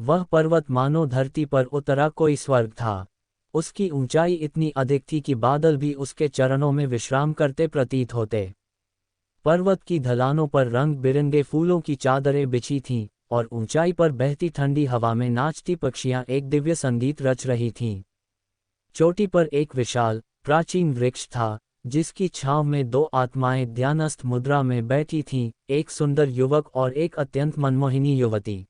वह पर्वत मानो धरती पर उतरा कोई स्वर्ग था। उसकी ऊंचाई इतनी अधिक थी कि बादल भी उसके चरणों में विश्राम करते प्रतीत होते। पर्वत की ढलानों पर रंग बिरंगे फूलों की चादरें बिछी थीं, और ऊंचाई पर बहती ठंडी हवा में नाचती पक्षियां एक दिव्य संगीत रच रही थीं। चोटी पर एक विशाल, प्राचीन वृक्ष था, जिसकी छांव में दो आत्माएं ध्यानस्थ मुद्रा में बैठी थीं, एक सुंदर युवक और एक अत्यंत मनमोहिनी युवती।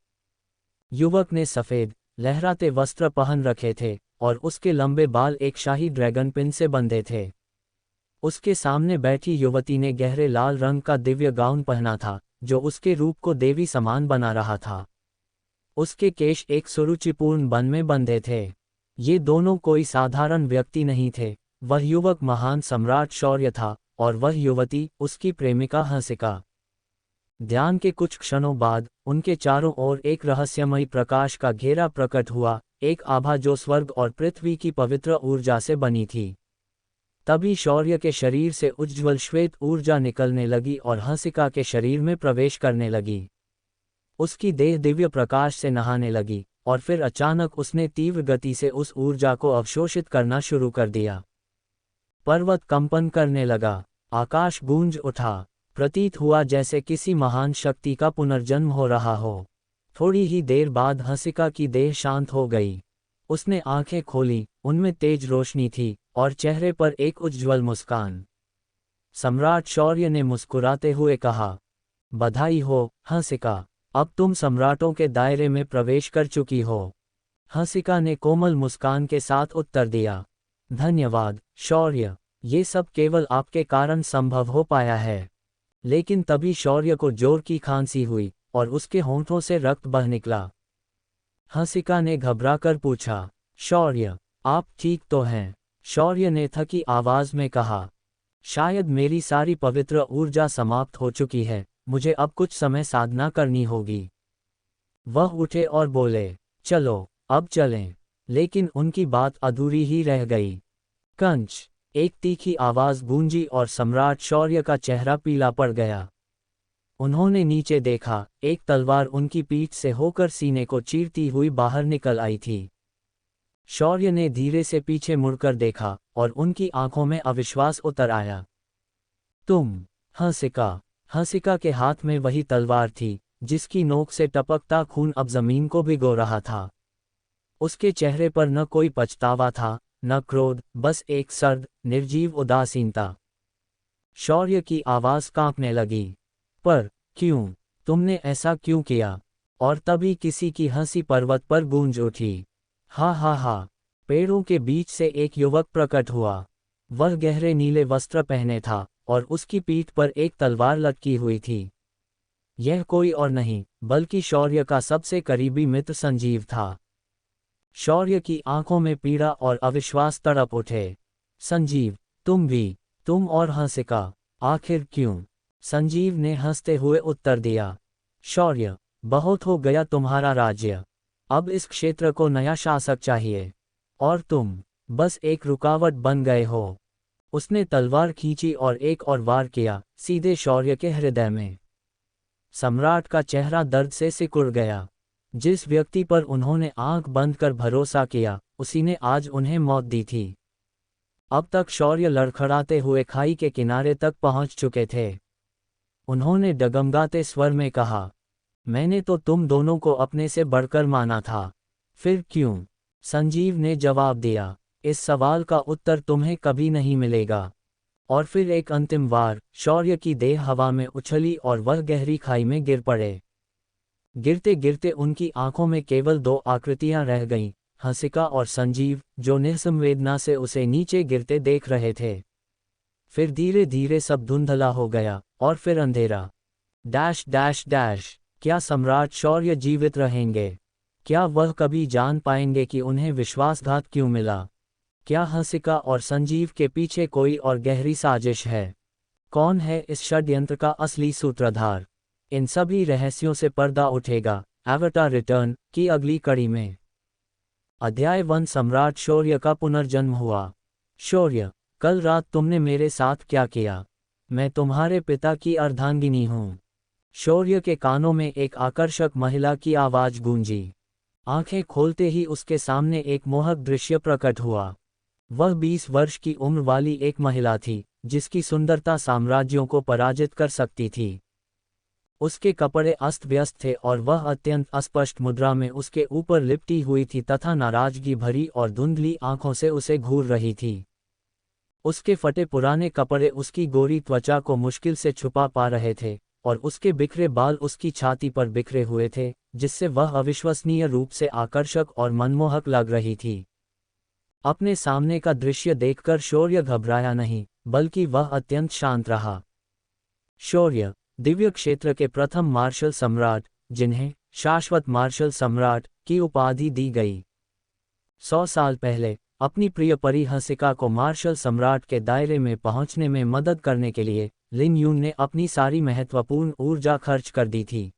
युवक ने सफ़ेद, लहराते वस्त्र पहन रखे थे, और उसके लंबे बाल एक शाही ड्रैगन पिन से बंधे थे। उसके सामने बैठी युवती ने गहरे लाल रंग का दिव्य गाउन पहना था, जो उसके रूप को देवी समान बना रहा था। उसके केश एक सुरुचिपूर्ण बन में बंधे थे। ये दोनों कोई साधारण व्यक्ति नहीं थे। वह युवक महान सम्राट शौर्य था, और वह युवती उसकी प्रेमिका हंसिका। ध्यान के कुछ क्षणों बाद उनके चारों ओर एक रहस्यमयी प्रकाश का घेरा प्रकट हुआ, एक आभा जो स्वर्ग और पृथ्वी की पवित्र ऊर्जा से बनी थी। तभी शौर्य के शरीर से उज्ज्वल श्वेत ऊर्जा निकलने लगी और हंसिका के शरीर में प्रवेश करने लगी। उसकी देह दिव्य प्रकाश से नहाने लगी, और फिर अचानक उसने तीव्र गति से उस ऊर्जा को अवशोषित करना शुरू कर दिया। पर्वत कंपन करने लगा, आकाश गूंज उठा। प्रतीत हुआ जैसे किसी महान शक्ति का पुनर्जन्म हो रहा हो। थोड़ी ही देर बाद हंसिका की देह शांत हो गई। उसने आंखें खोली, उनमें तेज रोशनी थी, और चेहरे पर एक उज्ज्वल मुस्कान। सम्राट शौर्य ने मुस्कुराते हुए कहा, बधाई हो, हंसिका। अब तुम सम्राटों के दायरे में प्रवेश कर चुकी हो। हंसिका ने कोमल मुस्कान के साथ उत्तर दिया, धन्यवाद, शौर्य। ये सब केवल आपके कारण संभव हो पाया है। लेकिन तभी शौर्य को जोर की खांसी हुई, और उसके होंठों से रक्त बह निकला। हंसिका ने घबराकर पूछा, शौर्य, आप ठीक तो हैं? शौर्य ने थकी आवाज में कहा, शायद मेरी सारी पवित्र ऊर्जा समाप्त हो चुकी है, मुझे अब कुछ समय साधना करनी होगी। वह उठे और बोले, चलो, अब चलें। लेकिन उनकी बात अधूरी ही रह गई। कंच, एक तीखी आवाज गूंजी और सम्राट शौर्य का चेहरा पीला पड़ गया। उन्होंने नीचे देखा, एक तलवार उनकी पीठ से होकर सीने को चीरती हुई बाहर निकल आई थी। शौर्य ने धीरे से पीछे मुड़कर देखा, और उनकी आंखों में अविश्वास उतर आया। तुम? हंसिका। हंसिका के हाथ में वही तलवार थी, जिसकी नोक से टपकता खून अब जमीन को भिगो रहा था। उसके चेहरे पर न कोई पछतावा था, न क्रोध, बस एक सर्द, निर्जीव उदासीनता। शौर्य की आवाज कांपने लगी, पर क्यों? तुमने ऐसा क्यों किया? और तभी किसी की हंसी पर्वत पर गूंज उठी। हा हा हा। पेड़ों के बीच से एक युवक प्रकट हुआ। वह गहरे नीले वस्त्र पहने था, और उसकी पीठ पर एक तलवार लटकी हुई थी। यह कोई और नहीं, बल्कि शौर्य का सबसे करीबी मित्र संजीव था। शौर्य की आंखों में पीड़ा और अविश्वास तड़प उठे। संजीव, तुम भी? तुम और हंसिका, आखिर क्यों? संजीव ने हंसते हुए उत्तर दिया, शौर्य, बहुत हो गया तुम्हारा राज्य। अब इस क्षेत्र को नया शासक चाहिए। और तुम बस एक रुकावट बन गए हो। उसने तलवार खींची और एक और वार किया, सीधे शौर्य के हृदय में। सम्राट का चेहरा दर्द से सिकुड़ गया। जिस व्यक्ति पर उन्होंने आंख बंद कर भरोसा किया, उसी ने आज उन्हें मौत दी थी। अब तक शौर्य लड़खड़ाते हुए खाई के किनारे तक पहुंच चुके थे। उन्होंने डगमगाते स्वर में कहा, मैंने तो तुम दोनों को अपने से बढ़कर माना था। फिर क्यों? संजीव ने जवाब दिया, इस सवाल का उत्तर तुम्हें कभी नहीं मिलेगा। और फिर एक अंतिम वार, शौर्य की देह हवा में उछली और वह गहरी खाई में गिर पड़े। गिरते गिरते उनकी आंखों में केवल दो आकृतियां रह गईं, हंसिका और संजीव, जो निसंवेदना से उसे नीचे गिरते देख रहे थे। फिर धीरे धीरे सब धुंधला हो गया, और फिर अंधेरा। Dash dash dash. क्या सम्राट शौर्य जीवित रहेंगे? क्या वह कभी जान पाएंगे कि उन्हें विश्वासघात क्यों मिला? क्या हंसिका और संजीव के पीछे कोई और गहरी साजिश है? कौन है इस षड्यंत्र का असली सूत्रधार? इन सभी रहस्यों से पर्दा उठेगा एवाटार रिटर्न की अगली कड़ी में। अध्याय 1, सम्राट शौर्य का पुनर्जन्म हुआ। शौर्य, कल रात तुमने मेरे साथ क्या किया? मैं तुम्हारे पिता की अर्धांगिनी हूँ। शौर्य के कानों में एक आकर्षक महिला की आवाज गूंजी। आंखें खोलते ही उसके सामने एक मोहक दृश्य प्रकट हुआ। वह 20 वर्ष की उम्र वाली एक महिला थी, जिसकी सुंदरता साम्राज्यों को पराजित कर सकती थी। उसके कपड़े अस्त व्यस्त थे और वह अत्यंत अस्पष्ट मुद्रा में उसके ऊपर लिपटी हुई थी तथा नाराजगी भरी और धुंधली आंखों से उसे घूर रही थी। उसके फटे पुराने कपड़े उसकी गोरी त्वचा को मुश्किल से छुपा पा रहे थे, और उसके बिखरे बाल उसकी छाती पर बिखरे हुए थे, जिससे वह अविश्वसनीय रूप से आकर्षक और मनमोहक लग रही थी। अपने सामने का दृश्य देखकर शौर्य घबराया नहीं, बल्कि वह अत्यंत शांत रहा। शौर्य दिव्य क्षेत्र के प्रथम मार्शल सम्राट, जिन्हें शाश्वत मार्शल सम्राट की उपाधि दी गई। 100 साल पहले अपनी प्रिय परी हंसिका को मार्शल सम्राट के दायरे में पहुंचने में मदद करने के लिए लिन यून ने अपनी सारी महत्वपूर्ण ऊर्जा खर्च कर दी थी।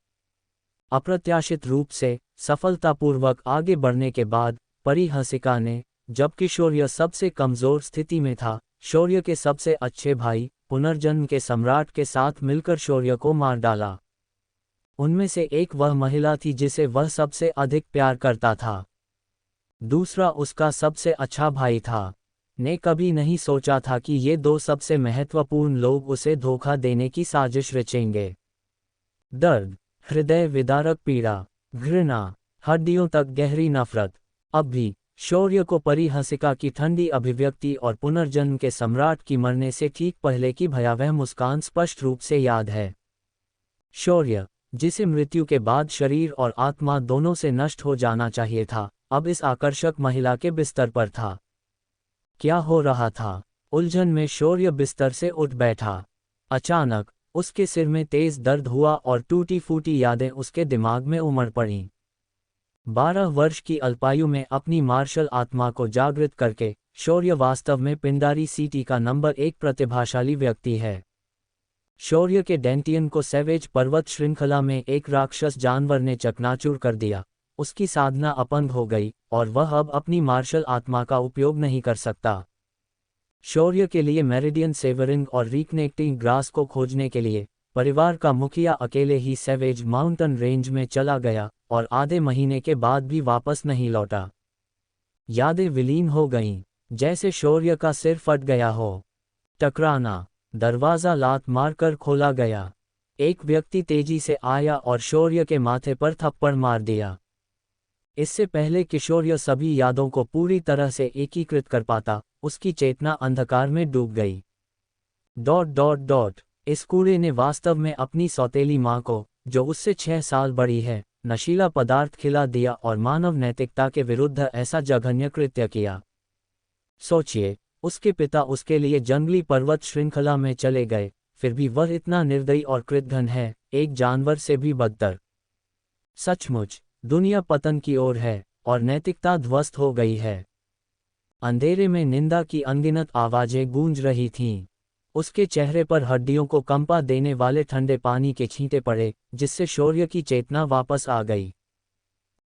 अप्रत्याशित रूप से सफलतापूर्वक आगे बढ़ने के बाद परी हंसिका ने, जबकि शौर्य सबसे कमजोर स्थिति में था, शौर्य के सबसे अच्छे भाई पुनर्जन्म के सम्राट के साथ मिलकर शौर्य को मार डाला। उनमें से एक वह महिला थी जिसे वह सबसे अधिक प्यार करता था। दूसरा उसका सबसे अच्छा भाई था। ने कभी नहीं सोचा था कि ये दो सबसे महत्वपूर्ण लोग उसे धोखा देने की साजिश रचेंगे। दर्द, हृदय विदारक पीड़ा, घृणा, हड्डियों तक गहरी नफरत। अब भी शौर्य को परी हंसिका की ठंडी अभिव्यक्ति और पुनर्जन्म के सम्राट की मरने से ठीक पहले की भयावह मुस्कान स्पष्ट रूप से याद है। शौर्य, जिसे मृत्यु के बाद शरीर और आत्मा दोनों से नष्ट हो जाना चाहिए था, अब इस आकर्षक महिला के बिस्तर पर था। क्या हो रहा था? उलझन में शौर्य बिस्तर से उठ बैठा। अचानक उसके सिर में तेज दर्द हुआ और टूटी फूटी यादें उसके दिमाग में उमड़ पड़ीं। 12 वर्ष की अल्पायु में अपनी मार्शल आत्मा को जागृत करके शौर्य वास्तव में पिंडारी सिटी का नंबर 1 प्रतिभाशाली व्यक्ति है। शौर्य के डेंटियन को सैवेज पर्वत श्रृंखला में एक राक्षस जानवर ने चकनाचूर कर दिया। उसकी साधना अपंग हो गई और वह अब अपनी मार्शल आत्मा का उपयोग नहीं कर सकता। शौर्य के लिए मेरिडियन सेवरिंग और रिकनेक्टिंग ग्रास को खोजने के लिए परिवार का मुखिया अकेले ही सैवेज माउंटेन रेंज में चला गया और आधे महीने के बाद भी वापस नहीं लौटा। यादें विलीन हो गईं, जैसे शौर्य का सिर फट गया हो। टकराना, दरवाज़ा लात मारकर खोला गया। एक व्यक्ति तेजी से आया और शौर्य के माथे पर थप्पड़ मार दिया। इससे पहले कि शौर्य सभी यादों को पूरी तरह से एकीकृत कर पाता, उसकी चेतना अंधकार में डूब गई। इस कूड़े ने वास्तव में अपनी सौतेली माँ को, जो उससे 6 साल बड़ी है, नशीला पदार्थ खिला दिया और मानव नैतिकता के विरुद्ध ऐसा जघन्य कृत्य किया। सोचिए, उसके पिता उसके लिए जंगली पर्वत श्रृंखला में चले गए, फिर भी वह इतना निर्दयी और कृतघ्न है, एक जानवर से भी बदतर। सचमुच दुनिया पतन की ओर है और नैतिकता ध्वस्त हो गई है। अंधेरे में निंदा की अनगिनत आवाजें गूंज रही थीं। उसके चेहरे पर हड्डियों को कंपा देने वाले ठंडे पानी के छींटे पड़े, जिससे शौर्य की चेतना वापस आ गई।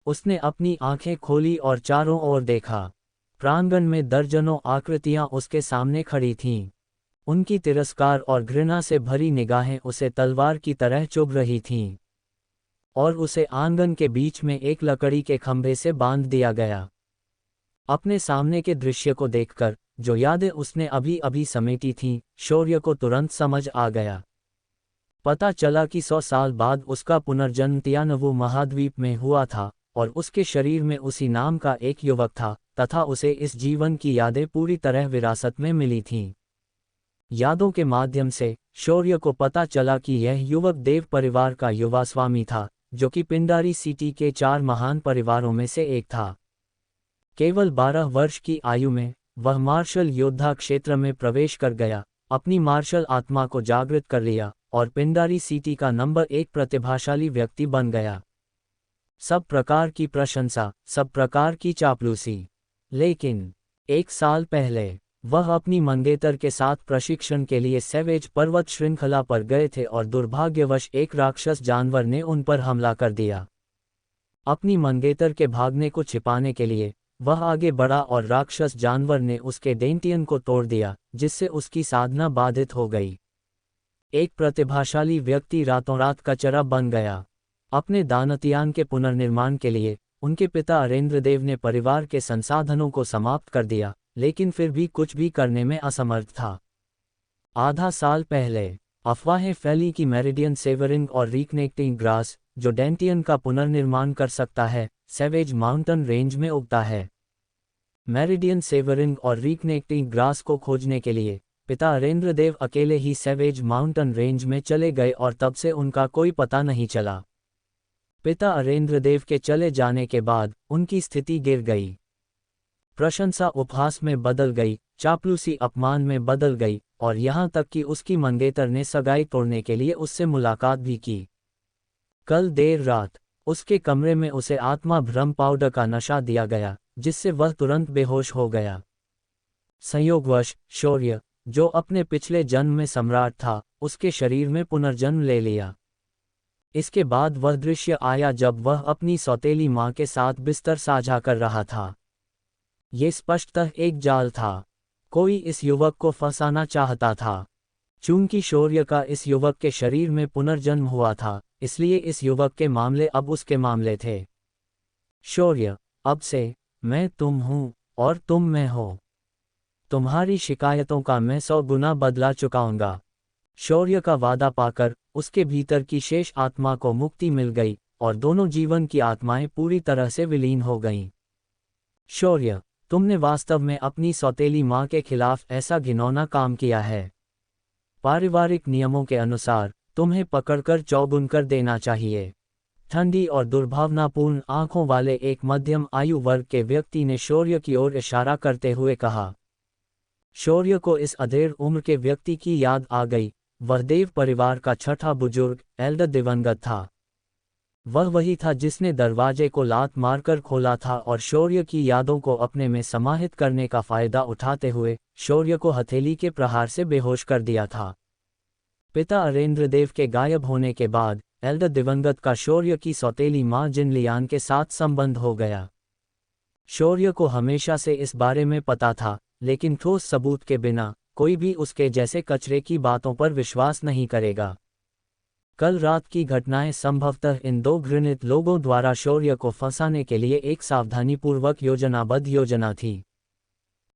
उसने अपनी आंखें खोली और चारों ओर देखा। प्रांगण में दर्जनों आकृतियां उसके सामने खड़ी थीं। उनकी तिरस्कार और घृणा से भरी निगाहें उसे तलवार की तरह चुभ रही थीं। और उसे आंगन के बीच में एक लकड़ी के खंभे से बांध दिया गया। अपने सामने के दृश्य को देखकर, जो यादें उसने अभी अभी समेटी थीं, शौर्य को तुरंत समझ आ गया। पता चला कि 100 साल बाद उसका पुनर्जन्म तियानवु महाद्वीप में हुआ था, और उसके शरीर में उसी नाम का एक युवक था, तथा उसे इस जीवन की यादें पूरी तरह विरासत में मिली थीं। यादों के माध्यम से शौर्य को पता चला कि यह युवक देव परिवार का युवा स्वामी था, जो कि पिंडारी सिटी के 4 महान परिवारों में से एक था। केवल 12 वर्ष की आयु में वह मार्शल योद्धा क्षेत्र में प्रवेश कर गया, अपनी मार्शल आत्मा को जागृत कर लिया और पिंडारी सिटी का नंबर 1 प्रतिभाशाली व्यक्ति बन गया। सब प्रकार की प्रशंसा, सब प्रकार की चापलूसी। लेकिन 1 साल पहले वह अपनी मंगेतर के साथ प्रशिक्षण के लिए सैवेज पर्वत श्रृंखला पर गए थे और दुर्भाग्यवश एक राक्षस जानवर ने उन पर हमला कर दिया। अपनी मंगेतर के भागने को छिपाने के लिए वह आगे बढ़ा और राक्षस जानवर ने उसके डेंटियन को तोड़ दिया, जिससे उसकी साधना बाधित हो गई। एक प्रतिभाशाली व्यक्ति रातों रात कचरा बन गया। अपने दानतियान के पुनर्निर्माण के लिए उनके पिता अरेंद्रदेव ने परिवार के संसाधनों को समाप्त कर दिया, लेकिन फिर भी कुछ भी करने में असमर्थ था। आधा साल पहले अफवाहें फैली कि मेरिडियन सेवरिंग और रिकनेक्टिंग ग्रास, जो डेंटियन का पुनर्निर्माण कर सकता है, सैवेज माउंटेन रेंज में उगता है। मेरिडियन सेवरिंग और रिकनेक्टिंग ग्रास को खोजने के लिए पिता अरेंद्रदेव अकेले ही सैवेज माउंटेन रेंज में चले गए और तब से उनका कोई पता नहीं चला। पिता अरेंद्रदेव के चले जाने के बाद उनकी स्थिति गिर गई। प्रशंसा उपहास में बदल गई, चापलूसी अपमान में बदल गई, और यहाँ तक कि उसकी मंगेतर ने सगाई तोड़ने के लिए उससे मुलाकात भी की। कल देर रात उसके कमरे में उसे आत्मा भ्रम पाउडर का नशा दिया गया, जिससे वह तुरंत बेहोश हो गया। संयोगवश शौर्य, जो अपने पिछले जन्म में सम्राट था, उसके शरीर में पुनर्जन्म ले लिया। इसके बाद वह दृश्य आया जब वह अपनी सौतेली माँ के साथ बिस्तर साझा कर रहा था। ये स्पष्टतः एक जाल था। कोई इस युवक को फंसाना चाहता था। चूंकि शौर्य का इस युवक के शरीर में पुनर्जन्म हुआ था, इसलिए इस युवक के मामले अब उसके मामले थे। शौर्य, अब से मैं तुम हूं और तुम मैं हो। तुम्हारी शिकायतों का मैं 100 गुना बदला चुकाऊंगा। शौर्य का वादा पाकर उसके भीतर की शेष आत्मा को मुक्ति मिल गई और दोनों जीवन की आत्माएं पूरी तरह से विलीन हो गईं। शौर्य, तुमने वास्तव में अपनी सौतेली माँ के खिलाफ ऐसा घिनौना काम किया है। पारिवारिक नियमों के अनुसार तुम्हें पकड़कर चौगुन कर देना चाहिए। ठंडी और दुर्भावनापूर्ण आंखों वाले एक मध्यम आयु वर्ग के व्यक्ति ने शौर्य की ओर इशारा करते हुए कहा। शौर्य को इस अधेड़ उम्र के व्यक्ति की याद आ गई। वह देव परिवार का छठा बुजुर्ग एल्डर दिवंगत था। वह वही था जिसने दरवाजे को लात मारकर खोला था और शौर्य की यादों को अपने में समाहित करने का फायदा उठाते हुए शौर्य को हथेली के प्रहार से बेहोश कर दिया था। पिता अरेंद्रदेव के गायब होने के बाद एल्डर दिवंगत का शौर्य की सौतेली माँ जिनलियान के साथ संबंध हो गया। शौर्य को हमेशा से इस बारे में पता था, लेकिन ठोस सबूत के बिना कोई भी उसके जैसे कचरे की बातों पर विश्वास नहीं करेगा। कल रात की घटनाएं संभवतः इन दो घृणित लोगों द्वारा शौर्य को फंसाने के लिए एक सावधानीपूर्वक योजनाबद्ध योजना थी।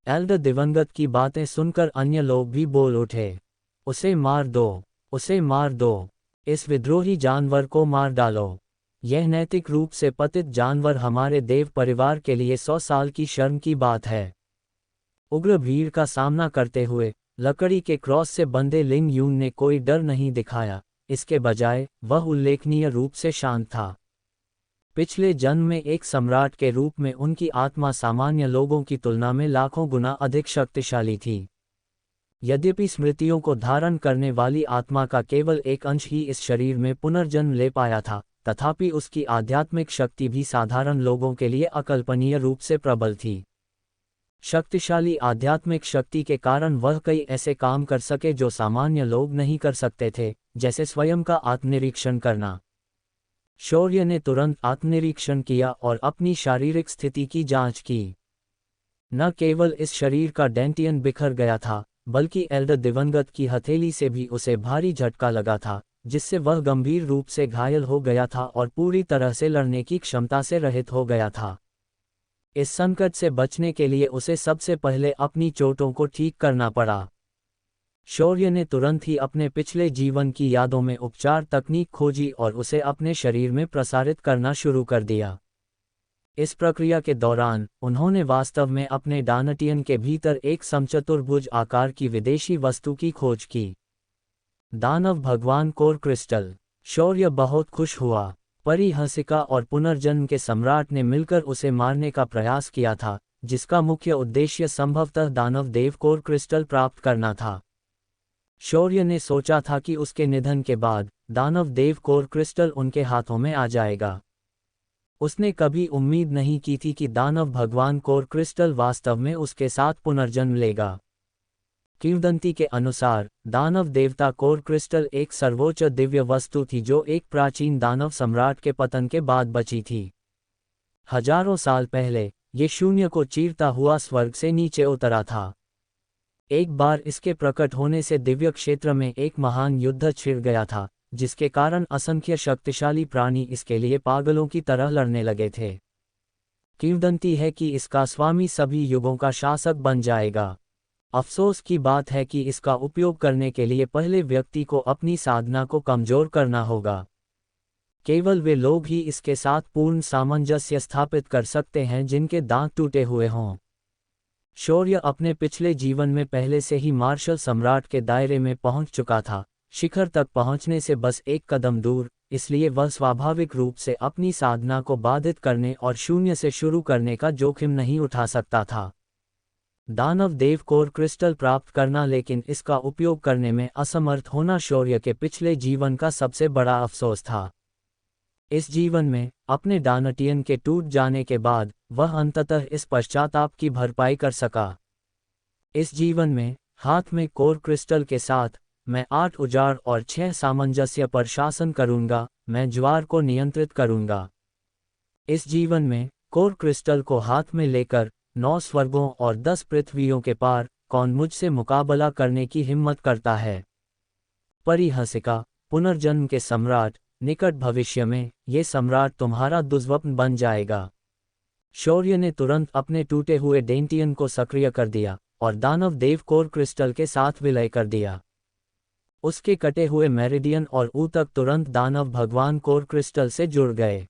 एल्डर दिवंगत की बातें सुनकर अन्य लोग भी बोल उठे, उसे मार दो, उसे मार दो, इस विद्रोही जानवर को मार डालो। यह नैतिक रूप से पतित जानवर हमारे देव परिवार के लिए 100 साल की शर्म की बात है। उग्र भीड़ का सामना करते हुए लकड़ी के क्रॉस से बंधे लिंग यून ने कोई डर नहीं दिखाया, इसके बजाय वह उल्लेखनीय रूप से शांत था। पिछले जन्म में एक सम्राट के रूप में उनकी आत्मा सामान्य लोगों की तुलना में लाखों गुना अधिक शक्तिशाली थी। यद्यपि स्मृतियों को धारण करने वाली आत्मा का केवल एक अंश ही इस शरीर में पुनर्जन्म ले पाया था, तथापि उसकी आध्यात्मिक शक्ति भी साधारण लोगों के लिए अकल्पनीय रूप से प्रबल थी। शक्तिशाली आध्यात्मिक शक्ति के कारण वह कई ऐसे काम कर सके जो सामान्य लोग नहीं कर सकते थे, जैसे स्वयं का आत्मनिरीक्षण करना। शौर्य ने तुरंत आत्मनिरीक्षण किया और अपनी शारीरिक स्थिति की जांच की। न केवल इस शरीर का डेंटियन बिखर गया था, बल्कि एल्डर दिवंगत की हथेली से भी उसे भारी झटका लगा था, जिससे वह गंभीर रूप से घायल हो गया था और पूरी तरह से लड़ने की क्षमता से रहित हो गया था। इस संकट से बचने के लिए उसे सबसे पहले अपनी चोटों को ठीक करना पड़ा। शौर्य ने तुरंत ही अपने पिछले जीवन की यादों में उपचार तकनीक खोजी और उसे अपने शरीर में प्रसारित करना शुरू कर दिया। इस प्रक्रिया के दौरान उन्होंने वास्तव में अपने डानटियन के भीतर एक समचतुर्भुज आकार की विदेशी वस्तु की खोज की। दानव भगवान कोर क्रिस्टल। शौर्य बहुत खुश हुआ। परिहंसिका और पुनर्जन्म के सम्राट ने मिलकर उसे मारने का प्रयास किया था, जिसका मुख्य उद्देश्य संभवतः दानव देव कोर क्रिस्टल प्राप्त करना था। शौर्य ने सोचा था कि उसके निधन के बाद दानव देव कोर क्रिस्टल उनके हाथों में आ जाएगा। उसने कभी उम्मीद नहीं की थी कि दानव भगवान कोर क्रिस्टल वास्तव में उसके साथ पुनर्जन्म लेगा। किंवदंती के अनुसार दानव देवता कोर क्रिस्टल एक सर्वोच्च दिव्य वस्तु थी जो एक प्राचीन दानव सम्राट के पतन के बाद बची थी। हजारों साल पहले ये शून्य को चीरता हुआ स्वर्ग से नीचे उतरा था। एक बार इसके प्रकट होने से दिव्य क्षेत्र में एक महान युद्ध छिड़ गया था, जिसके कारण असंख्य शक्तिशाली प्राणी इसके लिए पागलों की तरह लड़ने लगे थे। किंवदंती है कि इसका स्वामी सभी युगों का शासक बन जाएगा। अफसोस की बात है कि इसका उपयोग करने के लिए पहले व्यक्ति को अपनी साधना को कमजोर करना होगा। केवल वे लोग ही इसके साथ पूर्ण सामंजस्य स्थापित कर सकते हैं जिनके दांत टूटे हुए हों। शौर्य अपने पिछले जीवन में पहले से ही मार्शल सम्राट के दायरे में पहुंच चुका था, शिखर तक पहुंचने से बस एक कदम दूर, इसलिए वह स्वाभाविक रूप से अपनी साधना को बाधित करने और शून्य से शुरू करने का जोखिम नहीं उठा सकता था। दानव देव कोर क्रिस्टल प्राप्त करना लेकिन इसका उपयोग करने में असमर्थ होना शौर्य के पिछले जीवन का सबसे बड़ा अफसोस था। इस जीवन में अपने दानटियन के टूट जाने के बाद वह अंततः इस पश्चाताप की भरपाई कर सका। इस जीवन में हाथ में कोर क्रिस्टल के साथ मैं 8 उजाड़ और 6 सामंजस्य पर शासन करूंगा, मैं ज्वार को नियंत्रित करूंगा। इस जीवन में कोर क्रिस्टल को हाथ में लेकर 9 स्वर्गों और 10 पृथ्वियों के पार कौन मुझसे मुकाबला करने की हिम्मत करता है। परिहसिका, पुनर्जन्म के सम्राट, निकट भविष्य में ये सम्राट तुम्हारा दुर्स्वप्न बन जाएगा। शौर्य ने तुरंत अपने टूटे हुए डेंटियन को सक्रिय कर दिया और दानव देव कोर क्रिस्टल के साथ विलय कर दिया। उसके कटे हुए मेरिडियन और ऊतक तुरंत दानव भगवान कोर क्रिस्टल से जुड़ गए।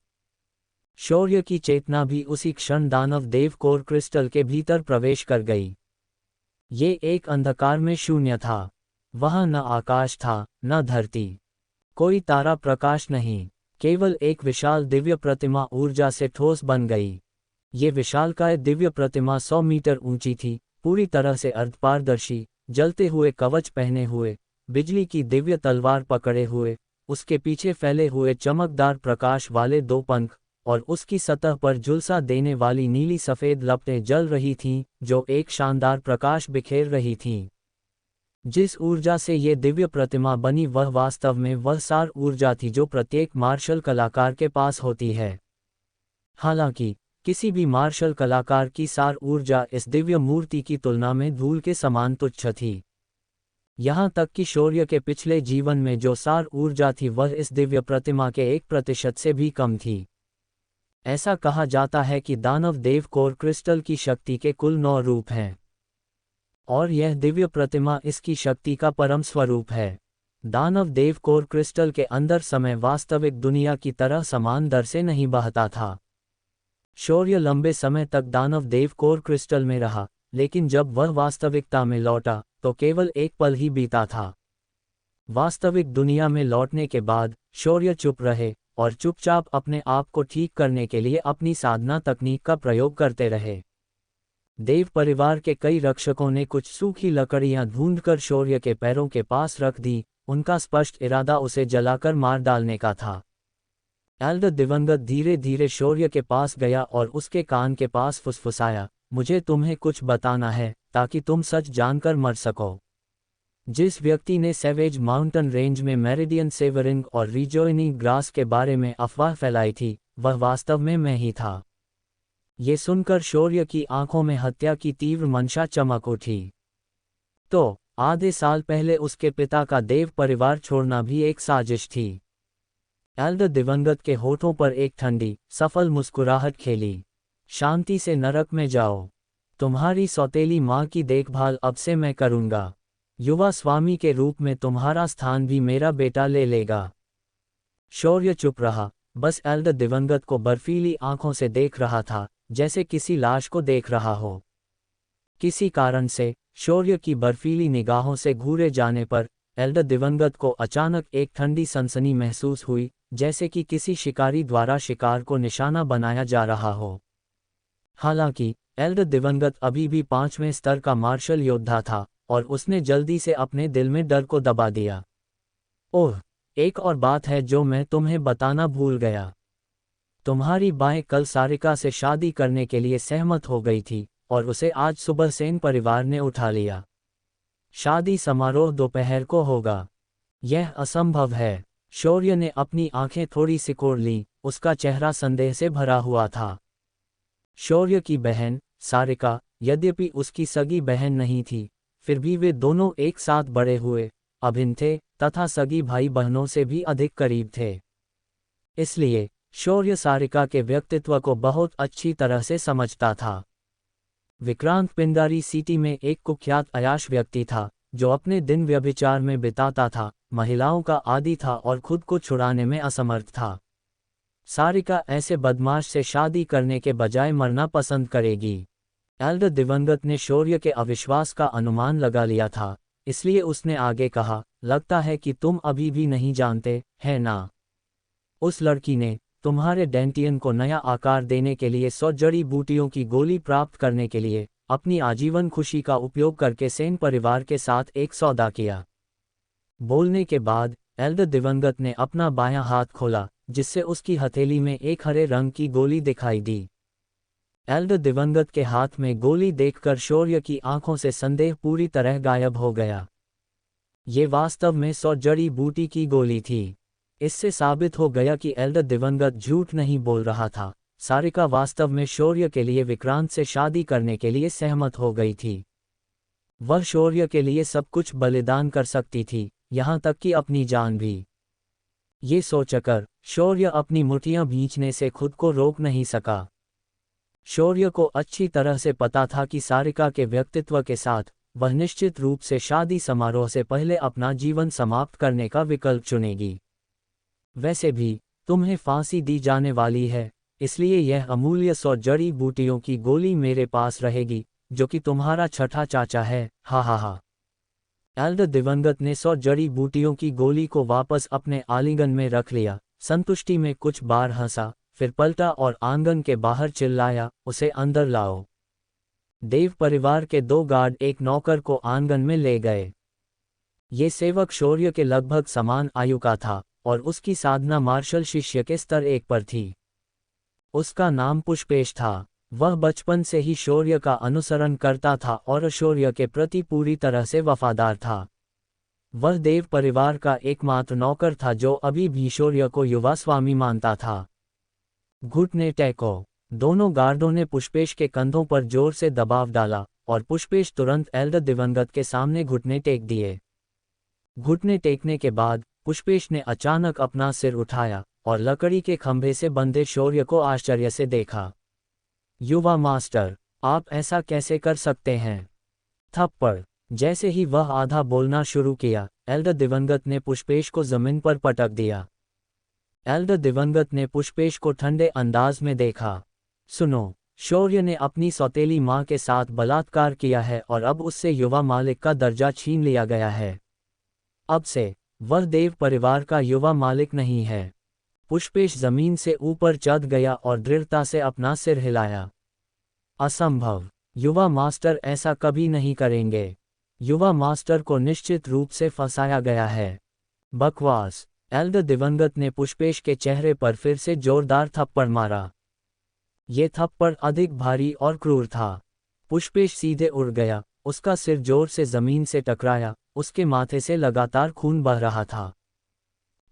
शौर्य की चेतना भी उसी क्षण दानव देव कोर क्रिस्टल के भीतर प्रवेश कर गई। ये एक अंधकार में शून्य था। वहाँ न आकाश था, न धरती, कोई तारा प्रकाश नहीं, केवल एक विशाल दिव्य प्रतिमा ऊर्जा से ठोस बन गई। ये विशालकाय दिव्य प्रतिमा 100 मीटर ऊंची थी, पूरी तरह से अर्धपारदर्शी, जलते हुए कवच पहने हुए, बिजली की दिव्य तलवार पकड़े हुए, उसके पीछे फैले हुए चमकदार प्रकाश वाले 2 पंख, और उसकी सतह पर झुलसा देने वाली नीली सफ़ेद लपटें जल रही थीं, जो एक शानदार प्रकाश बिखेर रही थीं। जिस ऊर्जा से ये दिव्य प्रतिमा बनी वह वास्तव में वह सार ऊर्जा थी जो प्रत्येक मार्शल कलाकार के पास होती है। हालांकि किसी भी मार्शल कलाकार की सार ऊर्जा इस दिव्य मूर्ति की तुलना में धूल के समान तुच्छ थी। यहाँ तक कि शौर्य के पिछले जीवन में जो सार ऊर्जा थी वह इस दिव्य प्रतिमा के 1% से भी कम थी। ऐसा कहा जाता है कि दानव देव कोर क्रिस्टल की शक्ति के कुल 9 रूप हैं, और यह दिव्य प्रतिमा इसकी शक्ति का परम स्वरूप है। दानव देव कोर क्रिस्टल के अंदर समय वास्तविक दुनिया की तरह समान दर से नहीं बहता था। शौर्य लंबे समय तक दानव देव कोर क्रिस्टल में रहा, लेकिन जब वह वास्तविकता में लौटा तो केवल एक पल ही बीता था। वास्तविक दुनिया में लौटने के बाद शौर्य चुप रहे और चुपचाप अपने आप को ठीक करने के लिए अपनी साधना तकनीक का प्रयोग करते रहे। देव परिवार के कई रक्षकों ने कुछ सूखी लकड़ियां ढूंढकर शौर्य के पैरों के पास रख दी, उनका स्पष्ट इरादा उसे जलाकर मार डालने का था। एल्डर दिवंगत धीरे धीरे शौर्य के पास गया और उसके कान के पास फुसफुसाया, मुझे तुम्हें कुछ बताना है ताकि तुम सच जानकर मर सको। जिस व्यक्ति ने सेवेज माउंटेन रेंज में मेरिडियन सेवरिंग और रिजोइनिंग ग्रास के बारे में अफवाह फैलाई थी, वह वास्तव में मैं ही था। ये सुनकर शौर्य की आंखों में हत्या की तीव्र मंशा चमक उठी। तो आधे साल पहले उसके पिता का देव परिवार छोड़ना भी एक साजिश थी। एल्डर दिवंगत के होठों पर एक ठंडी, सफल मुस्कुराहट खेली। शांति से नरक में जाओ। तुम्हारी सौतेली माँ की देखभाल अब से मैं करूँगा। युवा स्वामी के रूप में तुम्हारा स्थान भी मेरा बेटा ले लेगा। शौर्य चुप रहा, बस एल्डर दिवंगत को बर्फीली आंखों से देख रहा था, जैसे किसी लाश को देख रहा हो। किसी कारण से शौर्य की बर्फीली निगाहों से घूरे जाने पर एल्डर दिवंगत को अचानक एक ठंडी सनसनी महसूस हुई, जैसे कि किसी शिकारी द्वारा शिकार को निशाना बनाया जा रहा हो। हालांकि एल्डर दिवंगत अभी भी 5वें स्तर का मार्शल योद्धा था और उसने जल्दी से अपने दिल में डर को दबा दिया। ओह, एक और बात है जो मैं तुम्हें बताना भूल गया। तुम्हारी बाएं कल सारिका से शादी करने के लिए सहमत हो गई थी और उसे आज सुबह सेन परिवार ने उठा लिया। शादी समारोह दोपहर को होगा। यह असंभव है। शौर्य ने अपनी आंखें थोड़ी सिकोड़ लीं, उसका चेहरा संदेह से भरा हुआ था। शौर्य की बहन सारिका, यद्यपि उसकी सगी बहन नहीं थी, फिर भी वे दोनों एक साथ बड़े हुए, अभिन्न थे तथा सगी भाई बहनों से भी अधिक करीब थे। इसलिए शौर्य सारिका के व्यक्तित्व को बहुत अच्छी तरह से समझता था। विक्रांत पिंडारी सिटी में एक कुख्यात अयाश व्यक्ति था, जो अपने दिन व्यभिचार में बिताता था, महिलाओं का आदी था और खुद को छुड़ाने में असमर्थ था। सारिका ऐसे बदमाश से शादी करने के बजाय मरना पसंद करेगी। एल्डर दिवंगत ने शौर्य के अविश्वास का अनुमान लगा लिया था, इसलिए उसने आगे कहा, लगता है कि तुम अभी भी नहीं जानते, है ना? उस लड़की ने तुम्हारे डेंटियन को नया आकार देने के लिए 100 जड़ी बूटियों की गोली प्राप्त करने के लिए अपनी आजीवन खुशी का उपयोग करके सेन परिवार के साथ एक सौदा किया। बोलने के बाद एल्डर दिवंगत ने अपना बायां हाथ खोला, जिससे उसकी हथेली में एक हरे रंग की गोली दिखाई दी। एल्डर दिवंगत के हाथ में गोली देखकर शौर्य की आंखों से संदेह पूरी तरह गायब हो गया। ये वास्तव में 100 जड़ी बूटी की गोली थी। इससे साबित हो गया कि एल्डर दिवंगत झूठ नहीं बोल रहा था। सारिका वास्तव में शौर्य के लिए विक्रांत से शादी करने के लिए सहमत हो गई थी। वह शौर्य के लिए सब कुछ बलिदान कर सकती थी, यहाँ तक कि अपनी जान भी। ये सोचकर शौर्य अपनी मुट्ठियां भींचने से खुद को रोक नहीं सका। शौर्य को अच्छी तरह से पता था कि सारिका के व्यक्तित्व के साथ वह निश्चित रूप से शादी समारोह से पहले अपना जीवन समाप्त करने का विकल्प चुनेगी। वैसे भी तुम्हें फांसी दी जाने वाली है, इसलिए यह अमूल्य 100 जड़ी बूटियों की गोली मेरे पास रहेगी, जो कि तुम्हारा छठा चाचा है। हा हा हा। एल्डर दिवंगत ने 100 जड़ी बूटियों की गोली को वापस अपने आलिंगन में रख लिया, संतुष्टि में कुछ बार हंसा, फिर पलटा और आंगन के बाहर चिल्लाया, उसे अंदर लाओ। देव परिवार के 2 गार्ड एक नौकर को आंगन में ले गए। ये सेवक शौर्य के लगभग समान आयु का था और उसकी साधना मार्शल शिष्य के स्तर 1 पर थी। उसका नाम पुष्पेश था। वह बचपन से ही शौर्य का अनुसरण करता था और शौर्य के प्रति पूरी तरह से वफादार था। वह देव परिवार का एकमात्र नौकर था जो अभी भी शौर्य को युवा स्वामी मानता था। घुटने टेको। दोनों गार्डों ने पुष्पेश के कंधों पर जोर से दबाव डाला और पुष्पेश तुरंत एल्डर दिवंगत के सामने घुटने टेक दिए। घुटने टेकने के बाद पुष्पेश ने अचानक अपना सिर उठाया और लकड़ी के खंभे से बंधे शौर्य को आश्चर्य से देखा। युवा मास्टर, आप ऐसा कैसे कर सकते हैं? थप्पड़। जैसे ही वह आधा बोलना शुरू किया, एल्डर दिवंगत ने पुष्पेश को जमीन पर पटक दिया। एल्डर दिवंगत ने पुष्पेश को ठंडे अंदाज में देखा। सुनो, शौर्य ने अपनी सौतेली मां के साथ बलात्कार किया है और अब उससे युवा मालिक का दर्जा छीन लिया गया है। अब से वह देव परिवार का युवा मालिक नहीं है। पुष्पेश जमीन से ऊपर चढ़ गया और दृढ़ता से अपना सिर हिलाया। असंभव। युवा मास्टर ऐसा कभी नहीं करेंगे। युवा मास्टर को निश्चित रूप से फंसाया गया है। बकवास। एल्डर दिवंगत ने पुष्पेश के चेहरे पर फिर से जोरदार थप्पड़ मारा। ये थप्पड़ अधिक भारी और क्रूर था। पुष्पेश सीधे उड़ गया, उसका सिर जोर से जमीन से टकराया, उसके माथे से लगातार खून बह रहा था।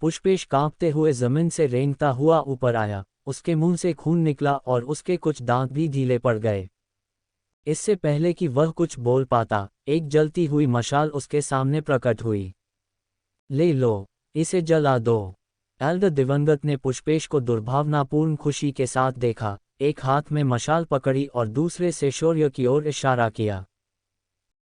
पुष्पेश कांपते हुए जमीन से रेंगता हुआ ऊपर आया, उसके मुंह से खून निकला और उसके कुछ दांत भी ढीले पड़ गए। इससे पहले कि वह कुछ बोल पाता, एक जलती हुई मशाल उसके सामने प्रकट हुई। ले लो, इसे जला दो। एल्डर दिवंगत ने पुष्पेश को दुर्भावनापूर्ण खुशी के साथ देखा, एक हाथ में मशाल पकड़ी और दूसरे से शौर्य की ओर इशारा किया।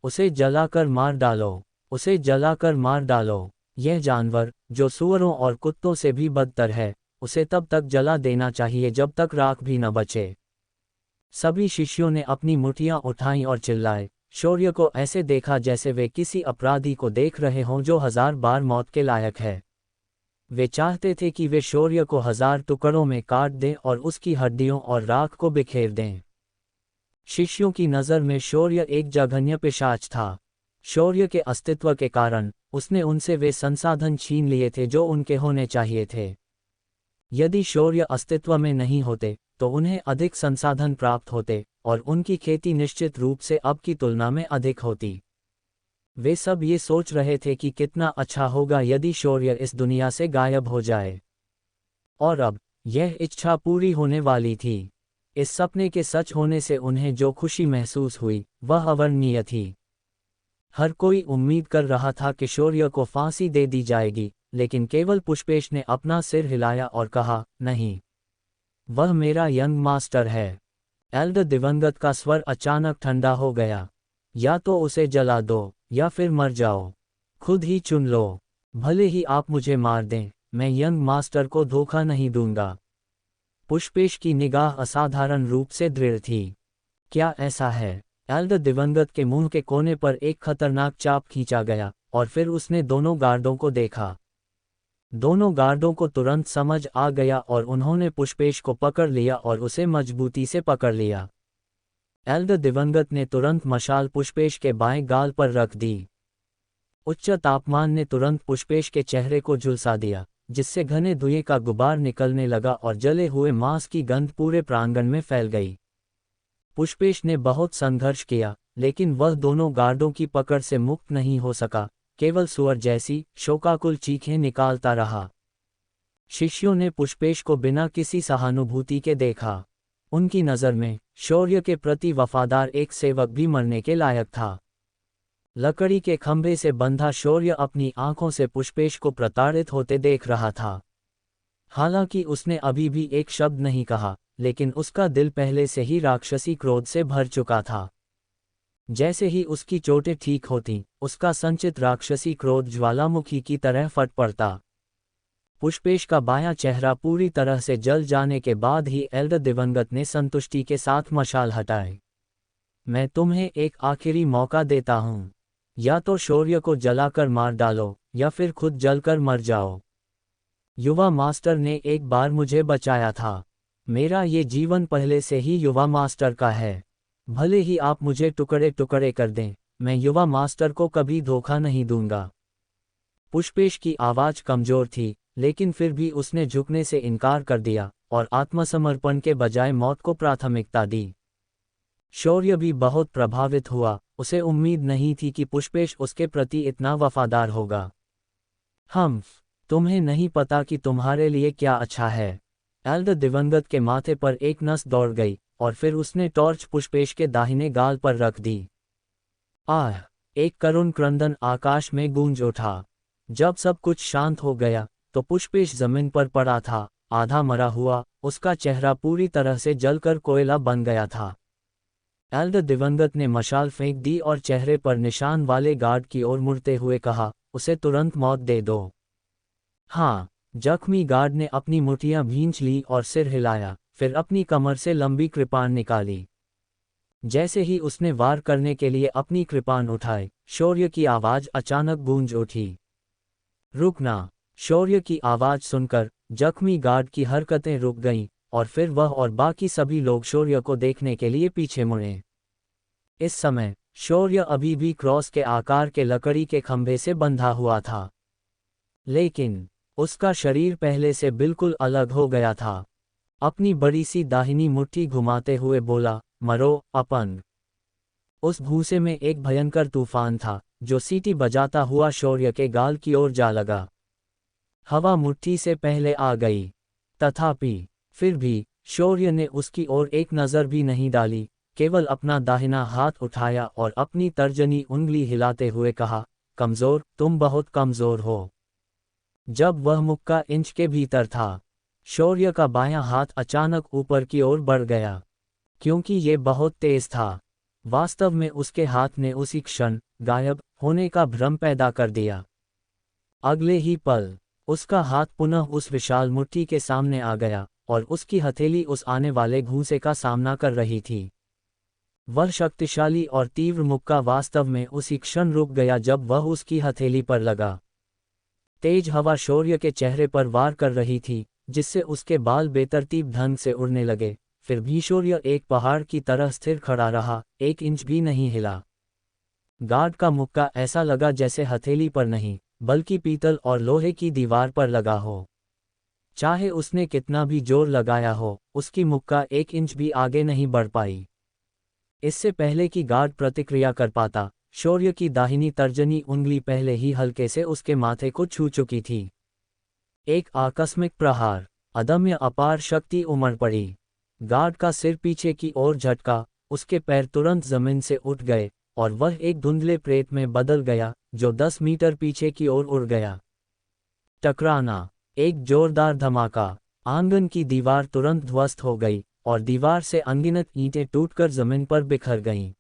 उसे जलाकर मार डालो, उसे जलाकर मार डालो। यह जानवर, जो सूअरों और कुत्तों से भी बदतर है, उसे तब तक जला देना चाहिए जब तक राख भी न बचे। सभी शिष्यों ने अपनी मुट्ठियां उठाईं और चिल्लाए। शौर्य को ऐसे देखा जैसे वे किसी अपराधी को देख रहे हों जो 1000 बार मौत के लायक है। वे चाहते थे कि वे शौर्य को 1000 टुकड़ों में काट दें और उसकी हड्डियों और राख को बिखेर दें। शिष्यों की नज़र में शौर्य एक जघन्य पिशाच था। शौर्य के अस्तित्व के कारण उसने उनसे वे संसाधन छीन लिए थे जो उनके होने चाहिए थे। यदि शौर्य अस्तित्व में नहीं होते तो उन्हें अधिक संसाधन प्राप्त होते और उनकी खेती निश्चित रूप से अब की तुलना में अधिक होती। वे सब ये सोच रहे थे कि कितना अच्छा होगा यदि शौर्य इस दुनिया से गायब हो जाए। और अब यह इच्छा पूरी होने वाली थी। इस सपने के सच होने से उन्हें जो खुशी महसूस हुई वह अवर्णनीय थी। हर कोई उम्मीद कर रहा था कि शौर्य को फांसी दे दी जाएगी, लेकिन केवल पुष्पेश ने अपना सिर हिलाया और कहा, नहीं, वह मेरा यंग मास्टर है। एल्डर दिवंगत का स्वर अचानक ठंडा हो गया। या तो उसे जला दो या फिर मर जाओ। खुद ही चुन लो। भले ही आप मुझे मार दें, मैं यंग मास्टर को धोखा नहीं दूंगा। पुष्पेश की निगाह असाधारण रूप से दृढ़ थी। क्या ऐसा है? एल्डर दिवंगत के मुंह के कोने पर एक खतरनाक चाप खींचा गया और फिर उसने दोनों गार्डों को देखा। दोनों गार्डों को तुरंत समझ आ गया और उन्होंने पुष्पेश को पकड़ लिया और उसे मजबूती से पकड़ लिया। एल्डर दिवंगत ने तुरंत मशाल पुष्पेश के बाएं गाल पर रख दी। उच्च तापमान ने तुरंत पुष्पेश के चेहरे को झुलसा दिया, जिससे घने धुएं का गुबार निकलने लगा और जले हुए मांस की गंध पूरे प्रांगण में फैल गई। पुष्पेश ने बहुत संघर्ष किया, लेकिन वह दोनों गार्डों की पकड़ से मुक्त नहीं हो सका, केवल सुअर जैसी शोकाकुल चीखें निकालता रहा। शिष्यों ने पुष्पेश को बिना किसी सहानुभूति के देखा। उनकी नज़र में शौर्य के प्रति वफादार एक सेवक भी मरने के लायक था। लकड़ी के खंभे से बंधा शौर्य अपनी आंखों से पुष्पेश को प्रताड़ित होते देख रहा था। हालांकि उसने अभी भी एक शब्द नहीं कहा, लेकिन उसका दिल पहले से ही राक्षसी क्रोध से भर चुका था। जैसे ही उसकी चोटें ठीक होतीं, उसका संचित राक्षसी क्रोध ज्वालामुखी की तरह फट पड़ता। पुष्पेश का बायां चेहरा पूरी तरह से जल जाने के बाद ही एल्डर दिवंगत ने संतुष्टि के साथ मशाल हटाई। मैं तुम्हें एक आखिरी मौका देता हूं। या तो शौर्य को जलाकर मार डालो या फिर खुद जलकर मर जाओ। युवा मास्टर ने एक बार मुझे बचाया था। मेरा ये जीवन पहले से ही युवा मास्टर का है। भले ही आप मुझे टुकड़े टुकड़े कर दें, मैं युवा मास्टर को कभी धोखा नहीं दूंगा। पुष्पेश की आवाज़ कमज़ोर थी, लेकिन फिर भी उसने झुकने से इनकार कर दिया और आत्मसमर्पण के बजाय मौत को प्राथमिकता दी। शौर्य भी बहुत प्रभावित हुआ। उसे उम्मीद नहीं थी कि पुष्पेश उसके प्रति इतना वफादार होगा। तुम्हें नहीं पता कि तुम्हारे लिए क्या अच्छा है। एल्डर दिवंगत के माथे पर एक नस दौड़ गई और फिर उसने टॉर्च पुष्पेश के दाहिने गाल पर रख दी। आह! एक करुण क्रंदन आकाश में गूंज उठा। जब सब कुछ शांत हो गया तो पुष्पेश जमीन पर पड़ा था, आधा मरा हुआ। उसका चेहरा पूरी तरह से जलकर कोयला बन गया था। एल्डर दिवंगत ने मशाल फेंक दी और चेहरे पर निशान वाले गार्ड की ओर मुड़ते हुए कहा, उसे तुरंत मौत दे दो। हाँ। जख्मी गार्ड ने अपनी मुठ्ठियां भींच ली और सिर हिलाया, फिर अपनी कमर से लंबी कृपाण निकाली। जैसे ही उसने वार करने के लिए अपनी कृपाण उठाई, शौर्य की आवाज़ अचानक गूंज उठी। रुकना! शौर्य की आवाज़ सुनकर जख्मी गार्ड की हरकतें रुक गईं और फिर वह और बाकी सभी लोग शौर्य को देखने के लिए पीछे मुड़े। इस समय शौर्य अभी भी क्रॉस के आकार के लकड़ी के खंभे से बंधा हुआ था, लेकिन उसका शरीर पहले से बिल्कुल अलग हो गया था। अपनी बड़ी सी दाहिनी मुट्ठी घुमाते हुए बोला, मरो, अपंग। उस भूसे में एक भयंकर तूफान था, जो सीटी बजाता हुआ शौर्य के गाल की ओर जा लगा। हवा मुट्ठी से पहले आ गई, तथापि फिर भी शौर्य ने उसकी ओर एक नज़र भी नहीं डाली, केवल अपना दाहिना हाथ उठाया और अपनी तर्जनी उंगली हिलाते हुए कहा, कमज़ोर, तुम बहुत कमज़ोर हो। जब वह मुक्का इंच के भीतर था, शौर्य का बायां हाथ अचानक ऊपर की ओर बढ़ गया। क्योंकि ये बहुत तेज था, वास्तव में उसके हाथ ने उसी क्षण गायब होने का भ्रम पैदा कर दिया। अगले ही पल उसका हाथ पुनः उस विशाल मुट्ठी के सामने आ गया और उसकी हथेली उस आने वाले घूंसे का सामना कर रही थी। वह शक्तिशाली और तीव्र मुक्का वास्तव में उसी क्षण रुक गया जब वह उसकी हथेली पर लगा। तेज हवा शौर्य के चेहरे पर वार कर रही थी, जिससे उसके बाल बेतरतीब ढंग से उड़ने लगे। फिर भी शौर्य एक पहाड़ की तरह स्थिर खड़ा रहा, एक इंच भी नहीं हिला। गार्ड का मुक्का ऐसा लगा जैसे हथेली पर नहीं, बल्कि पीतल और लोहे की दीवार पर लगा हो। चाहे उसने कितना भी जोर लगाया हो, उसकी मुक्का एक इंच भी आगे नहीं बढ़ पाई। इससे पहले कि गार्ड प्रतिक्रिया कर पाता, शौर्य की दाहिनी तर्जनी उंगली पहले ही हल्के से उसके माथे को छू चुकी थी। एक आकस्मिक प्रहार, अदम्य अपार शक्ति उमड़ पड़ी। गार्ड का सिर पीछे की ओर झटका, उसके पैर तुरंत जमीन से उठ गए और वह एक धुंधले प्रेत में बदल गया, जो 10 मीटर पीछे की ओर उड़ गया। टकराना, एक जोरदार धमाका, आंगन की दीवार तुरंत ध्वस्त हो गई और दीवार से अनगिनत ईंटें टूटकर जमीन पर बिखर गईं।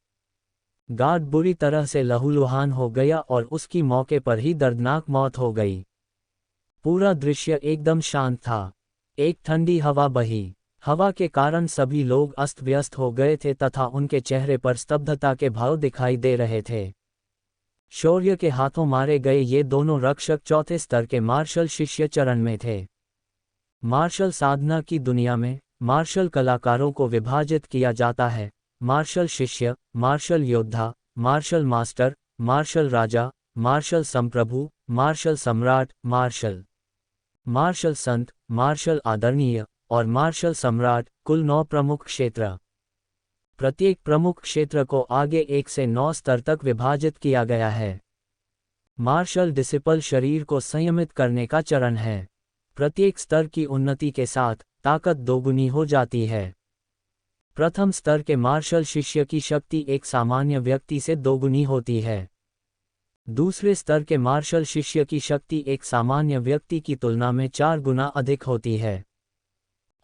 गार्ड बुरी तरह से लहूलुहान हो गया और उसकी मौके पर ही दर्दनाक मौत हो गई। पूरा दृश्य एकदम शांत था। एक ठंडी हवा बही। हवा के कारण सभी लोग अस्त व्यस्त हो गए थे तथा उनके चेहरे पर स्तब्धता के भाव दिखाई दे रहे थे। शौर्य के हाथों मारे गए ये दोनों रक्षक चौथे स्तर के मार्शल शिष्य चरण में थे। मार्शल साधना की दुनिया में मार्शल कलाकारों को विभाजित किया जाता है: मार्शल शिष्य, मार्शल योद्धा, मार्शल मास्टर, मार्शल राजा, मार्शल संप्रभु, मार्शल सम्राट, मार्शल संत, मार्शल आदरणीय और मार्शल सम्राट, कुल 9 प्रमुख क्षेत्र। प्रत्येक प्रमुख क्षेत्र को आगे 1 से 9 स्तर तक विभाजित किया गया है। मार्शल डिसिपल शरीर को संयमित करने का चरण है। प्रत्येक स्तर की उन्नति के साथ ताकत दोगुनी हो जाती है। प्रथम स्तर के मार्शल शिष्य की शक्ति एक सामान्य व्यक्ति से दोगुनी होती है। दूसरे स्तर के मार्शल शिष्य की शक्ति एक सामान्य व्यक्ति की तुलना में 4 गुना अधिक होती है।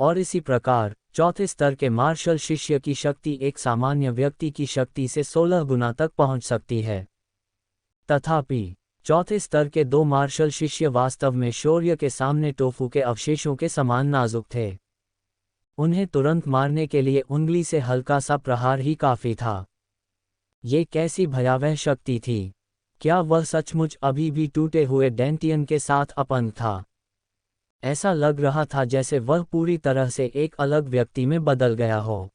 और इसी प्रकार चौथे स्तर के मार्शल शिष्य की शक्ति एक सामान्य व्यक्ति की शक्ति से 16 गुना तक पहुंच सकती है। तथापि चौथे स्तर के 2 मार्शल शिष्य वास्तव में शौर्य के सामने टोफू के अवशेषों के समान नाजुक थे। उन्हें तुरंत मारने के लिए उंगली से हल्का सा प्रहार ही काफी था। ये कैसी भयावह शक्ति थी! क्या वह सचमुच अभी भी टूटे हुए डेंटियन के साथ अपंग था? ऐसा लग रहा था जैसे वह पूरी तरह से एक अलग व्यक्ति में बदल गया हो।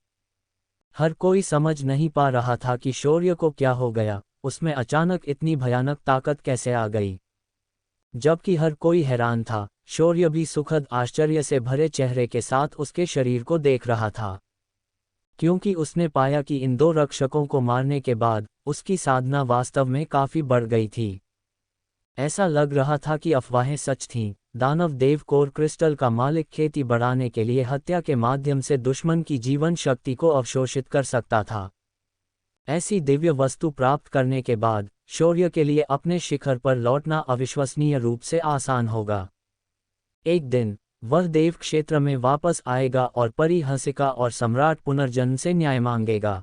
हर कोई समझ नहीं पा रहा था कि शौर्य को क्या हो गया, उसमें अचानक इतनी भयानक ताकत कैसे आ गई। जबकि हर कोई हैरान था, शौर्य भी सुखद आश्चर्य से भरे चेहरे के साथ उसके शरीर को देख रहा था, क्योंकि उसने पाया कि इन 2 रक्षकों को मारने के बाद उसकी साधना वास्तव में काफी बढ़ गई थी। ऐसा लग रहा था कि अफवाहें सच थीं। दानव देव कोर क्रिस्टल का मालिक खेती बढ़ाने के लिए हत्या के माध्यम से दुश्मन की जीवन शक्ति को अवशोषित कर सकता था। ऐसी दिव्य वस्तु प्राप्त करने के बाद शौर्य के लिए अपने शिखर पर लौटना अविश्वसनीय रूप से आसान होगा। एक दिन वह देव क्षेत्र में वापस आएगा और परिहंसिका और सम्राट पुनर्जन्म से न्याय मांगेगा।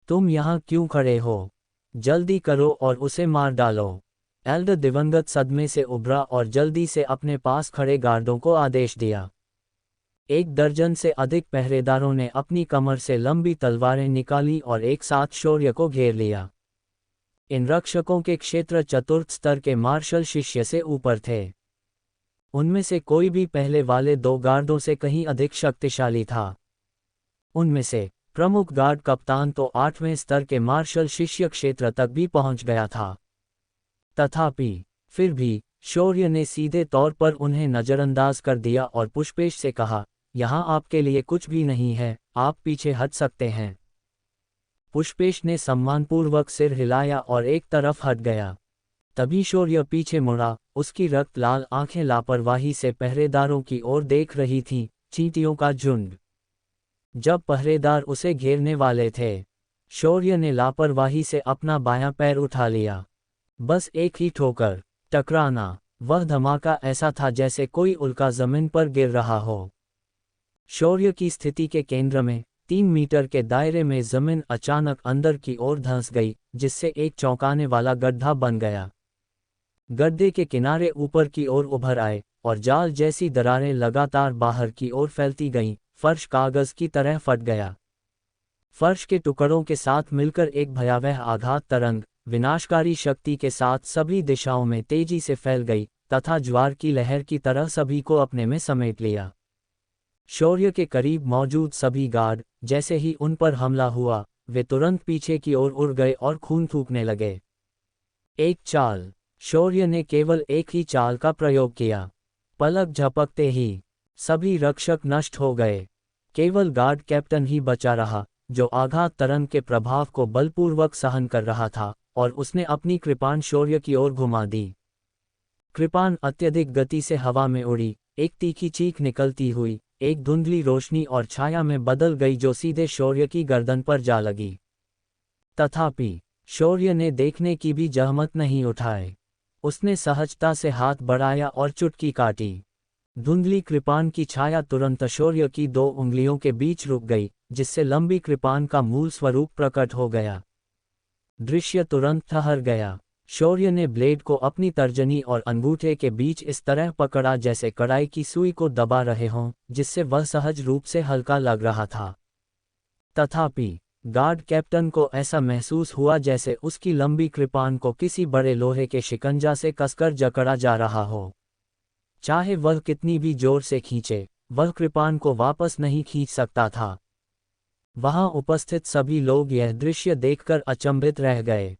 तुम यहाँ क्यों खड़े हो? जल्दी करो और उसे मार डालो। एल्डर दिवंगत सदमे से उभरा और जल्दी से अपने पास खड़े गार्डों को आदेश दिया। 1 दर्जन से अधिक पहरेदारों ने अपनी कमर से लंबी तलवारें निकाली और एक साथ शौर्य को घेर लिया। इन रक्षकों के क्षेत्र चतुर्थ स्तर के मार्शल शिष्य से ऊपर थे। उनमें से कोई भी पहले वाले 2 गार्डों से कहीं अधिक शक्तिशाली था। उनमें से प्रमुख गार्ड कप्तान तो 8वें स्तर के मार्शल शिष्य क्षेत्र तक भी पहुंच गया था। तथापि फिर भी शौर्य ने सीधे तौर पर उन्हें नजरअंदाज कर दिया और पुष्पेश से कहा, यहाँ आपके लिए कुछ भी नहीं है, आप पीछे हट सकते हैं। पुष्पेश ने सम्मानपूर्वक सिर हिलाया और एक तरफ हट गया। तभी शौर्य पीछे मुड़ा, उसकी रक्त लाल आंखें लापरवाही से पहरेदारों की ओर देख रही थीं, चींटियों का झुंड। जब पहरेदार उसे घेरने वाले थे, शौर्य ने लापरवाही से अपना बायां पैर उठा लिया। बस एक ही ठोकर, टकराना। वह धमाका ऐसा था जैसे कोई उल्का जमीन पर गिर रहा हो। शौर्य की स्थिति के केंद्र में 3 मीटर के दायरे में जमीन अचानक अंदर की ओर धंस गई, जिससे एक चौंकाने वाला गड्ढा बन गया। गड्ढे के किनारे ऊपर की ओर उभर आए और जाल जैसी दरारें लगातार बाहर की ओर फैलती गईं। फर्श कागज की तरह फट गया। फर्श के टुकड़ों के साथ मिलकर एक भयावह आघात तरंग विनाशकारी शक्ति के साथ सभी दिशाओं में तेजी से फैल गई तथा ज्वार की लहर की तरह सभी को अपने में समेट लिया। शौर्य के करीब मौजूद सभी गार्ड, जैसे ही उन पर हमला हुआ, वे तुरंत पीछे की ओर उड़ गए और खून थूकने लगे। एक चाल। शौर्य ने केवल एक ही चाल का प्रयोग किया। पलक झपकते ही सभी रक्षक नष्ट हो गए। केवल गार्ड कैप्टन ही बचा रहा, जो आघात तरंग के प्रभाव को बलपूर्वक सहन कर रहा था, और उसने अपनी कृपाण शौर्य की ओर घुमा दी। कृपाण अत्यधिक गति से हवा में उड़ी, एक तीखी चीख निकलती हुई एक धुंधली रोशनी और छाया में बदल गई जो सीधे शौर्य की गर्दन पर जा लगी। तथापि शौर्य ने देखने की भी जहमत नहीं उठाई। उसने सहजता से हाथ बढ़ाया और चुटकी काटी। धुंधली कृपाण की छाया तुरंत शौर्य की 2 उंगलियों के बीच रुक गई, जिससे लंबी कृपाण का मूल स्वरूप प्रकट हो गया। दृश्य तुरंत ठहर गया। शौर्य ने ब्लेड को अपनी तर्जनी और अंगूठे के बीच इस तरह पकड़ा जैसे कड़ाई की सुई को दबा रहे हों, जिससे वह सहज रूप से हल्का लग रहा था। तथापि गार्ड कैप्टन को ऐसा महसूस हुआ जैसे उसकी लंबी कृपाण को किसी बड़े लोहे के शिकंजा से कसकर जकड़ा जा रहा हो। चाहे वह कितनी भी जोर से खींचे, वह कृपाण को वापस नहीं खींच सकता था। वहां उपस्थित सभी लोग यह दृश्य देखकर अचंभित रह गए।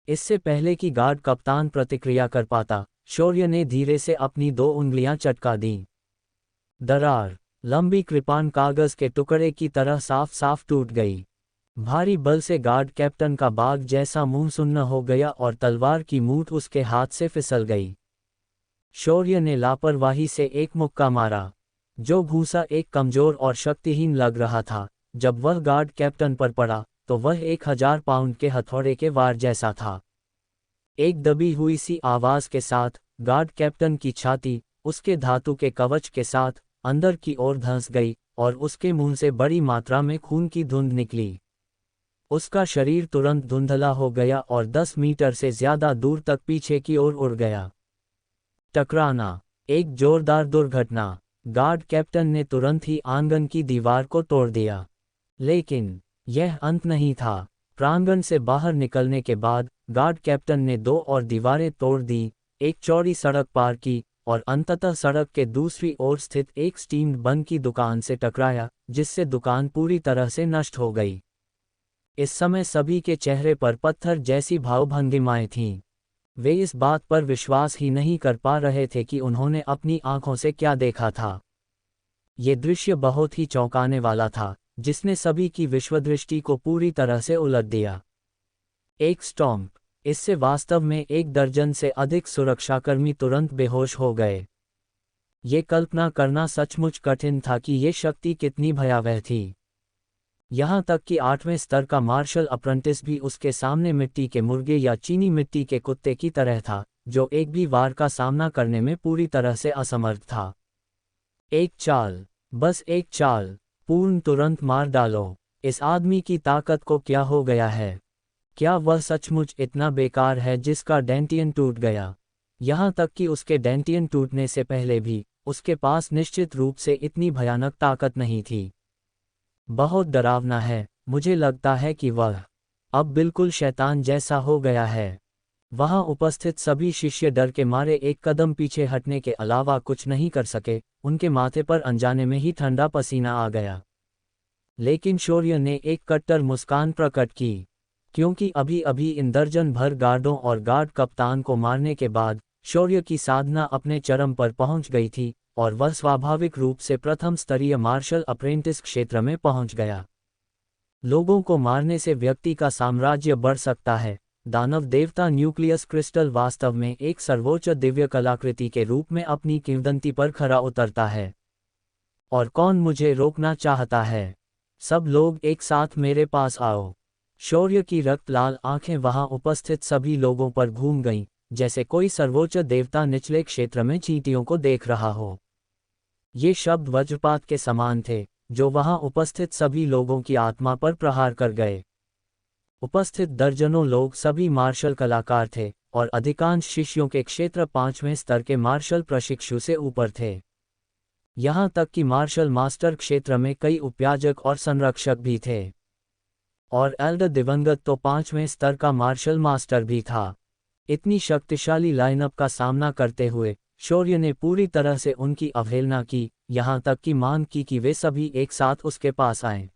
इससे पहले कि गार्ड कप्तान प्रतिक्रिया कर पाता, शौर्य ने धीरे से अपनी 2 उंगलियां चटका दीं। दरार, लंबी कृपाण कागज के टुकड़े की तरह साफ साफ टूट गई। भारी बल से गार्ड कैप्टन का बाघ जैसा मुंह सुन्न हो गया और तलवार की मूठ उसके हाथ से फिसल गई। शौर्य ने लापरवाही से एक मुक्का मारा, जो भूसा एक कमजोर और शक्तिहीन लग रहा था। जब वह गार्ड कैप्टन पर पड़ा, तो वह 1000 पाउंड के हथौड़े के वार जैसा था। एक दबी हुई सी आवाज के साथ गार्ड कैप्टन की छाती, उसके धातु के कवच के साथ, अंदर की ओर धंस गई और उसके मुंह से बड़ी मात्रा में खून की धुंध निकली। उसका शरीर तुरंत धुंधला हो गया और 10 मीटर से ज्यादा दूर तक पीछे की ओर उड़ गया। टकराना, एक जोरदार दुर्घटना। गार्ड कैप्टन ने तुरंत ही आंगन की दीवार को तोड़ दिया। लेकिन यह अंत नहीं था। प्रांगण से बाहर निकलने के बाद गार्ड कैप्टन ने 2 और दीवारें तोड़ दी, एक चौड़ी सड़क पार की और अंततः सड़क के दूसरी ओर स्थित एक स्टीम्ड बन की दुकान से टकराया, जिससे दुकान पूरी तरह से नष्ट हो गई। इस समय सभी के चेहरे पर पत्थर जैसी भावभंगिमाएं थीं। वे इस बात पर विश्वास ही नहीं कर पा रहे थे कि उन्होंने अपनी आंखों से क्या देखा था। ये दृश्य बहुत ही चौंकाने वाला था, जिसने सभी की विश्वदृष्टि को पूरी तरह से उलट दिया। एक स्टॉम्प, इससे वास्तव में 1 दर्जन से अधिक सुरक्षाकर्मी तुरंत बेहोश हो गए। ये कल्पना करना सचमुच कठिन था कि ये शक्ति कितनी भयावह थी। यहाँ तक कि 8वें स्तर का मार्शल अप्रेंटिस भी उसके सामने मिट्टी के मुर्गे या चीनी मिट्टी के कुत्ते की तरह था, जो एक भी वार का सामना करने में पूरी तरह से असमर्थ था। एक चाल, बस एक चाल, पूर्ण तुरंत मार डालो। इस आदमी की ताकत को क्या हो गया है? क्या वह सचमुच इतना बेकार है जिसका डेंटियन टूट गया? यहाँ तक कि उसके डेंटियन टूटने से पहले भी उसके पास निश्चित रूप से इतनी भयानक ताकत नहीं थी। बहुत डरावना है। मुझे लगता है कि वह अब बिल्कुल शैतान जैसा हो गया है। वहां उपस्थित सभी शिष्य डर के मारे एक कदम पीछे हटने के अलावा कुछ नहीं कर सके। उनके माथे पर अनजाने में ही ठंडा पसीना आ गया। लेकिन शौर्य ने एक कट्टर मुस्कान प्रकट की, क्योंकि अभी अभी इन दर्जन भर गार्डों और गार्ड कप्तान को मारने के बाद शौर्य की साधना अपने चरम पर पहुंच गई थी और वह स्वाभाविक रूप से प्रथम स्तरीय मार्शल अप्रेंटिस क्षेत्र में पहुंच गया। लोगों को मारने से व्यक्ति का साम्राज्य बढ़ सकता है। दानव देवता न्यूक्लियस क्रिस्टल वास्तव में एक सर्वोच्च दिव्य कलाकृति के रूप में अपनी किंवदंती पर खरा उतरता है। और कौन मुझे रोकना चाहता है? सब लोग एक साथ मेरे पास आओ। शौर्य की रक्त लाल आंखें वहां उपस्थित सभी लोगों पर घूम गईं, जैसे कोई सर्वोच्च देवता निचले क्षेत्र में चींटियों को देख रहा हो। ये शब्द वज्रपात के समान थे, जो वहां उपस्थित सभी लोगों की आत्मा पर प्रहार कर गए। उपस्थित दर्जनों लोग सभी मार्शल कलाकार थे और अधिकांश शिष्यों के क्षेत्र 5वें स्तर के मार्शल प्रशिक्षु से ऊपर थे। यहाँ तक कि मार्शल मास्टर क्षेत्र में कई उपयाजक और संरक्षक भी थे। और एल्डर दिवंगत तो 5वें स्तर का मार्शल मास्टर भी था। इतनी शक्तिशाली लाइनअप का सामना करते हुए शौर्य ने पूरी तरह से उनकी अवहेलना की, यहाँ तक कि मांग की कि वे सभी एक साथ उसके पास आएं।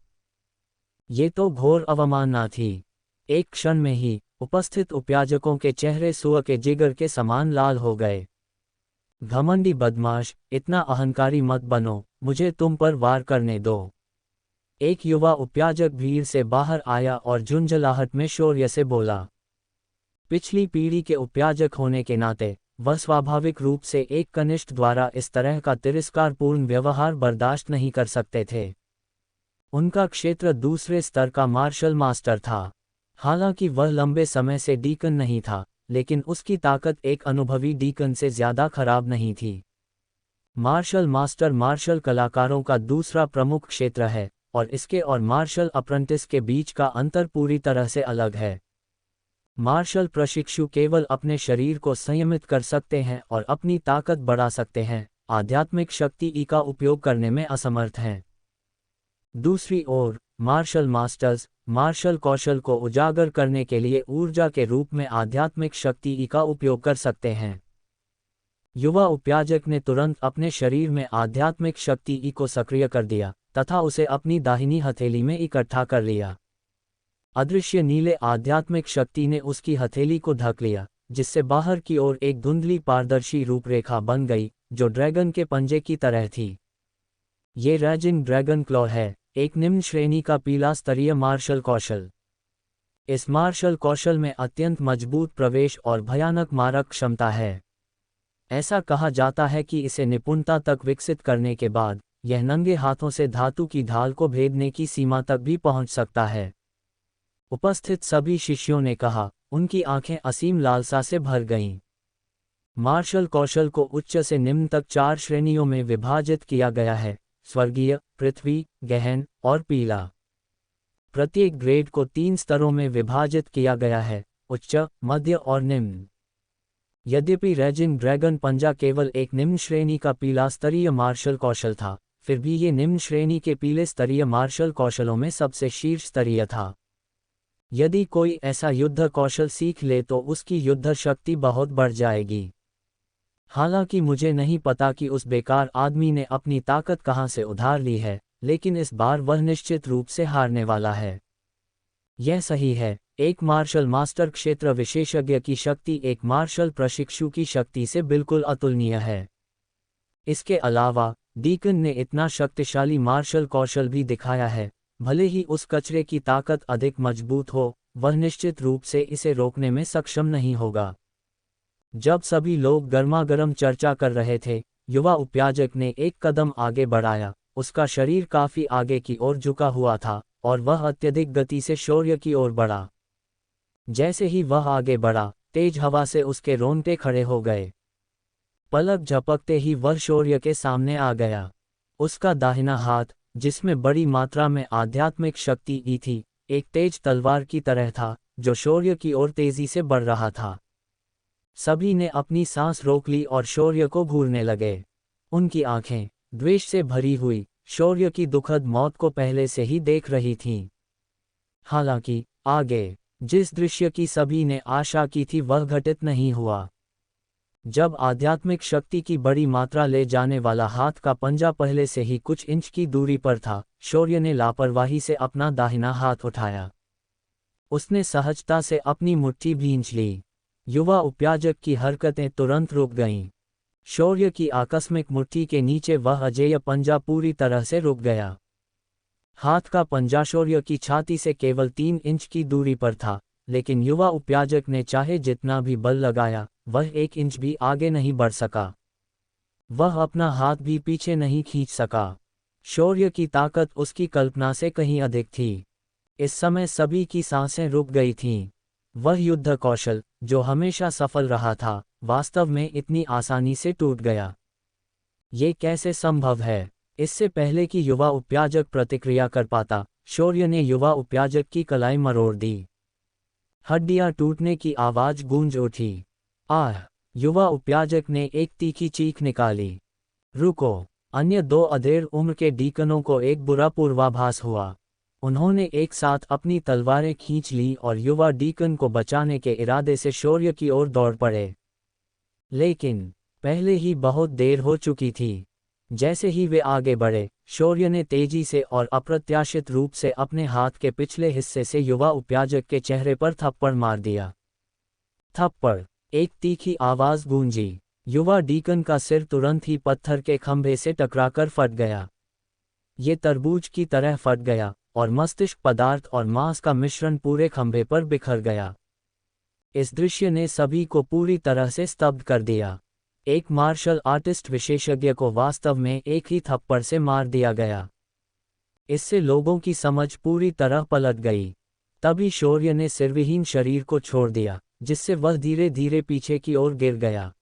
ये तो घोर अवमानना थी। एक क्षण में ही उपस्थित उपयाजकों के चेहरे सुअ के जिगर के समान लाल हो गए। घमंडी बदमाश, इतना अहंकारी मत बनो, मुझे तुम पर वार करने दो। एक युवा उपयाजक भीड़ से बाहर आया और झुंझलाहट में शौर्य से बोला। पिछली पीढ़ी के उपयाजक होने के नाते वह स्वाभाविक रूप से एक कनिष्ठ द्वारा इस तरह का तिरस्कारपूर्ण व्यवहार बर्दाश्त नहीं कर सकते थे। उनका क्षेत्र दूसरे स्तर का मार्शल मास्टर था। हालांकि वह लंबे समय से डीकन नहीं था, लेकिन उसकी ताकत एक अनुभवी डीकन से ज्यादा खराब नहीं थी। मार्शल मास्टर मार्शल कलाकारों का दूसरा प्रमुख क्षेत्र है, और इसके और मार्शल अप्रेंटिस के बीच का अंतर पूरी तरह से अलग है। मार्शल प्रशिक्षु केवल अपने शरीर को संयमित कर सकते हैं और अपनी ताकत बढ़ा सकते हैं, आध्यात्मिक शक्ति का उपयोग करने में असमर्थ हैं। दूसरी ओर, मार्शल मास्टर्स मार्शल कौशल को उजागर करने के लिए ऊर्जा के रूप में आध्यात्मिक शक्ति का उपयोग कर सकते हैं। युवा उपयाजक ने तुरंत अपने शरीर में आध्यात्मिक शक्ति को सक्रिय कर दिया तथा उसे अपनी दाहिनी हथेली में इकट्ठा कर लिया। अदृश्य नीले आध्यात्मिक शक्ति ने उसकी हथेली को ढक लिया, जिससे बाहर की ओर एक धुंधली पारदर्शी रूपरेखा बन गई, जो ड्रैगन के पंजे की तरह थी। ये राइजिंग ड्रैगन क्लॉ है, एक निम्न श्रेणी का पीला स्तरीय मार्शल कौशल। इस मार्शल कौशल में अत्यंत मजबूत प्रवेश और भयानक मारक क्षमता है। ऐसा कहा जाता है कि इसे निपुणता तक विकसित करने के बाद यह नंगे हाथों से धातु की ढाल को भेदने की सीमा तक भी पहुंच सकता है। उपस्थित सभी शिष्यों ने कहा, उनकी आंखें असीम लालसा से भर गईं। मार्शल कौशल को उच्च से निम्न तक 4 श्रेणियों में विभाजित किया गया है: स्वर्गीय, पृथ्वी, गहन और पीला। प्रत्येक ग्रेड को 3 स्तरों में विभाजित किया गया है: उच्च, मध्य और निम्न। यद्यपि राइजिंग ड्रैगन पंजा केवल एक निम्न श्रेणी का पीला स्तरीय मार्शल कौशल था, फिर भी ये निम्न श्रेणी के पीले स्तरीय मार्शल कौशलों में सबसे शीर्ष स्तरीय था। यदि कोई ऐसा युद्ध कौशल सीख ले तो उसकी युद्ध शक्ति बहुत बढ़ जाएगी। हालांकि मुझे नहीं पता कि उस बेकार आदमी ने अपनी ताकत कहां से उधार ली है, लेकिन इस बार वह निश्चित रूप से हारने वाला है। यह सही है, एक मार्शल मास्टर क्षेत्र विशेषज्ञ की शक्ति एक मार्शल प्रशिक्षु की शक्ति से बिल्कुल अतुलनीय है। इसके अलावा डीकन ने इतना शक्तिशाली मार्शल कौशल भी दिखाया है, भले ही उस कचरे की ताकत अधिक मजबूत हो, वह निश्चित रूप से इसे रोकने में सक्षम नहीं होगा। जब सभी लोग गर्मागर्म चर्चा कर रहे थे, युवा उपयाजक ने एक कदम आगे बढ़ाया। उसका शरीर काफी आगे की ओर झुका हुआ था और वह अत्यधिक गति से शौर्य की ओर बढ़ा। जैसे ही वह आगे बढ़ा, तेज हवा से उसके रोंगटे खड़े हो गए। पलक झपकते ही वह शौर्य के सामने आ गया। उसका दाहिना हाथ, जिसमें बड़ी मात्रा में आध्यात्मिक शक्ति थी, एक तेज तलवार की तरह था, जो शौर्य की ओर तेजी से बढ़ रहा था। सभी ने अपनी सांस रोक ली और शौर्य को घूरने लगे। उनकी आंखें द्वेष से भरी हुई शौर्य की दुखद मौत को पहले से ही देख रही थीं। हालांकि आगे जिस दृश्य की सभी ने आशा की थी वह घटित नहीं हुआ। जब आध्यात्मिक शक्ति की बड़ी मात्रा ले जाने वाला हाथ का पंजा पहले से ही कुछ इंच की दूरी पर था, शौर्य ने लापरवाही से अपना दाहिना हाथ उठाया। उसने सहजता से अपनी मुट्ठी भींच ली। युवा उपयाजक की हरकतें तुरंत रुक गईं। शौर्य की आकस्मिक मुट्ठी के नीचे वह अजेय पंजा पूरी तरह से रुक गया। हाथ का पंजा शौर्य की छाती से केवल 3 इंच की दूरी पर था, लेकिन युवा उपयाजक ने चाहे जितना भी बल लगाया, वह 1 इंच भी आगे नहीं बढ़ सका। वह अपना हाथ भी पीछे नहीं खींच सका। शौर्य की ताकत उसकी कल्पना से कहीं अधिक थी। इस समय सभी की सांसें रुक गई थीं। वह युद्ध कौशल, जो हमेशा सफल रहा था, वास्तव में इतनी आसानी से टूट गया। ये कैसे संभव है? इससे पहले कि युवा उपयाजक प्रतिक्रिया कर पाता, शौर्य ने युवा उपयाजक की कलाई मरोड़ दी। हड्डियां टूटने की आवाज गूंज उठी। आह! युवा उपयाजक ने एक तीखी चीख निकाली। रुको! अन्य 2 अधेड़ उम्र के डीकनों को एक बुरा पूर्वाभास हुआ। उन्होंने एक साथ अपनी तलवारें खींच ली और युवा डीकन को बचाने के इरादे से शौर्य की ओर दौड़ पड़े। लेकिन पहले ही बहुत देर हो चुकी थी। जैसे ही वे आगे बढ़े, शौर्य ने तेजी से और अप्रत्याशित रूप से अपने हाथ के पिछले हिस्से से युवा उपयाजक के चेहरे पर थप्पड़ मार दिया। थप्पड़! एक तीखी आवाज गूंजी। युवा डीकन का सिर तुरंत ही पत्थर के खंभे से टकराकर फट गया। ये तरबूज की तरह फट गया और मस्तिष्क पदार्थ और मांस का मिश्रण पूरे खंभे पर बिखर गया। इस दृश्य ने सभी को पूरी तरह से स्तब्ध कर दिया। एक मार्शल आर्टिस्ट विशेषज्ञ को वास्तव में एक ही थप्पड़ से मार दिया गया। इससे लोगों की समझ पूरी तरह पलट गई। तभी शौर्य ने सिरविहीन शरीर को छोड़ दिया, जिससे वह धीरे धीरे पीछे की ओर गिर गया।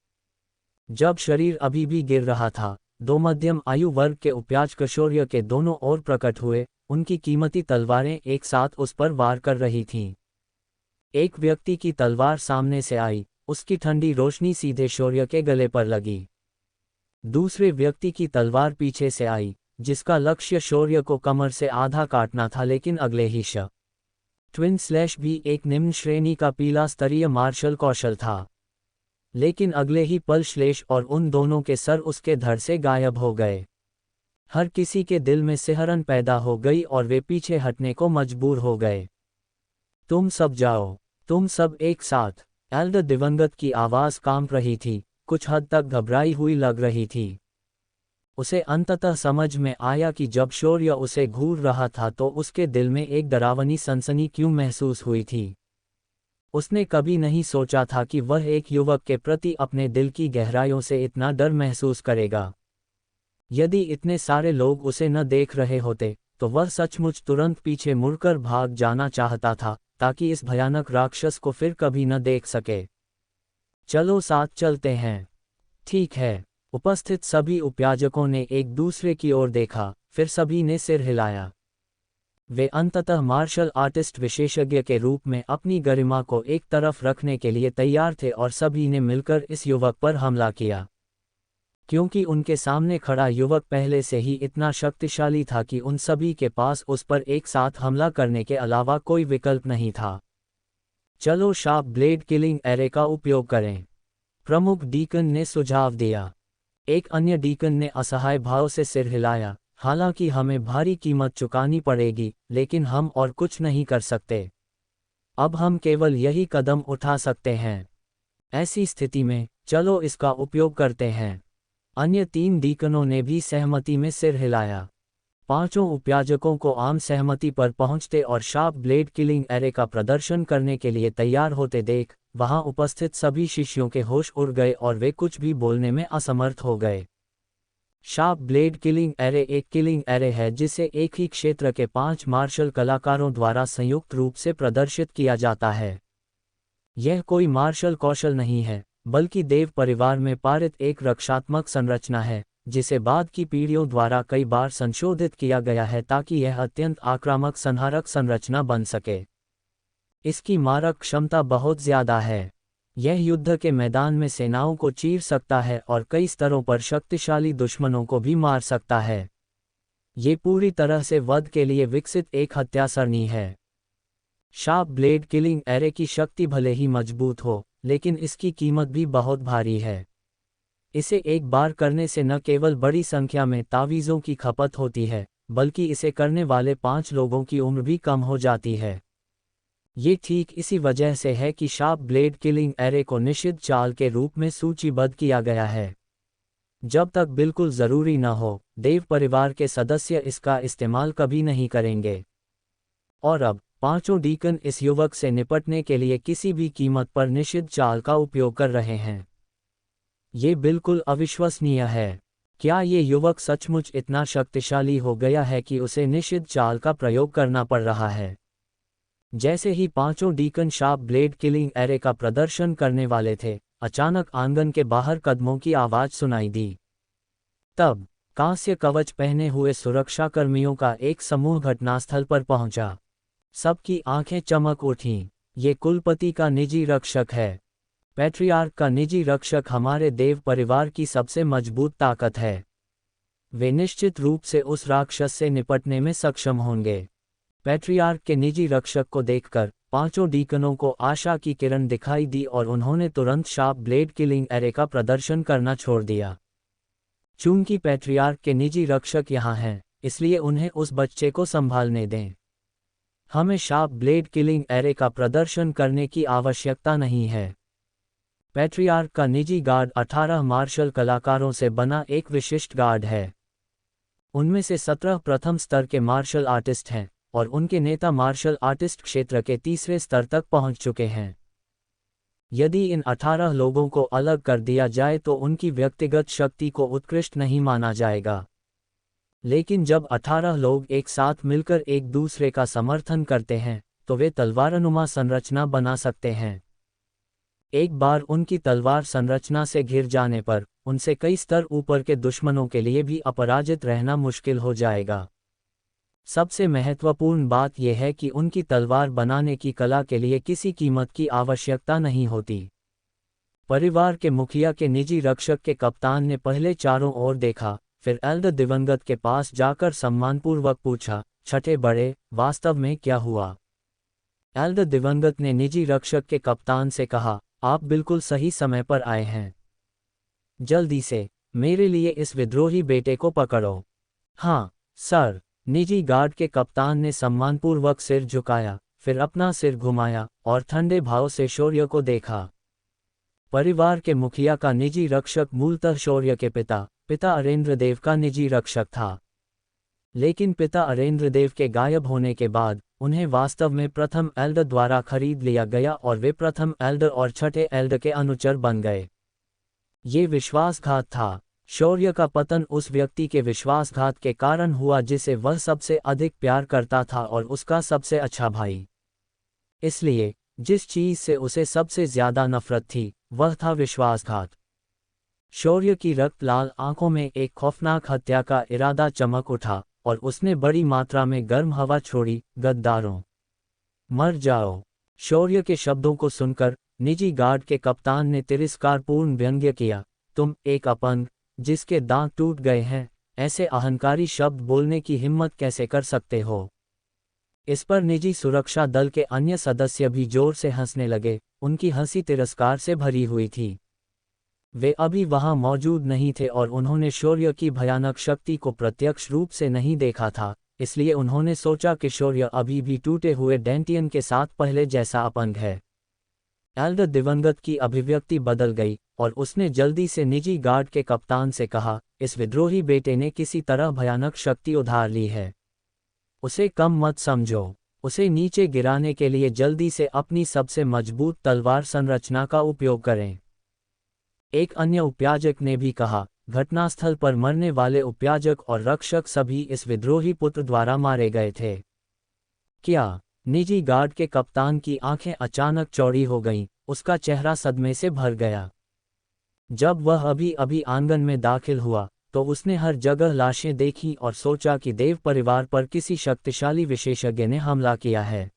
जब शरीर अभी भी गिर रहा था, दो मध्यम आयु वर्ग के उपयाज किशोर्य के दोनों ओर प्रकट हुए, उनकी कीमती तलवारें एक साथ उस पर वार कर रही थीं। एक व्यक्ति की तलवार सामने से आई, उसकी ठंडी रोशनी सीधे शौर्य के गले पर लगी। दूसरे व्यक्ति की तलवार पीछे से आई, जिसका लक्ष्य शौर्य को कमर से आधा काटना था, लेकिन अगले ही / भी एक निम्न श्रेणी का पीला स्तरीय मार्शल कौशल था। लेकिन अगले ही पल श्लेष और उन दोनों के सर उसके धड़ से गायब हो गए। हर किसी के दिल में सिहरन पैदा हो गई और वे पीछे हटने को मजबूर हो गए। तुम सब जाओ, तुम सब एक साथ। एल्डर दिवंगत की आवाज़ कांप रही थी, कुछ हद तक घबराई हुई लग रही थी। उसे अंततः समझ में आया कि जब शौर्य उसे घूर रहा था तो उसके दिल में एक डरावनी सनसनी क्यों महसूस हुई थी। उसने कभी नहीं सोचा था कि वह एक युवक के प्रति अपने दिल की गहराइयों से इतना डर महसूस करेगा। यदि इतने सारे लोग उसे न देख रहे होते, तो वह सचमुच तुरंत पीछे मुड़कर भाग जाना चाहता था, ताकि इस भयानक राक्षस को फिर कभी न देख सके। चलो साथ चलते हैं। ठीक है। उपस्थित सभी उपयाजकों ने एक दूसरे की ओर देखा, फिर सभी ने सिर हिलाया। वे अंततः मार्शल आर्टिस्ट विशेषज्ञ के रूप में अपनी गरिमा को एक तरफ रखने के लिए तैयार थे और सभी ने मिलकर इस युवक पर हमला किया। क्योंकि उनके सामने खड़ा युवक पहले से ही इतना शक्तिशाली था कि उन सभी के पास उस पर एक साथ हमला करने के अलावा कोई विकल्प नहीं था। चलो शार्प ब्लेड किलिंग एरे का उपयोग करें, प्रमुख डीकन ने सुझाव दिया। एक अन्य डीकन ने असहाय भाव से सिर हिलाया। हालांकि हमें भारी कीमत चुकानी पड़ेगी, लेकिन हम और कुछ नहीं कर सकते। अब हम केवल यही कदम उठा सकते हैं। ऐसी स्थिति में चलो इसका उपयोग करते हैं। अन्य 3 डीकनों ने भी सहमति में सिर हिलाया। पांचों उपयाजकों को आम सहमति पर पहुंचते और शार्प ब्लेड किलिंग एरे का प्रदर्शन करने के लिए तैयार होते देख वहां उपस्थित सभी शिष्यों के होश उड़ गए और वे कुछ भी बोलने में असमर्थ हो गए। शार्प ब्लेड किलिंग एरे एक किलिंग एरे है जिसे एक ही क्षेत्र के 5 मार्शल कलाकारों द्वारा संयुक्त रूप से प्रदर्शित किया जाता है। यह कोई मार्शल कौशल नहीं है, बल्कि देव परिवार में पारित एक रक्षात्मक संरचना है, जिसे बाद की पीढ़ियों द्वारा कई बार संशोधित किया गया है ताकि यह अत्यंत आक्रामक संहारक संरचना बन सके। इसकी मारक क्षमता बहुत ज्यादा है। यह युद्ध के मैदान में सेनाओं को चीर सकता है और कई स्तरों पर शक्तिशाली दुश्मनों को भी मार सकता है। ये पूरी तरह से वध के लिए विकसित एक हत्या सरणी है। शार्प ब्लेड किलिंग एरे की शक्ति भले ही मजबूत हो, लेकिन इसकी कीमत भी बहुत भारी है। इसे एक बार करने से न केवल बड़ी संख्या में तावीज़ों की खपत होती है, बल्कि इसे करने वाले 5 लोगों की उम्र भी कम हो जाती है। ये ठीक इसी वजह से है कि शार्प ब्लेड किलिंग एरे को निषिद्ध चाल के रूप में सूचीबद्ध किया गया है। जब तक बिल्कुल ज़रूरी न हो, देव परिवार के सदस्य इसका इस्तेमाल कभी नहीं करेंगे। और अब पांचों डीकन इस युवक से निपटने के लिए किसी भी कीमत पर निषिद्ध चाल का उपयोग कर रहे हैं। ये बिल्कुल अविश्वसनीय है। क्या ये युवक सचमुच इतना शक्तिशाली हो गया है कि उसे निषिद्ध चाल का प्रयोग करना पड़ रहा है? जैसे ही पांचों deacon sharp blade killing array का प्रदर्शन करने वाले थे, अचानक आंगन के बाहर कदमों की आवाज सुनाई दी। तब कांस्य कवच पहने हुए सुरक्षाकर्मियों का एक समूह घटनास्थल पर पहुंचा। सबकी आंखें चमक उठीं। ये कुलपति का निजी रक्षक है। पैट्रियार्क का निजी रक्षक हमारे देव परिवार की सबसे मजबूत ताकत है। वे निश्चित रूप से उस राक्षस से निपटने में सक्षम होंगे। पैट्रियार्क के निजी रक्षक को देखकर पांचों डीकनों को आशा की किरण दिखाई दी और उन्होंने तुरंत शार्प ब्लेड किलिंग एरे का प्रदर्शन करना छोड़ दिया। चूंकि पैट्रियार्क के निजी रक्षक यहाँ हैं, इसलिए उन्हें उस बच्चे को संभालने दें। हमें शार्प ब्लेड किलिंग एरे का प्रदर्शन करने की आवश्यकता नहीं है। पैट्रियार्क का निजी गार्ड 18 मार्शल कलाकारों से बना एक विशिष्ट गार्ड है। उनमें से 17 प्रथम स्तर के मार्शल आर्टिस्ट हैं और उनके नेता मार्शल आर्टिस्ट क्षेत्र के तीसरे स्तर तक पहुंच चुके हैं। यदि इन 18 लोगों को अलग कर दिया जाए तो उनकी व्यक्तिगत शक्ति को उत्कृष्ट नहीं माना जाएगा। लेकिन जब 18 लोग एक साथ मिलकर एक दूसरे का समर्थन करते हैं, तो वे तलवारनुमा संरचना बना सकते हैं। एक बार उनकी तलवार संरचना से घिर जाने पर उनसे कई स्तर ऊपर के दुश्मनों के लिए भी अपराजित रहना मुश्किल हो जाएगा। सबसे महत्वपूर्ण बात यह है कि उनकी तलवार बनाने की कला के लिए किसी कीमत की आवश्यकता नहीं होती। परिवार के मुखिया के निजी रक्षक के कप्तान ने पहले चारों ओर देखा, फिर एल्डर दिवंगत के पास जाकर सम्मानपूर्वक पूछा, छठे बड़े, वास्तव में क्या हुआ? एल्डर दिवंगत ने निजी रक्षक के कप्तान से कहा, आप बिल्कुल सही समय पर आए हैं। जल्दी से मेरे लिए इस विद्रोही बेटे को पकड़ो। हाँ सर। निजी गार्ड के कप्तान ने सम्मानपूर्वक सिर झुकाया, फिर अपना सिर घुमाया और ठंडे भाव से शौर्य को देखा। परिवार के मुखिया का निजी रक्षक मूलतः शौर्य के पिता अरेंद्रदेव का निजी रक्षक था। लेकिन पिता अरेंद्रदेव के गायब होने के बाद उन्हें वास्तव में प्रथम एल्डर द्वारा खरीद लिया गया और वे प्रथम एल्डर और छठे एल्डर के अनुचर बन गए। ये विश्वासघात था। शौर्य का पतन उस व्यक्ति के विश्वासघात के कारण हुआ जिसे वह सबसे अधिक प्यार करता था और उसका सबसे अच्छा भाई। इसलिए जिस चीज से उसे सबसे ज्यादा नफरत थी वह था विश्वासघात। शौर्य की रक्त लाल आंखों में एक खौफनाक हत्या का इरादा चमक उठा और उसने बड़ी मात्रा में गर्म हवा छोड़ी, गद्दारों, मर जाओ। शौर्य के शब्दों को सुनकर निजी गार्ड के कप्तान ने तिरस्कारपूर्ण व्यंग्य किया, तुम एक अपंग जिसके दांत टूट गए हैं, ऐसे अहंकारी शब्द बोलने की हिम्मत कैसे कर सकते हो? इस पर निजी सुरक्षा दल के अन्य सदस्य भी जोर से हंसने लगे। उनकी हंसी तिरस्कार से भरी हुई थी। वे अभी वहां मौजूद नहीं थे और उन्होंने शौर्य की भयानक शक्ति को प्रत्यक्ष रूप से नहीं देखा था, इसलिए उन्होंने सोचा कि शौर्य अभी भी टूटे हुए डेंटियन के साथ पहले जैसा अपंग है। एल्डर दिवंगत की अभिव्यक्ति बदल गई और उसने जल्दी से निजी गार्ड के कप्तान से कहा, इस विद्रोही बेटे ने किसी तरह भयानक शक्ति उधार ली है। उसे कम मत समझो। उसे नीचे गिराने के लिए जल्दी से अपनी सबसे मजबूत तलवार संरचना का उपयोग करें। एक अन्य उपयाजक ने भी कहा, घटनास्थल पर मरने वाले उपयाजक और रक्षक सभी इस विद्रोही पुत्र द्वारा मारे गए थे। क्या? निजी गार्ड के कप्तान की आंखें अचानक चौड़ी हो गईं, उसका चेहरा सदमे से भर गया। जब वह अभी अभी आंगन में दाखिल हुआ तो उसने हर जगह लाशें देखीं और सोचा कि देव परिवार पर किसी शक्तिशाली विशेषज्ञ ने हमला किया है।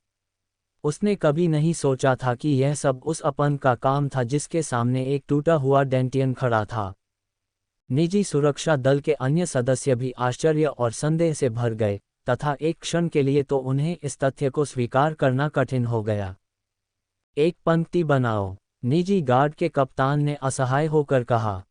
उसने कभी नहीं सोचा था कि यह सब उस अपंग का काम था जिसके सामने एक टूटा हुआ डेंटियन खड़ा था। निजी सुरक्षा दल के अन्य सदस्य भी आश्चर्य और संदेह से भर गए तथा एक क्षण के लिए तो उन्हें इस तथ्य को स्वीकार करना कठिन हो गया। एक पंक्ति बनाओ, निजी गार्ड के कप्तान ने असहाय होकर कहा।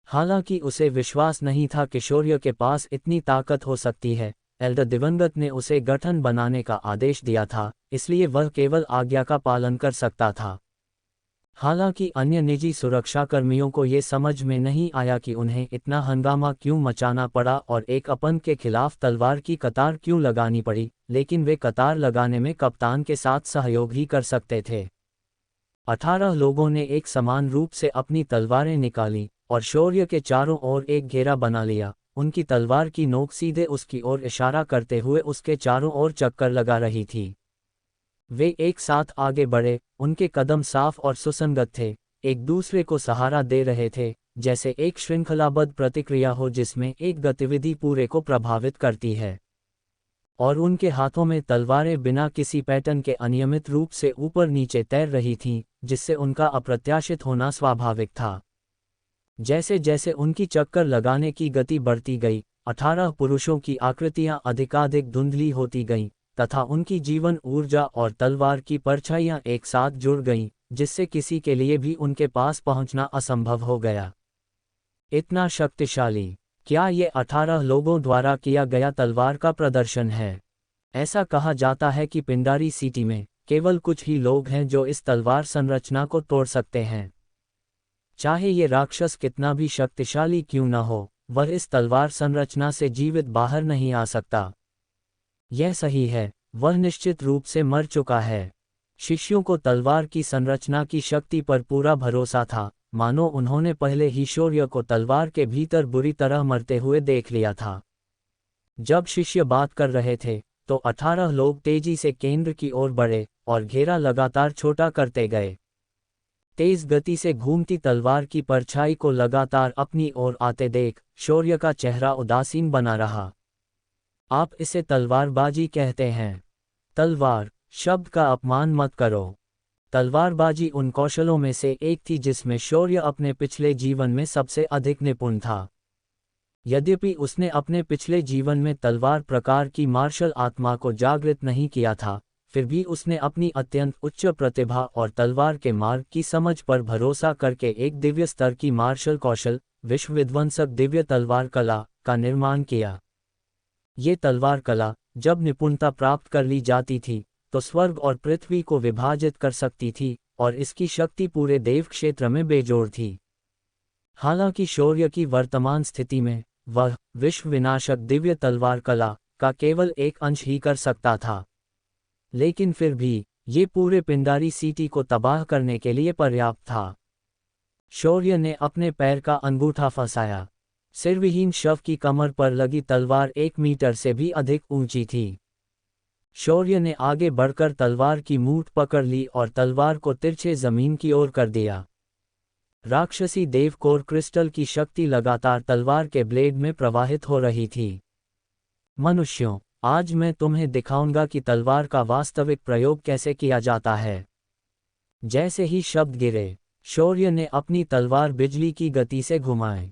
हालांकि उसे विश्वास नहीं था कि शौर्य के पास इतनी ताकत हो सकती है। एल्डर दिवंगत ने उसे गठन बनाने का आदेश दिया था, इसलिए वह केवल आज्ञा का पालन कर सकता था। हालांकि अन्य निजी सुरक्षाकर्मियों को ये समझ में नहीं आया कि उन्हें इतना हंगामा क्यों मचाना पड़ा और एक अपंग के खिलाफ तलवार की कतार क्यों लगानी पड़ी, लेकिन वे कतार लगाने में कप्तान के साथ सहयोग ही कर सकते थे। 18 लोगों ने एक समान रूप से अपनी तलवारें निकाली और शौर्य के चारों ओर एक घेरा बना लिया। उनकी तलवार की नोक सीधे उसकी ओर इशारा करते हुए उसके चारों ओर चक्कर लगा रही थी। वे एक साथ आगे बढ़े, उनके कदम साफ और सुसंगत थे, एक दूसरे को सहारा दे रहे थे, जैसे एक श्रृंखलाबद्ध प्रतिक्रिया हो जिसमें एक गतिविधि पूरे को प्रभावित करती है। और उनके हाथों में तलवारें बिना किसी पैटर्न के अनियमित रूप से ऊपर नीचे तैर रही थीं, जिससे उनका अप्रत्याशित होना स्वाभाविक था। जैसे जैसे उनकी चक्कर लगाने की गति बढ़ती गई, 18 पुरुषों की आकृतियां अधिकाधिक धुंधली होती गईं तथा उनकी जीवन ऊर्जा और तलवार की परछाइयां एक साथ जुड़ गईं, जिससे किसी के लिए भी उनके पास पहुंचना असंभव हो गया। इतना शक्तिशाली, क्या ये 18 लोगों द्वारा किया गया तलवार का प्रदर्शन है? ऐसा कहा जाता है कि पिंडारी सिटी में केवल कुछ ही लोग हैं जो इस तलवार संरचना को तोड़ सकते हैं। चाहे ये राक्षस कितना भी शक्तिशाली क्यों न हो, वह इस तलवार संरचना से जीवित बाहर नहीं आ सकता। यह सही है, वह निश्चित रूप से मर चुका है। शिष्यों को तलवार की संरचना की शक्ति पर पूरा भरोसा था, मानो उन्होंने पहले ही शौर्य को तलवार के भीतर बुरी तरह मरते हुए देख लिया था। जब शिष्य बात कर रहे थे तो 18 लोग तेजी से केंद्र की ओर बढ़े और घेरा लगातार छोटा करते गए। तेज गति से घूमती तलवार की परछाई को लगातार अपनी ओर आते देख शौर्य का चेहरा उदासीन बना रहा। आप इसे तलवारबाजी कहते हैं। तलवार शब्द का अपमान मत करो। तलवारबाजी उन कौशलों में से एक थी जिसमें शौर्य अपने पिछले जीवन में सबसे अधिक निपुण था। यद्यपि उसने अपने पिछले जीवन में तलवार प्रकार की मार्शल आत्मा को जागृत नहीं किया था, फिर भी उसने अपनी अत्यंत उच्च प्रतिभा और तलवार के मार्ग की समझ पर भरोसा करके एक दिव्य स्तर की मार्शल कौशल, विश्व विध्वंसक दिव्य तलवार कला का निर्माण किया। ये तलवार कला जब निपुणता प्राप्त कर ली जाती थी तो स्वर्ग और पृथ्वी को विभाजित कर सकती थी और इसकी शक्ति पूरे देव क्षेत्र में बेजोड़ थी। हालांकि शौर्य की वर्तमान स्थिति में वह विश्व विनाशक दिव्य तलवार कला का केवल एक अंश ही कर सकता था, लेकिन फिर भी ये पूरे पिंडारी सिटी को तबाह करने के लिए पर्याप्त था। शौर्य ने अपने पैर का अंगूठा फंसाया। सिरविहीन शव की कमर पर लगी तलवार 1 मीटर से भी अधिक ऊंची थी। शौर्य ने आगे बढ़कर तलवार की मूठ पकड़ ली और तलवार को तिरछे जमीन की ओर कर दिया। राक्षसी देव कोर क्रिस्टल की शक्ति लगातार तलवार के ब्लेड में प्रवाहित हो रही थी। मनुष्यों, आज मैं तुम्हें दिखाऊंगा कि तलवार का वास्तविक प्रयोग कैसे किया जाता है। जैसे ही शब्द गिरे, शौर्य ने अपनी तलवार बिजली की गति से घुमाई।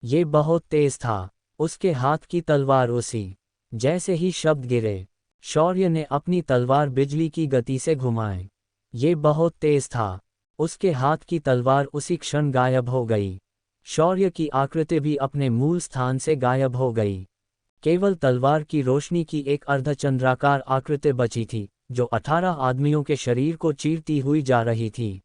ये बहुत तेज था। उसके हाथ की तलवार उसी। जैसे ही शब्द गिरे, शौर्य ने अपनी तलवार बिजली की गति से घुमाई। ये बहुत तेज था। उसके हाथ की तलवार उसी क्षण गायब हो गई। शौर्य की आकृति भी अपने मूल स्थान से गायब हो गई। केवल तलवार की रोशनी की एक अर्धचंद्राकार आकृति बची थी, जो 18 आदमियों के शरीर को चीरती हुई जा रही थी।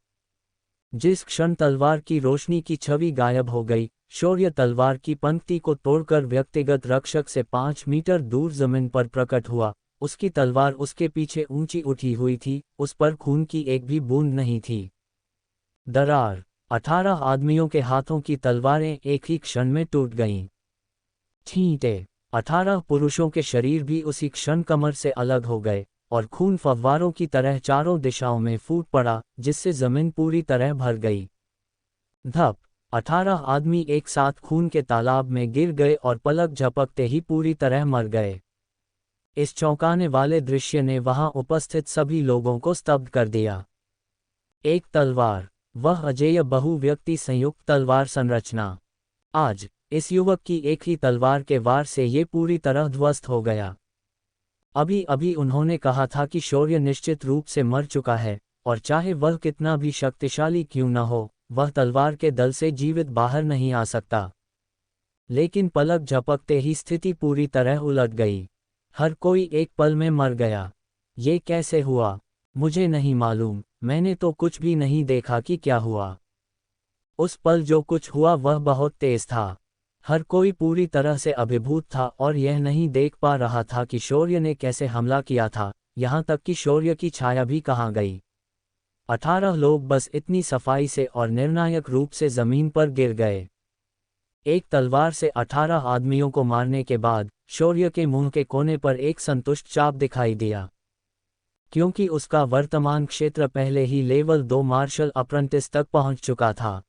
जिस क्षण तलवार की रोशनी की छवि गायब हो गई, शौर्य तलवार की पंक्ति को तोड़कर व्यक्तिगत रक्षक से 5 मीटर दूर जमीन पर प्रकट हुआ। उसकी तलवार उसके पीछे ऊंची उठी हुई थी, उस पर खून की एक भी बूंद नहीं थी। दरार। 18 आदमियों के हाथों की तलवारें एक ही क्षण में टूट गईं। छींटे। 18 पुरुषों के शरीर भी उसी क्षण कमर से अलग हो गए और खून फव्वारों की तरह चारों दिशाओं में फूट पड़ा, जिससे जमीन पूरी तरह भर गई। धप। 18 आदमी एक साथ खून के तालाब में गिर गए और पलक झपकते ही पूरी तरह मर गए। इस चौंकाने वाले दृश्य ने वहां उपस्थित सभी लोगों को स्तब्ध कर दिया। एक तलवार, वह अजेय बहुव्यक्ति संयुक्त तलवार संरचना। आज इस युवक की एक ही तलवार के वार से ये पूरी तरह ध्वस्त हो गया। अभी अभी उन्होंने कहा था कि शौर्य निश्चित रूप से मर चुका है, और चाहे वह कितना भी शक्तिशाली क्यों न हो, वह तलवार के दल से जीवित बाहर नहीं आ सकता। लेकिन पलक झपकते ही स्थिति पूरी तरह उलट गई। हर कोई एक पल में मर गया। ये कैसे हुआ? मुझे नहीं मालूम। मैंने तो कुछ भी नहीं देखा कि क्या हुआ। उस पल जो कुछ हुआ वह बहुत तेज था। हर कोई पूरी तरह से अभिभूत था और यह नहीं देख पा रहा था कि शौर्य ने कैसे हमला किया था, यहाँ तक कि शौर्य की छाया भी कहाँ गई। 18 लोग बस इतनी सफाई से और निर्णायक रूप से जमीन पर गिर गए। एक तलवार से 18 आदमियों को मारने के बाद शौर्य के मुंह के कोने पर एक संतुष्ट चाप दिखाई दिया, क्योंकि उसका वर्तमान क्षेत्र पहले ही लेवल 2 मार्शल अप्रेंटिस तक पहुंच चुका था,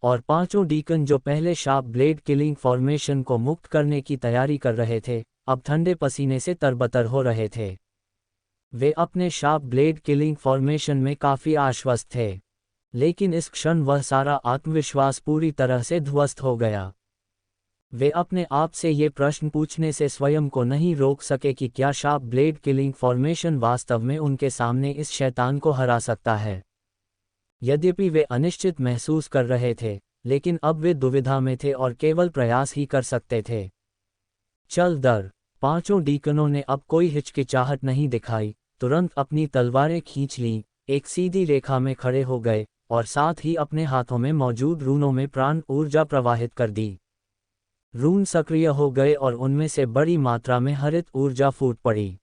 और 5 डीकन जो पहले शार्प ब्लेड किलिंग फॉर्मेशन को मुक्त करने की तैयारी कर रहे थे, अब ठंडे पसीने से तरबतर हो रहे थे। वे अपने शार्प ब्लेड किलिंग फॉर्मेशन में काफ़ी आश्वस्त थे, लेकिन इस क्षण वह सारा आत्मविश्वास पूरी तरह से ध्वस्त हो गया। वे अपने आप से ये प्रश्न पूछने से स्वयं को नहीं रोक सके कि क्या शार्प ब्लेड किलिंग फॉर्मेशन वास्तव में उनके सामने इस शैतान को हरा सकता है। यद्यपि वे अनिश्चित महसूस कर रहे थे, लेकिन अब वे दुविधा में थे और केवल प्रयास ही कर सकते थे। चल दर। 5 डीकनों ने अब कोई हिचकिचाहट नहीं दिखाई, तुरंत अपनी तलवारें खींच लीं, एक सीधी रेखा में खड़े हो गए और साथ ही अपने हाथों में मौजूद रूनों में प्राण ऊर्जा प्रवाहित कर दी। रून सक्रिय हो गए और उनमें से बड़ी मात्रा में हरित ऊर्जा फूट पड़ी।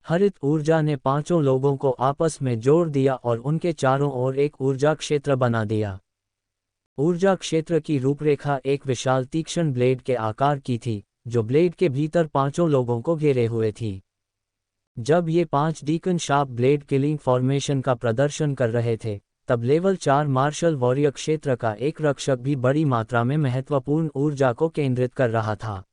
हरित ऊर्जा ने 5 लोगों को आपस में जोड़ दिया और उनके चारों ओर एक ऊर्जा क्षेत्र बना दिया। ऊर्जा क्षेत्र की रूपरेखा एक विशाल तीक्ष्ण ब्लेड के आकार की थी, जो ब्लेड के भीतर 5 लोगों को घेरे हुए थी। जब ये 5 deacon sharp blade killing formation का प्रदर्शन कर रहे थे, तब लेवल 4 मार्शल वॉरियर क्षेत्र का एक रक्षक भी बड़ी मात्रा में महत्वपूर्ण ऊर्जा को केंद्रित कर रहा था।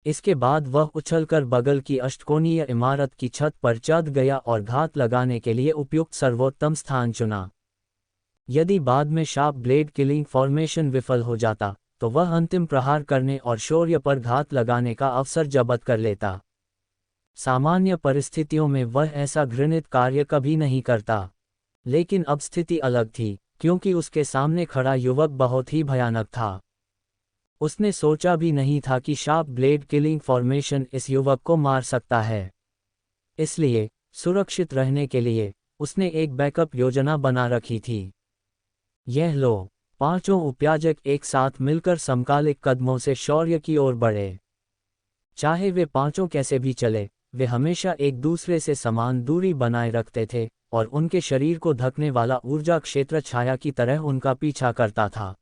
इसके बाद वह उछलकर बगल की अष्टकोणीय इमारत की छत पर चढ़ गया और घात लगाने के लिए उपयुक्त सर्वोत्तम स्थान चुना। यदि बाद में शार्प ब्लेड किलिंग फॉर्मेशन विफल हो जाता तो वह अंतिम प्रहार करने और शौर्य पर घात लगाने का अवसर जब्त कर लेता। सामान्य परिस्थितियों में वह ऐसा घृणित कार्य कभी नहीं करता, लेकिन अब स्थिति अलग थी, क्योंकि उसके सामने खड़ा युवक बहुत ही भयानक था। उसने सोचा भी नहीं था कि शार्प ब्लेड किलिंग फॉर्मेशन इस युवक को मार सकता है। इसलिए सुरक्षित रहने के लिए उसने एक बैकअप योजना बना रखी थी। यह लो, पांचों उपयाजक एक साथ मिलकर समकालिक कदमों से शौर्य की ओर बढ़े। चाहे वे पांचों कैसे भी चले, वे हमेशा एक दूसरे से समान दूरी बनाए रखते थे और उनके शरीर को ढकने वाला ऊर्जा क्षेत्र छाया की तरह उनका पीछा करता था।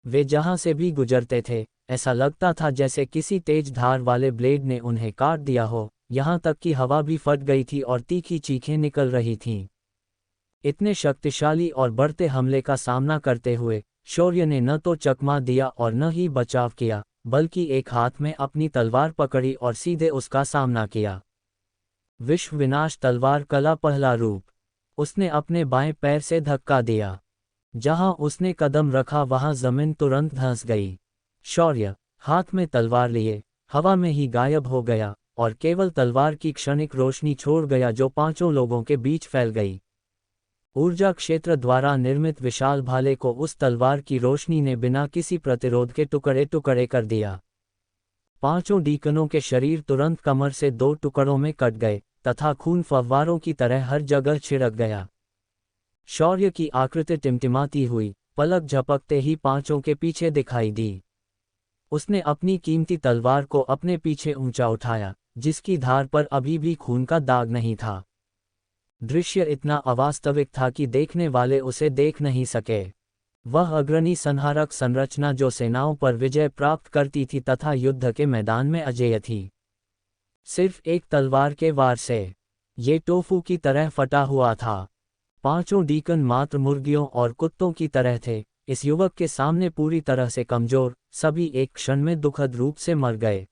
वे जहां से भी गुजरते थे, ऐसा लगता था जैसे किसी तेज धार वाले ब्लेड ने उन्हें काट दिया हो, यहां तक कि हवा भी फट गई थी और तीखी चीखें निकल रही थीं। इतने शक्तिशाली और बढ़ते हमले का सामना करते हुए शौर्य ने न तो चकमा दिया और न ही बचाव किया, बल्कि एक हाथ में अपनी तलवार पकड़ी और सीधे उसका सामना किया। विश्व विनाश तलवार कला पहला रूप। उसने अपने बाएं पैर से धक्का दिया। जहां उसने कदम रखा वहां जमीन तुरंत धंस गई। शौर्य हाथ में तलवार लिए हवा में ही गायब हो गया और केवल तलवार की क्षणिक रोशनी छोड़ गया जो पांचों लोगों के बीच फैल गई। ऊर्जा क्षेत्र द्वारा निर्मित विशाल भाले को उस तलवार की रोशनी ने बिना किसी प्रतिरोध के टुकड़े टुकड़े कर दिया। पांचों डीकनों के शरीर तुरंत कमर से दो टुकड़ों में कट गए तथा खून फव्वारों की तरह हर जगह छिड़क गया। शौर्य की आकृति टिमटिमाती हुई, पलक झपकते ही पांचों के पीछे दिखाई दी। उसने अपनी कीमती तलवार को अपने पीछे ऊंचा उठाया, जिसकी धार पर अभी भी खून का दाग नहीं था। दृश्य इतना अवास्तविक था कि देखने वाले उसे देख नहीं सके। वह अग्रणी संहारक संरचना जो सेनाओं पर विजय प्राप्त करती थी तथा युद्ध के मैदान में अजेय थी, सिर्फ एक तलवार के वार से ये टोफू की तरह फटा हुआ था। पांचों डीकन मात्र मुर्गियों और कुत्तों की तरह थे, इस युवक के सामने पूरी तरह से कमजोर। सभी एक क्षण में दुखद रूप से मर गए।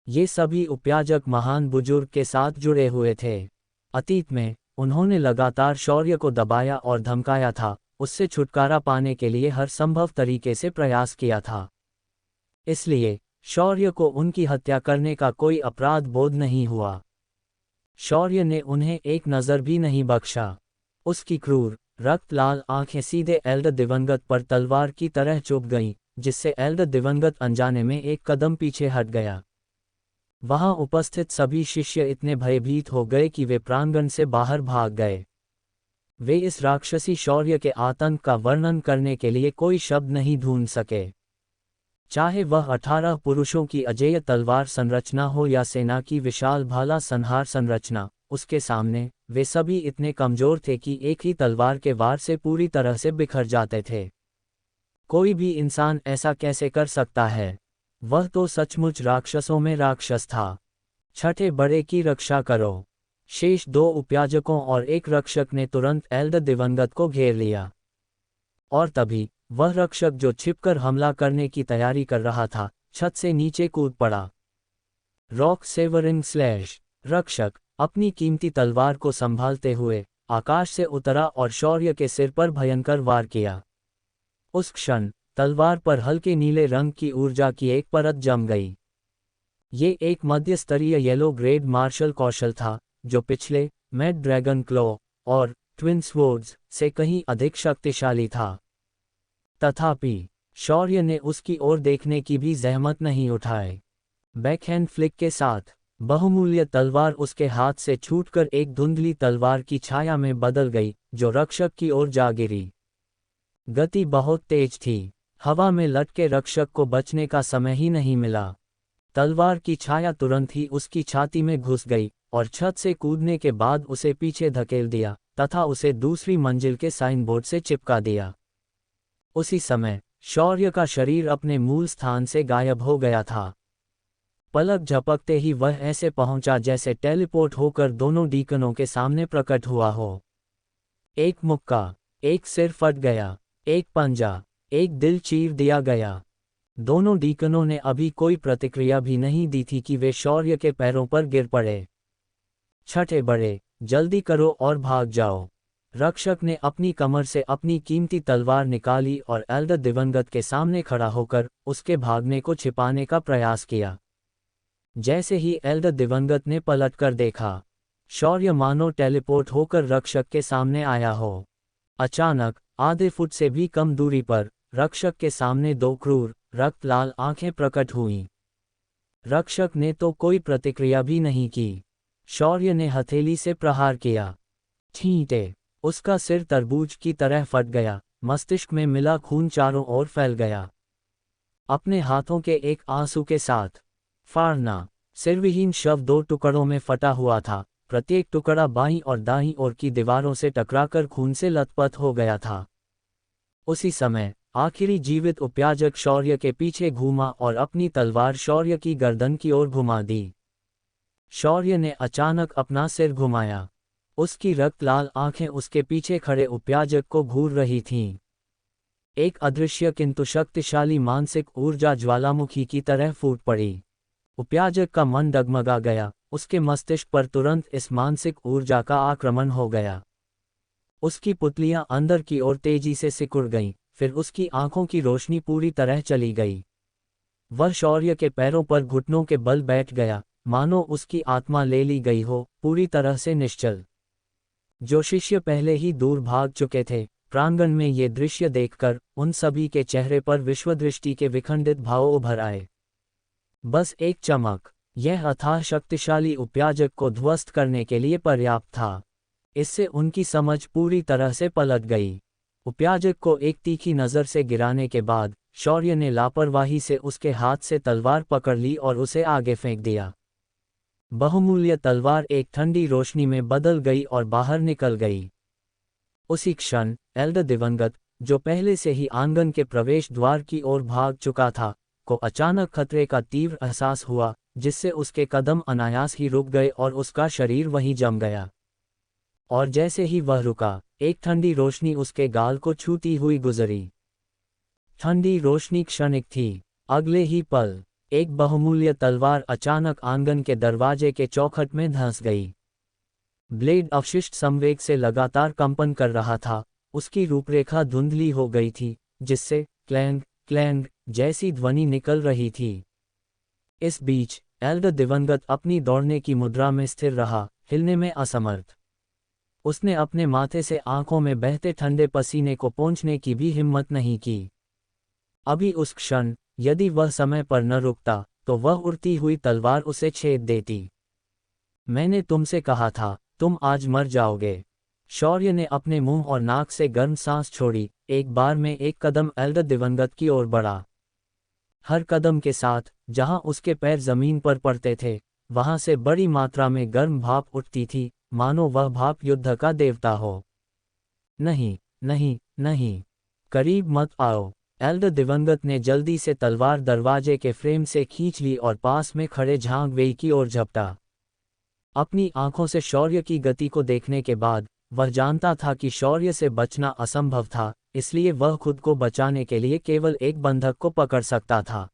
ये सभी उपयाजक महान बुजुर्ग के साथ जुड़े हुए थे। अतीत में उन्होंने लगातार शौर्य को दबाया और धमकाया था, उससे छुटकारा पाने के लिए हर संभव तरीके से प्रयास किया था। इसलिए शौर्य को उनकी हत्या करने का कोई अपराध बोध नहीं हुआ। शौर्य ने उन्हें एक नज़र भी नहीं बख्शा। उसकी क्रूर रक्त लाल आंखें सीधे एल्डर दिवंगत पर तलवार की तरह चुभ गईं, जिससे एल्डर दिवंगत अनजाने में एक कदम पीछे हट गया। वहां उपस्थित सभी शिष्य इतने भयभीत हो गए कि वे प्रांगण से बाहर भाग गए। वे इस राक्षसी शौर्य के आतंक का वर्णन करने के लिए कोई शब्द नहीं ढूंढ सके। चाहे वह 18 पुरुषों की अजेय तलवार संरचना हो या सेना की विशाल भाला संहार संरचना, उसके सामने वे सभी इतने कमजोर थे कि एक ही तलवार के वार से पूरी तरह से बिखर जाते थे। कोई भी इंसान ऐसा कैसे कर सकता है? वह तो सचमुच राक्षसों में राक्षस था। छठे बड़े की रक्षा करो। शेष दो उपयाजकों और एक रक्षक ने तुरंत एल्डर दिवंगत को घेर लिया। और तभी वह रक्षक जो छिपकर हमला करने की तैयारी कर रहा था, छत से नीचे कूद पड़ा। Rock savouring slash. रक्षक अपनी कीमती तलवार को संभालते हुए आकाश से उतरा और शौर्य के सिर पर भयंकर वार किया। उस क्षण तलवार पर हल्के नीले रंग की ऊर्जा की एक परत जम गई। ये एक मध्य स्तरीय येलो ग्रेड मार्शल कौशल था, जो पिछले मैड ड्रैगन क्लॉ और ट्विन स्वॉर्ड्स से कहीं अधिक शक्तिशाली था। तथापि शौर्य ने उसकी ओर देखने की भी जहमत नहीं उठाई। बैकहैंड फ्लिक के साथ बहुमूल्य तलवार उसके हाथ से छूटकर एक धुंधली तलवार की छाया में बदल गई, जो रक्षक की ओर जा गिरी। गति बहुत तेज थी। हवा में लटके रक्षक को बचने का समय ही नहीं मिला। तलवार की छाया तुरंत ही उसकी छाती में घुस गई और छत से कूदने के बाद उसे पीछे धकेल दिया तथा उसे दूसरी मंजिल के साइन बोर्ड से चिपका दिया। उसी समय शौर्य का शरीर अपने मूल स्थान से गायब हो गया था। पलक झपकते ही वह ऐसे पहुंचा जैसे टेलीपोर्ट होकर दोनों डीकनों के सामने प्रकट हुआ हो। एक मुक्का, एक सिर फट गया, एक पंजा, एक दिल चीर दिया गया। दोनों डीकनों ने अभी कोई प्रतिक्रिया भी नहीं दी थी कि वे शौर्य के पैरों पर गिर पड़े। छठे बड़े, जल्दी करो और भाग जाओ। रक्षक ने अपनी कमर से अपनी कीमती तलवार निकाली और एल्डर दिवंगत के सामने खड़ा होकर उसके भागने को छिपाने का प्रयास किया। जैसे ही एल्डर दिवंगत ने पलटकर देखा, शौर्य मानो टेलीपोर्ट होकर रक्षक के सामने आया हो। अचानक आधे फुट से भी कम दूरी पर रक्षक के सामने दो क्रूर रक्त लाल आंखें प्रकट हुईं। रक्षक ने तो कोई प्रतिक्रिया भी नहीं की। शौर्य ने हथेली से प्रहार किया। ठींटे, उसका सिर तरबूज की तरह फट गया, मस्तिष्क में मिला खून चारों ओर फैल गया। अपने हाथों के एक आंसू के साथ फाड़ना, सिरविहीन शव दो टुकड़ों में फटा हुआ था। प्रत्येक टुकड़ा बाईं और दाईं ओर की दीवारों से टकराकर खून से लथपथ हो गया था। उसी समय आखिरी जीवित उपयाजक शौर्य के पीछे घूमा और अपनी तलवार शौर्य की गर्दन की ओर घुमा दी। शौर्य ने अचानक अपना सिर घुमाया। उसकी रक्त लाल आंखें उसके पीछे खड़े उपयाजक को घूर रही थीं। एक अदृश्य किंतु शक्तिशाली मानसिक ऊर्जा ज्वालामुखी की तरह फूट पड़ी। उपयाजक का मन डगमगा गया, उसके मस्तिष्क पर तुरंत इस मानसिक ऊर्जा का आक्रमण हो गया। उसकी पुतलियां अंदर की ओर तेजी से सिकुड़ गईं, फिर उसकी आंखों की रोशनी पूरी तरह चली गई। वह शौर्य के पैरों पर घुटनों के बल बैठ गया, मानो उसकी आत्मा ले ली गई हो, पूरी तरह से निश्चल। जो शिष्य पहले ही दूर भाग चुके थे, प्रांगण में ये दृश्य देखकर उन सभी के चेहरे पर विश्वदृष्टि के विखंडित भाव उभर आए। बस एक चमक, यह अथाह शक्तिशाली उपयाजक को ध्वस्त करने के लिए पर्याप्त था। इससे उनकी समझ पूरी तरह से पलट गई। उपयाजक को एक तीखी नज़र से गिराने के बाद शौर्य ने लापरवाही से उसके हाथ से तलवार पकड़ ली और उसे आगे फेंक दिया। बहुमूल्य तलवार एक ठंडी रोशनी में बदल गई और बाहर निकल गई। उसी क्षण एल्डर दिवंगत, जो पहले से ही आंगन के प्रवेश द्वार की ओर भाग चुका था, को अचानक खतरे का तीव्र एहसास हुआ, जिससे उसके कदम अनायास ही रुक गए और उसका शरीर वहीं जम गया। और जैसे ही वह रुका, एक ठंडी रोशनी उसके गाल को छूती हुई गुजरी। ठंडी रोशनी क्षणिक थी। अगले ही पल एक बहुमूल्य तलवार अचानक आंगन के दरवाजे के चौखट में धंस गई। ब्लेड अवशिष्ट संवेग से लगातार कंपन कर रहा था, उसकी रूपरेखा धुंधली हो गई थी, जिससे क्लैंग क्लैंग जैसी ध्वनि निकल रही थी। इस बीच एल्डर दिवंगत अपनी दौड़ने की मुद्रा में स्थिर रहा, हिलने में असमर्थ। उसने अपने माथे से आंखों में बहते ठंडे पसीने को पोंछने की भी हिम्मत नहीं की। अभी उस क्षण, यदि वह समय पर न रुकता, तो वह उड़ती हुई तलवार उसे छेद देती। मैंने तुमसे कहा था, तुम आज मर जाओगे। शौर्य ने अपने मुंह और नाक से गर्म सांस छोड़ी, एक बार में एक कदम एल्डर दिवंगत की ओर बढ़ा। हर कदम के साथ, जहां उसके पैर जमीन पर पड़ते थे, वहां से बड़ी मात्रा में गर्म भाप उठती थी, मानो वह भाप युद्ध का देवता हो। नहीं, नहीं, नहीं, करीब मत आओ। एल्डर दिवंगत ने जल्दी से तलवार दरवाजे के फ्रेम से खींच ली और पास में खड़े झांग वेई की ओर झपटा। अपनी आंखों से शौर्य की गति को देखने के बाद वह जानता था कि शौर्य से बचना असंभव था, इसलिए वह खुद को बचाने के लिए केवल एक बंधक को पकड़ सकता था।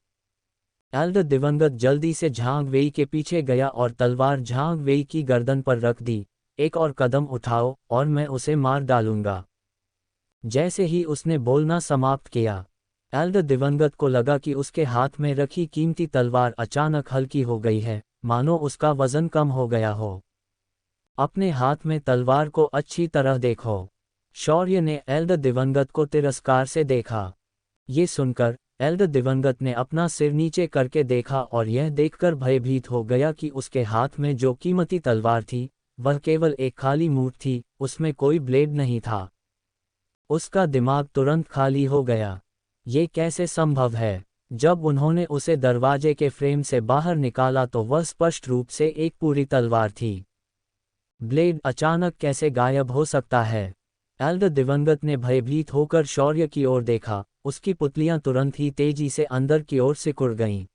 एल्डर दिवंगत जल्दी से झांग वेई के पीछे गया और तलवार झांग वेई की गर्दन पर रख दी। एक और कदम उठाओ और मैं उसे मार डालूंगा। जैसे ही उसने बोलना समाप्त किया, एल्डर दिवंगत को लगा कि उसके हाथ में रखी कीमती तलवार अचानक हल्की हो गई है, मानो उसका वजन कम हो गया हो। अपने हाथ में तलवार को अच्छी तरह देखो। शौर्य ने एल्डर दिवंगत को तिरस्कार से देखा। ये सुनकर एल्डर दिवंगत ने अपना सिर नीचे करके देखा और यह देखकर भयभीत हो गया कि उसके हाथ में जो कीमती तलवार थी, वह केवल एक खाली मूठ थी, उसमें कोई ब्लेड नहीं था। उसका दिमाग तुरंत खाली हो गया। ये कैसे संभव है? जब उन्होंने उसे दरवाजे के फ्रेम से बाहर निकाला तो वह स्पष्ट रूप से एक पूरी तलवार थी। ब्लेड अचानक कैसे गायब हो सकता है? एल्डर दिवंगत ने भयभीत होकर शौर्य की ओर देखा, उसकी पुतलियां तुरंत ही तेजी से अंदर की ओर सिकुड़ गईं।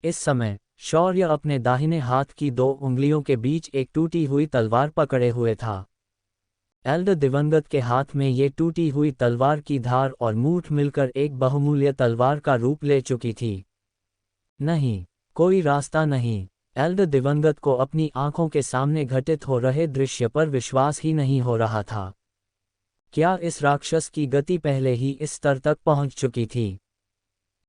इस समय शौर्य अपने दाहिने हाथ की दो उंगलियों के बीच एक टूटी हुई तलवार पकड़े हुए था। एल्डर दिवंगत के हाथ में ये टूटी हुई तलवार की धार और मूठ मिलकर एक बहुमूल्य तलवार का रूप ले चुकी थी। नहीं, कोई रास्ता नहीं। एल्डर दिवंगत को अपनी आंखों के सामने घटित हो रहे दृश्य पर विश्वास ही नहीं हो रहा था। क्या इस राक्षस की गति पहले ही इस स्तर तक पहुंच चुकी थी?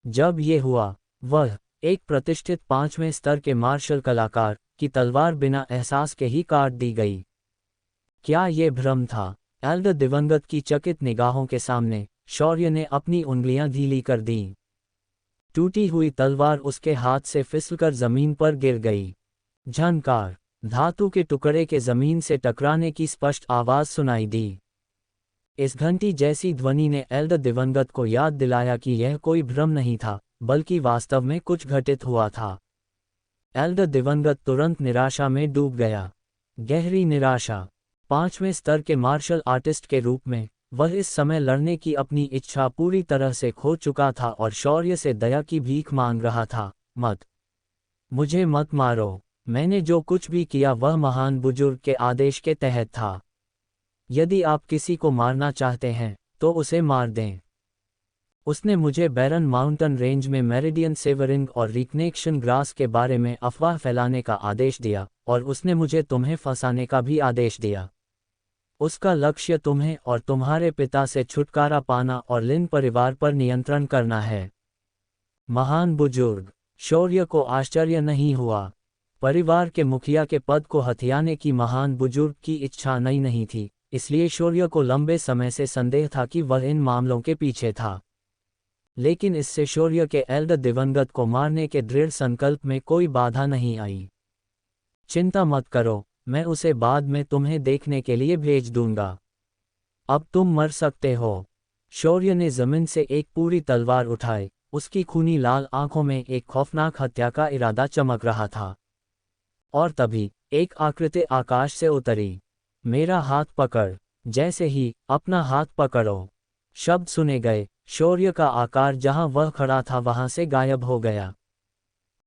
जब ये हुआ, वह एक प्रतिष्ठित 5वें स्तर के मार्शल कलाकार की तलवार बिना एहसास के ही काट दी गई। क्या ये भ्रम था? एल्डर दिवंगत की चकित निगाहों के सामने शौर्य ने अपनी उंगलियां ढीली कर दीं। टूटी हुई तलवार उसके हाथ से फिसलकर जमीन पर गिर गई। झनकार, धातु के टुकड़े के जमीन से टकराने की स्पष्ट आवाज सुनाई दी। इस घंटी जैसी ध्वनि ने एल्डर दिवंगत को याद दिलाया कि यह कोई भ्रम नहीं था, बल्कि वास्तव में कुछ घटित हुआ था। एल्डर दिवंगत तुरंत निराशा में डूब गया। गहरी निराशा। 5वें स्तर के मार्शल आर्टिस्ट के रूप में वह इस समय लड़ने की अपनी इच्छा पूरी तरह से खो चुका था और शौर्य से दया की भीख मांग रहा था। मुझे मत मारो। मैंने जो कुछ भी किया वह महान बुजुर्ग के आदेश के तहत था। यदि आप किसी को मारना चाहते हैं तो उसे मार दें। उसने मुझे बैरन माउंटेन रेंज में मेरिडियन सेवरिंग और रिकनेक्शन ग्रास के बारे में अफवाह फैलाने का आदेश दिया, और उसने मुझे तुम्हें फंसाने का भी आदेश दिया। उसका लक्ष्य तुम्हें और तुम्हारे पिता से छुटकारा पाना और लिन परिवार पर नियंत्रण करना है। महान बुजुर्ग। शौर्य को आश्चर्य नहीं हुआ। परिवार के मुखिया के पद को हथियाने की महान बुजुर्ग की इच्छा नई नहीं थी, इसलिए शौर्य को लंबे समय से संदेह था कि वह इन मामलों के पीछे था। लेकिन इससे शौर्य के एल्डर दिवंगत को मारने के दृढ़ संकल्प में कोई बाधा नहीं आई। चिंता मत करो, मैं उसे बाद में तुम्हें देखने के लिए भेज दूंगा। अब तुम मर सकते हो। शौर्य ने जमीन से एक पूरी तलवार उठाई। उसकी खूनी लाल आंखों में एक खौफनाक हत्या का इरादा चमक रहा था। और तभी एक आकृति आकाश से उतरी। मेरा हाथ पकड़। जैसे ही अपना हाथ पकड़ो शब्द सुने गए, शौर्य का आकार जहां वह खड़ा था वहां से गायब हो गया।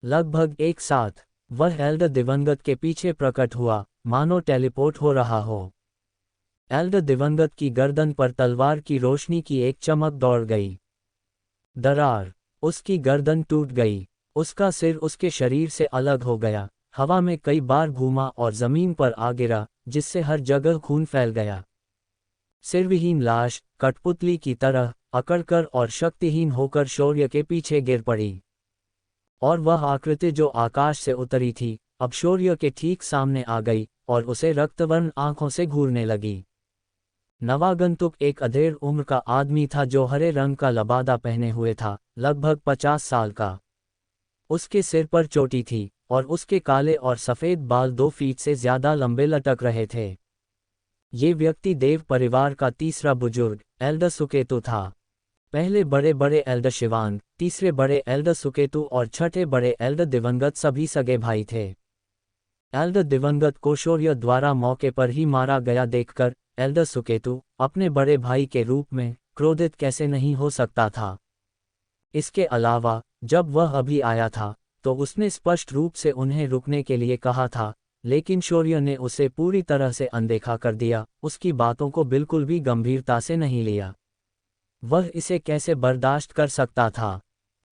लगभग एक साथ वह एल्डर दिवंगत के पीछे प्रकट हुआ, मानो टेलीपोर्ट हो रहा हो। एल्डर दिवंगत की गर्दन पर तलवार की रोशनी की एक चमक दौड़ गई। दरार। उसकी गर्दन टूट गई। उसका सिर उसके शरीर से अलग हो गया, हवा में कई बार घूमा और जमीन पर आ गिरा, जिससे हर जगह खून फैल गया। सिरविहीन लाश कठपुतली की तरह अकड़कर और शक्तिहीन होकर शौर्य के पीछे गिर पड़ी। और वह आकृति जो आकाश से उतरी थी, अब शौर्य के ठीक सामने आ गई और उसे रक्तवर्ण आंखों से घूरने लगी। नवागंतुक एक अधेड़ उम्र का आदमी था जो हरे रंग का लबादा पहने हुए था, लगभग 50 साल का। उसके सिर पर चोटी थी और उसके काले और सफ़ेद बाल 2 फीट से ज्यादा लंबे लटक रहे थे। ये व्यक्ति देव परिवार का तीसरा बुजुर्ग एल्डर सुकेतु था। पहले बड़े बड़े एल्डर शिवांग, तीसरे बड़े एल्डर सुकेतु और छठे बड़े एल्डर दिवंगत सभी सगे भाई थे। एल्डर दिवंगत को शौर्य द्वारा मौके पर ही मारा गया देखकर एल्डर सुकेतु अपने बड़े भाई के रूप में क्रोधित कैसे नहीं हो सकता था। इसके अलावा जब वह अभी आया था तो उसने स्पष्ट रूप से उन्हें रुकने के लिए कहा था, लेकिन शौर्य ने उसे पूरी तरह से अनदेखा कर दिया, उसकी बातों को बिल्कुल भी गंभीरता से नहीं लिया। वह इसे कैसे बर्दाश्त कर सकता था?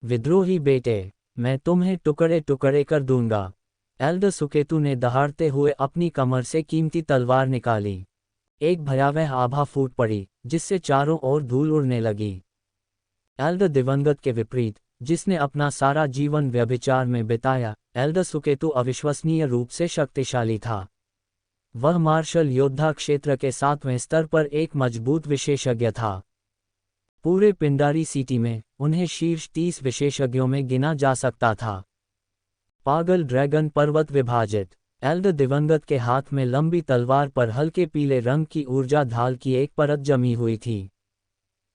विद्रोही बेटे, मैं तुम्हें टुकड़े टुकड़े कर दूंगा। एल्डर सुकेतु ने दहाड़ते हुए अपनी कमर से कीमती तलवार निकाली। एक भयावह आभा फूट पड़ी, जिससे चारों ओर धूल उड़ने लगी। एल्डर दिवंगत के विपरीत, जिसने अपना सारा जीवन व्यभिचार में बिताया, एल्डर सुकेतु अविश्वसनीय रूप से शक्तिशाली था। वह मार्शल योद्धा क्षेत्र के 7वें स्तर पर एक मजबूत विशेषज्ञ था। पूरे पिंडारी सिटी में उन्हें शीर्ष 30 विशेषज्ञों में गिना जा सकता था। पागल ड्रैगन पर्वत विभाजित। एल्डर दिवंगत के हाथ में लंबी तलवार पर हल्के पीले रंग की ऊर्जा ढाल की एक परत जमी हुई थी।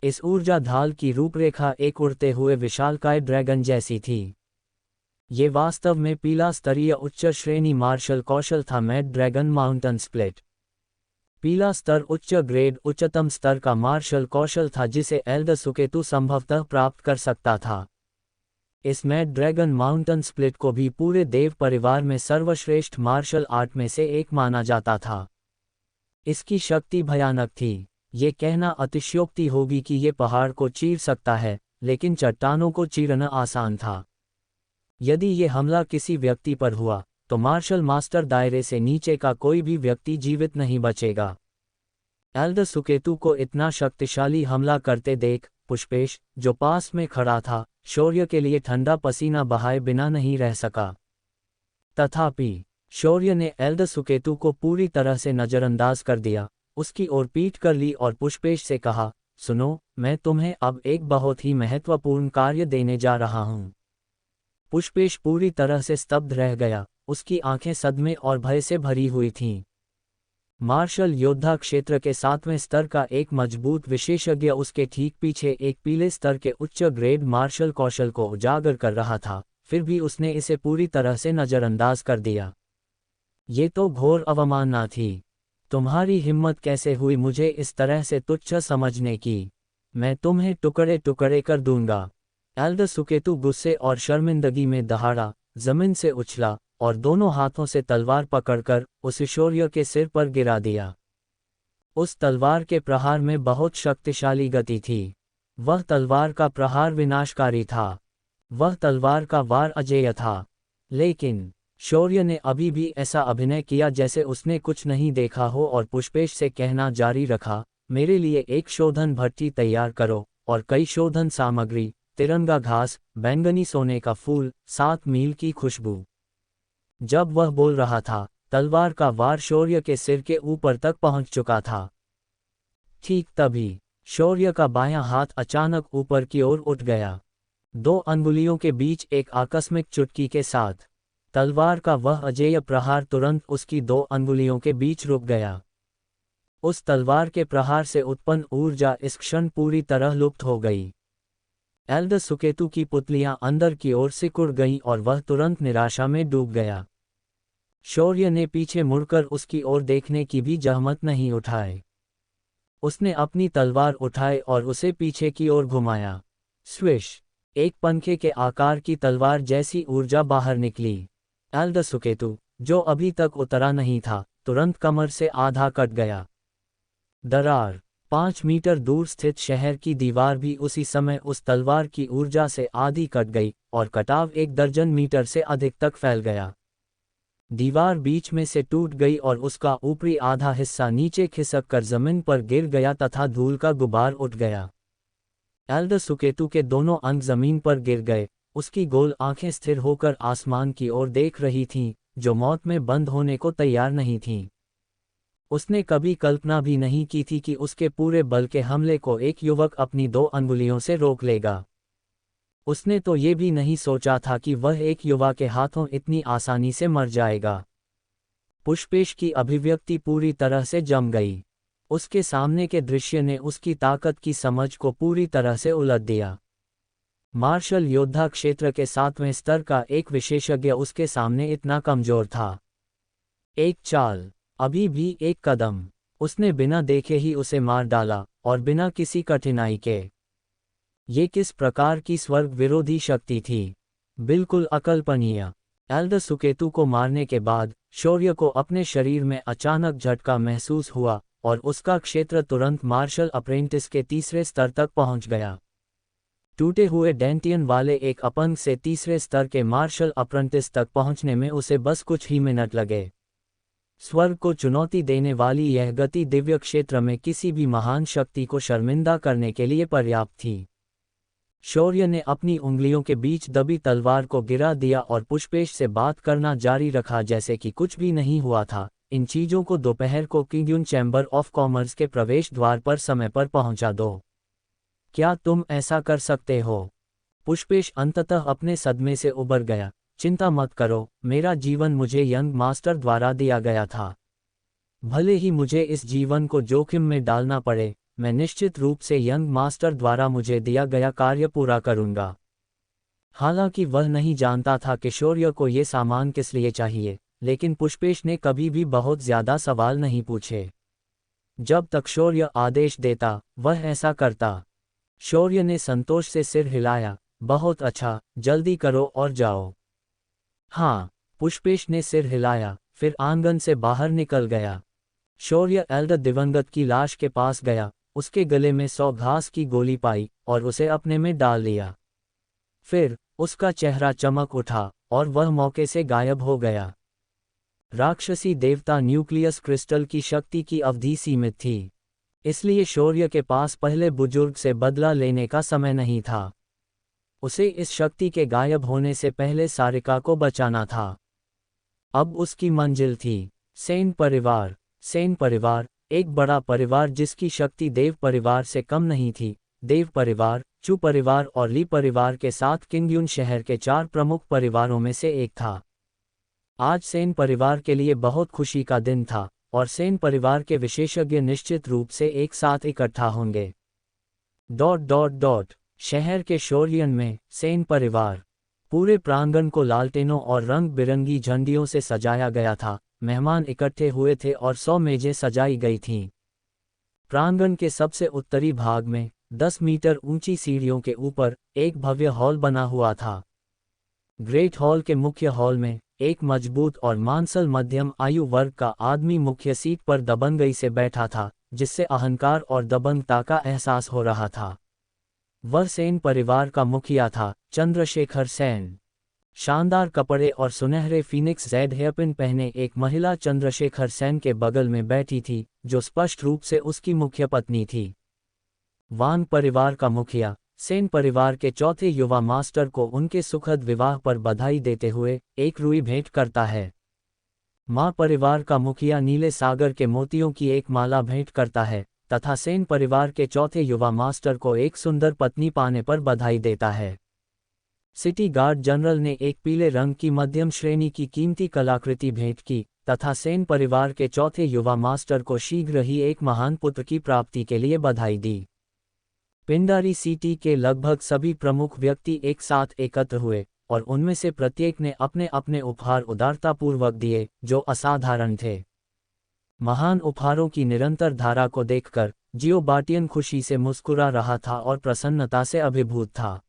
इस ऊर्जा ढाल की रूपरेखा एक उड़ते हुए विशालकाय ड्रैगन जैसी थी। ये वास्तव में पीला स्तरीय उच्च श्रेणी मार्शल कौशल था, मैड ड्रैगन माउंटेन स्प्लिट। पीला स्तर उच्च ग्रेड उच्चतम स्तर का मार्शल कौशल था जिसे एल्डर सुकेतु संभवतः प्राप्त कर सकता था। इस मैड ड्रैगन माउंटेन स्प्लिट को भी पूरे देव परिवार में सर्वश्रेष्ठ मार्शल आर्ट में से एक माना जाता था। इसकी शक्ति भयानक थी। ये कहना अतिशयोक्ति होगी कि ये पहाड़ को चीर सकता है, लेकिन चट्टानों को चीरना आसान था। यदि ये हमला किसी व्यक्ति पर हुआ, तो मार्शल मास्टर दायरे से नीचे का कोई भी व्यक्ति जीवित नहीं बचेगा। एल्डर सुकेतु को इतना शक्तिशाली हमला करते देख पुष्पेश, जो पास में खड़ा था, शौर्य के लिए ठंडा पसीना बहाए बिना नहीं रह सका। तथापि शौर्य ने एल्डर सुकेतु को पूरी तरह से नज़रअंदाज कर दिया, उसकी ओर पीठ कर ली और पुष्पेश से कहा, सुनो, मैं तुम्हें अब एक बहुत ही महत्वपूर्ण कार्य देने जा रहा हूँ। पुष्पेश पूरी तरह से स्तब्ध रह गया, उसकी आंखें सदमे और भय से भरी हुई थीं। मार्शल योद्धा क्षेत्र के 7वें स्तर का एक मजबूत विशेषज्ञ उसके ठीक पीछे एक पीले स्तर के उच्च ग्रेड मार्शल कौशल को उजागर कर रहा था, फिर भी उसने इसे पूरी तरह से नज़रअंदाज कर दिया। ये तो घोर अवमानना थी। तुम्हारी हिम्मत कैसे हुई मुझे इस तरह से तुच्छ समझने की? मैं तुम्हें टुकड़े टुकड़े कर दूंगा। एल्डर सुकेतु गुस्से और शर्मिंदगी में दहाड़ा, जमीन से उछला और दोनों हाथों से तलवार पकड़कर उस शौर्य के सिर पर गिरा दिया। उस तलवार के प्रहार में बहुत शक्तिशाली गति थी। वह तलवार का प्रहार विनाशकारी था। वह तलवार का वार अजेय था। लेकिन शौर्य ने अभी भी ऐसा अभिनय किया जैसे उसने कुछ नहीं देखा हो और पुष्पेश से कहना जारी रखा, मेरे लिए एक शोधन भट्टी तैयार करो और कई शोधन सामग्री, तिरंगा घास, बैंगनी सोने का फूल, 7 मील की खुशबू। जब वह बोल रहा था, तलवार का वार शौर्य के सिर के ऊपर तक पहुंच चुका था। ठीक तभी शौर्य का बायां हाथ अचानक ऊपर की ओर उठ गया। 2 अंगुलियों के बीच एक आकस्मिक चुटकी के साथ तलवार का वह अजेय प्रहार तुरंत उसकी 2 अंगुलियों के बीच रुक गया। उस तलवार के प्रहार से उत्पन्न ऊर्जा इस क्षण पूरी तरह लुप्त हो गई। एल्डर सुकेतु की पुतलियां अंदर की ओर सिकुड़ गईं और वह तुरंत निराशा में डूब गया। शौर्य ने पीछे मुड़कर उसकी ओर देखने की भी जहमत नहीं उठाई। उसने अपनी तलवार उठाई और उसे पीछे की ओर घुमाया। स्विश! एक पंखे के आकार की तलवार जैसी ऊर्जा बाहर निकली। एल्डर सुकेतु, जो अभी तक उतरा नहीं था, तुरंत कमर से आधा कट गया। दरार! 5 मीटर दूर स्थित शहर की दीवार भी उसी समय उस तलवार की ऊर्जा से आधी कट गई और कटाव 1 दर्जन मीटर से अधिक तक फैल गया। दीवार बीच में से टूट गई और उसका ऊपरी आधा हिस्सा नीचे खिसक कर जमीन पर गिर गया तथा धूल का गुबार उठ गया। एल्डर सुकेतु के दोनों अंग जमीन पर गिर गए, उसकी गोल आंखें स्थिर होकर आसमान की ओर देख रही थीं, जो मौत में बंद होने को तैयार नहीं थीं। उसने कभी कल्पना भी नहीं की थी कि उसके पूरे बल के हमले को एक युवक अपनी 2 अंगुलियों से रोक लेगा। उसने तो ये भी नहीं सोचा था कि वह एक युवा के हाथों इतनी आसानी से मर जाएगा। पुष्पेश की अभिव्यक्ति पूरी तरह से जम गई। उसके सामने के दृश्य ने उसकी ताकत की समझ को पूरी तरह से उलट दिया। मार्शल योद्धा क्षेत्र के 7वें स्तर का एक विशेषज्ञ उसके सामने इतना कमजोर था। एक चाल, अभी भी एक कदम, उसने बिना देखे ही उसे मार डाला और बिना किसी कठिनाई के। ये किस प्रकार की स्वर्ग विरोधी शक्ति थी? बिल्कुल अकल्पनीय। एल्डर सुकेतु को मारने के बाद शौर्य को अपने शरीर में अचानक झटका महसूस हुआ और उसका क्षेत्र तुरंत मार्शल अप्रेंटिस के 3रे स्तर तक पहुंच गया। टूटे हुए डेंटियन वाले एक अपंग से 3रे स्तर के मार्शल अप्रेंटिस तक पहुंचने में उसे बस कुछ ही मिनट लगे। स्वर्ग को चुनौती देने वाली यह गति दिव्य क्षेत्र में किसी भी महान शक्ति को शर्मिंदा करने के लिए पर्याप्त थी। शौर्य ने अपनी उंगलियों के बीच दबी तलवार को गिरा दिया और पुष्पेश से बात करना जारी रखा जैसे कि कुछ भी नहीं हुआ था। इन चीजों को दोपहर को किंग्यून चैम्बर ऑफ कॉमर्स के प्रवेश द्वार पर समय पर पहुंचा दो। क्या तुम ऐसा कर सकते हो? पुष्पेश अंततः अपने सदमे से उबर गया। चिंता मत करो, मेरा जीवन मुझे यंग मास्टर द्वारा दिया गया था। भले ही मुझे इस जीवन को जोखिम में डालना पड़े, मैं निश्चित रूप से यंग मास्टर द्वारा मुझे दिया गया कार्य पूरा करूंगा। हालांकि वह नहीं जानता था कि शौर्य को ये सामान किस लिए चाहिए, लेकिन पुष्पेश ने कभी भी बहुत ज्यादा सवाल नहीं पूछे। जब तक शौर्य आदेश देता, वह ऐसा करता। शौर्य ने संतोष से सिर हिलाया। बहुत अच्छा, जल्दी करो और जाओ। हाँ, पुष्पेश ने सिर हिलाया, फिर आंगन से बाहर निकल गया। शौर्य एल्डर दिवंगत की लाश के पास गया, उसके गले में 100 घास की गोली पाई और उसे अपने में डाल लिया। फिर उसका चेहरा चमक उठा और वह मौके से गायब हो गया। राक्षसी देवता न्यूक्लियस क्रिस्टल की शक्ति की अवधि सीमित थी, इसलिए शौर्य के पास पहले बुजुर्ग से बदला लेने का समय नहीं था। उसे इस शक्ति के गायब होने से पहले सारिका को बचाना था। अब उसकी मंजिल थी सेन परिवार। सेन परिवार, एक बड़ा परिवार जिसकी शक्ति देव परिवार से कम नहीं थी। देव परिवार, चू परिवार और ली परिवार के साथ किंगयुन शहर के 4 प्रमुख परिवारों में से एक था। आज सेन परिवार के लिए बहुत खुशी का दिन था और सेन परिवार के विशेषज्ञ निश्चित रूप से एक साथ इकट्ठा होंगे। शहर के शोरियन में सेन परिवार। पूरे प्रांगण को लालटेनों और रंग बिरंगी झंडियों से सजाया गया था। मेहमान इकट्ठे हुए थे और 100 मेजें सजाई गई थीं। प्रांगण के सबसे उत्तरी भाग में 10 मीटर ऊंची सीढ़ियों के ऊपर एक भव्य हॉल बना हुआ था। ग्रेट हॉल के मुख्य हॉल में एक मजबूत और मांसल मध्यम आयु वर्ग का आदमी मुख्य सीट पर दबंगई से बैठा था, जिससे अहंकार और दबंगता का एहसास हो रहा था। वह सेन परिवार का मुखिया था, चंद्रशेखर सेन। शानदार कपड़े और सुनहरे फीनिक्स जेड हेयरपिन पहने एक महिला चंद्रशेखर सेन के बगल में बैठी थी, जो स्पष्ट रूप से उसकी मुख्य पत्नी थी। वान परिवार का मुखिया सेन परिवार के चौथे युवा मास्टर को उनके सुखद विवाह पर बधाई देते हुए एक रुई भेंट करता है। मां परिवार का मुखिया नीले सागर के मोतियों की एक माला भेंट करता है तथा सेन परिवार के चौथे युवा मास्टर को एक सुंदर पत्नी पाने पर बधाई देता है। सिटी गार्ड जनरल ने एक पीले रंग की मध्यम श्रेणी की कीमती कलाकृति भेंट की तथा सेन परिवार के चौथे युवा मास्टर को शीघ्र ही एक महान पुत्र की प्राप्ति के लिए बधाई दी। पिंडारी सिटी के लगभग सभी प्रमुख व्यक्ति एक साथ एकत्र हुए और उनमें से प्रत्येक ने अपने अपने उपहार उदारतापूर्वक दिए, जो असाधारण थे। महान उपहारों की निरंतर धारा को देखकर जियो बाटियन खुशी से मुस्कुरा रहा था और प्रसन्नता से अभिभूत था।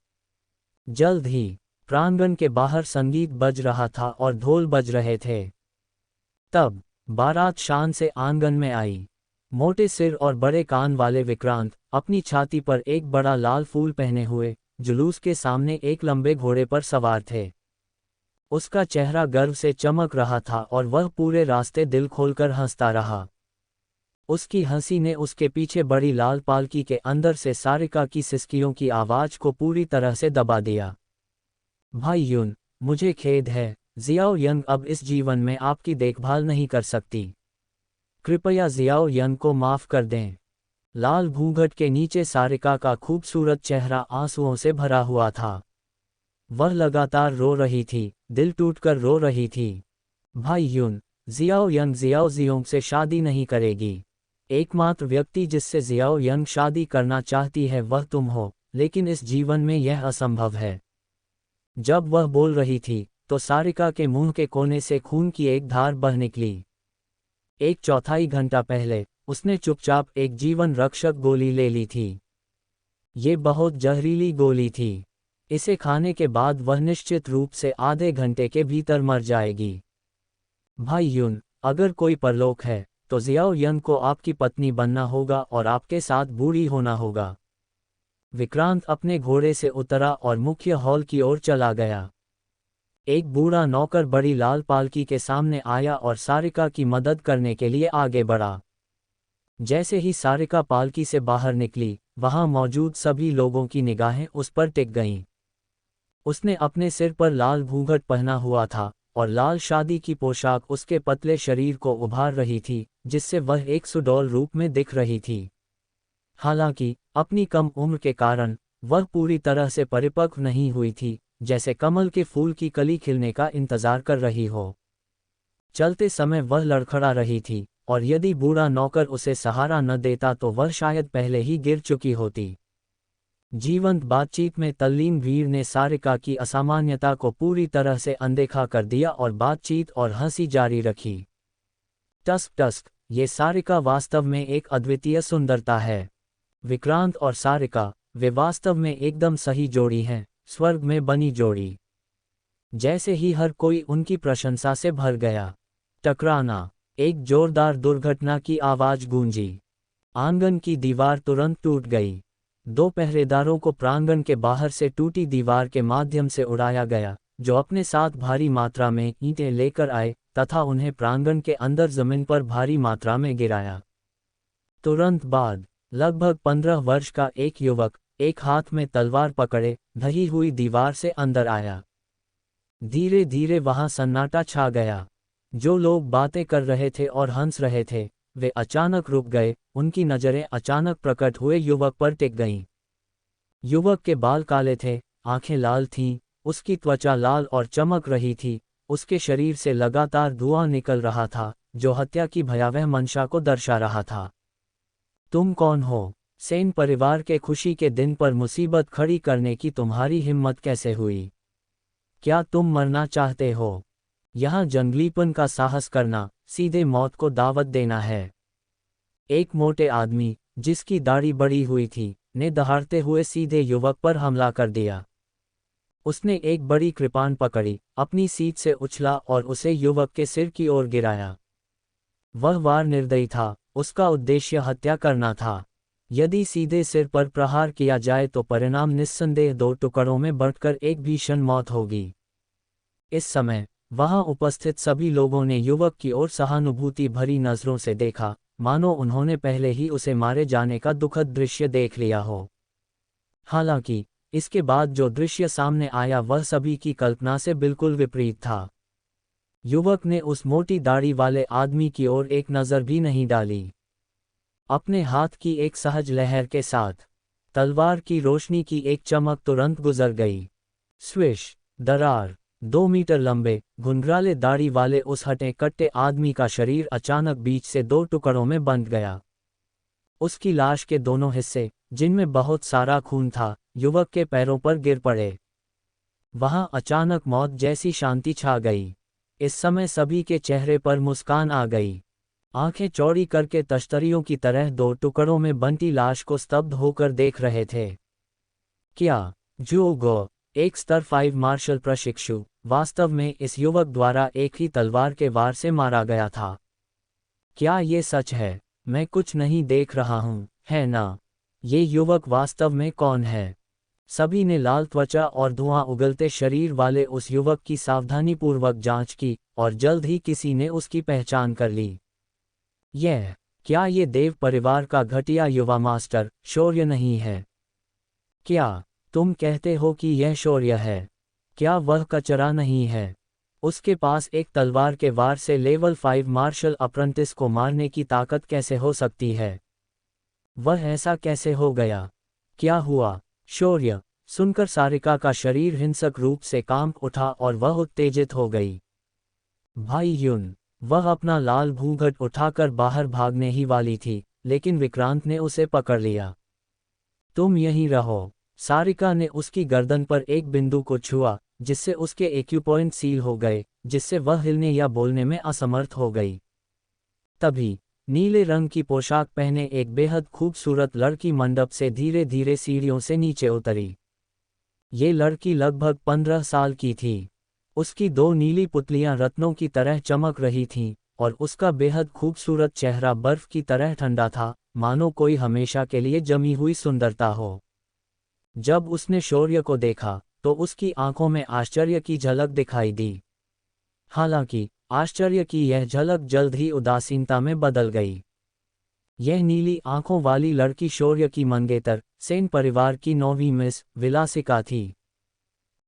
जल्द ही प्रांगण के बाहर संगीत बज रहा था और ढोल बज रहे थे। तब बारात शान से आंगन में आई। मोटे सिर और बड़े कान वाले विक्रांत अपनी छाती पर एक बड़ा लाल फूल पहने हुए जुलूस के सामने एक लंबे घोड़े पर सवार थे। उसका चेहरा गर्व से चमक रहा था और वह पूरे रास्ते दिल खोलकर हंसता रहा। उसकी हंसी ने उसके पीछे बड़ी लाल पालकी के अंदर से सारिका की सिसकियों की आवाज को पूरी तरह से दबा दिया। भाई युन, मुझे खेद है, जियाओ यंग अब इस जीवन में आपकी देखभाल नहीं कर सकती। कृपया जियाओ यंग को माफ कर दें। लाल घूंघट के नीचे सारिका का खूबसूरत चेहरा आंसुओं से भरा हुआ था। वह लगातार रो रही थी, दिल टूटकर रो रही थी। भाई युन, जियाओ यंग जियाओ जियोंग से शादी नहीं करेगी। एकमात्र व्यक्ति जिससे जियाओ यंग शादी करना चाहती है वह तुम हो, लेकिन इस जीवन में यह असंभव है। जब वह बोल रही थी तो सारिका के मुंह के कोने से खून की एक धार बह निकली। एक चौथाई घंटा पहले उसने चुपचाप एक जीवन रक्षक गोली ले ली थी। ये बहुत जहरीली गोली थी। इसे खाने के बाद वह निश्चित रूप से आधे घंटे के भीतर मर जाएगी। भाई युन, अगर कोई परलोक है तो जियाओ यंग को आपकी पत्नी बनना होगा और आपके साथ बूढ़ी होना होगा। विक्रांत अपने घोड़े से उतरा और मुख्य हॉल की ओर चला गया। एक बूढ़ा नौकर बड़ी लाल पालकी के सामने आया और सारिका की मदद करने के लिए आगे बढ़ा। जैसे ही सारिका पालकी से बाहर निकली, वहां मौजूद सभी लोगों की निगाहें उस पर टिक गईं। उसने अपने सिर पर लाल घूंघट पहना हुआ था और लाल शादी की पोशाक उसके पतले शरीर को उभार रही थी, जिससे वह एक सुडौल रूप में दिख रही थी। हालांकि अपनी कम उम्र के कारण वह पूरी तरह से परिपक्व नहीं हुई थी, जैसे कमल के फूल की कली खिलने का इंतजार कर रही हो। चलते समय वह लड़खड़ा रही थी और यदि बूढ़ा नौकर उसे सहारा न देता तो वह शायद पहले ही गिर चुकी होती। जीवंत बातचीत में तल्लीन वीर ने सारिका की असामान्यता को पूरी तरह से अनदेखा कर दिया और बातचीत और हंसी जारी रखी। टस्क टस्क, ये सारिका वास्तव में एक अद्वितीय सुंदरता है। विक्रांत और सारिका, वे वास्तव में एकदम सही जोड़ी हैं, स्वर्ग में बनी जोड़ी। जैसे ही हर कोई उनकी प्रशंसा से भर गया। टकराना। एक जोरदार दुर्घटना की आवाज गूंजी। आंगन की दीवार तुरंत टूट गई। 2 पहरेदारों को प्रांगण के बाहर से टूटी दीवार के माध्यम से उड़ाया गया, जो अपने साथ भारी मात्रा में ईंटें लेकर आए तथा उन्हें प्रांगण के अंदर जमीन पर भारी मात्रा में गिराया। तुरंत बाद लगभग 15 वर्ष का एक युवक, एक हाथ में तलवार पकड़े, ढही हुई दीवार से अंदर आया। धीरे धीरे वहां सन्नाटा छा गया। जो लोग बातें कर रहे थे और हंस रहे थे, वे अचानक रुक गए। उनकी नजरें अचानक प्रकट हुए युवक पर टिक गईं। युवक के बाल काले थे, आंखें लाल थीं, उसकी त्वचा लाल और चमक रही थी। उसके शरीर से लगातार धुआं निकल रहा था, जो हत्या की भयावह मंशा को दर्शा रहा था। तुम कौन हो? सेन परिवार के खुशी के दिन पर मुसीबत खड़ी करने की तुम्हारी हिम्मत कैसे हुई? क्या तुम मरना चाहते हो? यहाँ जंगलीपन का साहस करना, सीधे मौत को दावत देना है। एक मोटे आदमी, जिसकी दाढ़ी बड़ी हुई थी, ने दहाड़ते हुए सीधे युवक पर हमला कर दिया। उसने एक बड़ी कृपाण पकड़ी, अपनी सीट से उछला और उसे युवक के सिर की ओर गिराया। वह वार निर्दयी था, उसका उद्देश्य हत्या करना था। यदि सीधे सिर पर प्रहार किया जाए तो परिणाम निस्संदेह 2 टुकड़ों में बंटकर एक भीषण मौत होगी। इस समय वहां उपस्थित सभी लोगों ने युवक की ओर सहानुभूति भरी नजरों से देखा, मानो उन्होंने पहले ही उसे मारे जाने का दुखद दृश्य देख लिया हो। हालांकि इसके बाद जो दृश्य सामने आया वह सभी की कल्पना से बिल्कुल विपरीत था। युवक ने उस मोटी दाढ़ी वाले आदमी की ओर एक नज़र भी नहीं डाली। अपने हाथ की एक सहज लहर के साथ तलवार की रोशनी की एक चमक तुरंत गुजर गई। स्विश! दरार! 2 मीटर लंबे, घुंघराले दाढ़ी वाले उस हटे कट्टे आदमी का शरीर अचानक बीच से 2 टुकड़ों में बंट गया। उसकी लाश के दोनों हिस्से, जिनमें बहुत सारा खून था, युवक के पैरों पर गिर पड़े। वहां अचानक मौत जैसी शांति छा गई। इस समय सभी के चेहरे पर मुस्कान आ गई। आंखें चौड़ी करके तश्तरियों की तरह 2 टुकड़ों में बंटी लाश को स्तब्ध होकर देख रहे थे। क्या जो गो, एक स्तर 5 मार्शल प्रशिक्षु, वास्तव में इस युवक द्वारा एक ही तलवार के वार से मारा गया था? क्या ये सच है? मैं कुछ नहीं देख रहा हूं, है ना? ये युवक वास्तव में कौन है? सभी ने लाल त्वचा और धुआं उगलते शरीर वाले उस युवक की सावधानीपूर्वक जांच की, और जल्द ही किसी ने उसकी पहचान कर ली। क्या ये देव परिवार का घटिया युवा मास्टर शौर्य नहीं है? क्या तुम कहते हो कि यह शौर्य है? क्या वह कचरा नहीं है? उसके पास एक तलवार के वार से लेवल 5 मार्शल अप्रेंटिस को मारने की ताकत कैसे हो सकती है? वह ऐसा कैसे हो गया? क्या हुआ? शौर्य सुनकर सारिका का शरीर हिंसक रूप से कांप उठा और वह उत्तेजित हो गई। भाई युन! वह अपना लाल घूंघट उठाकर बाहर भागने ही वाली थी, लेकिन विक्रांत ने उसे पकड़ लिया। तुम यहीं रहो। सारिका ने उसकी गर्दन पर एक बिंदु को छुआ, जिससे उसके एक्यूपॉइंट सील हो गए, जिससे वह हिलने या बोलने में असमर्थ हो गई। तभी नीले रंग की पोशाक पहने एक बेहद खूबसूरत लड़की मंडप से धीरे धीरे सीढ़ियों से नीचे उतरी। ये लड़की लगभग 15 साल की थी। उसकी 2 नीली पुतलियां रत्नों की तरह चमक रही थीं, और उसका बेहद खूबसूरत चेहरा बर्फ की तरह ठंडा था, मानो कोई हमेशा के लिए जमी हुई सुंदरता हो। जब उसने शौर्य को देखा, तो उसकी आंखों में आश्चर्य की झलक दिखाई दी। हालांकि आश्चर्य की यह झलक जल्द ही उदासीनता में बदल गई। यह नीली आंखों वाली लड़की शौर्य की मंगेतर, सेन परिवार की 9वीं मिस विलासिका थी।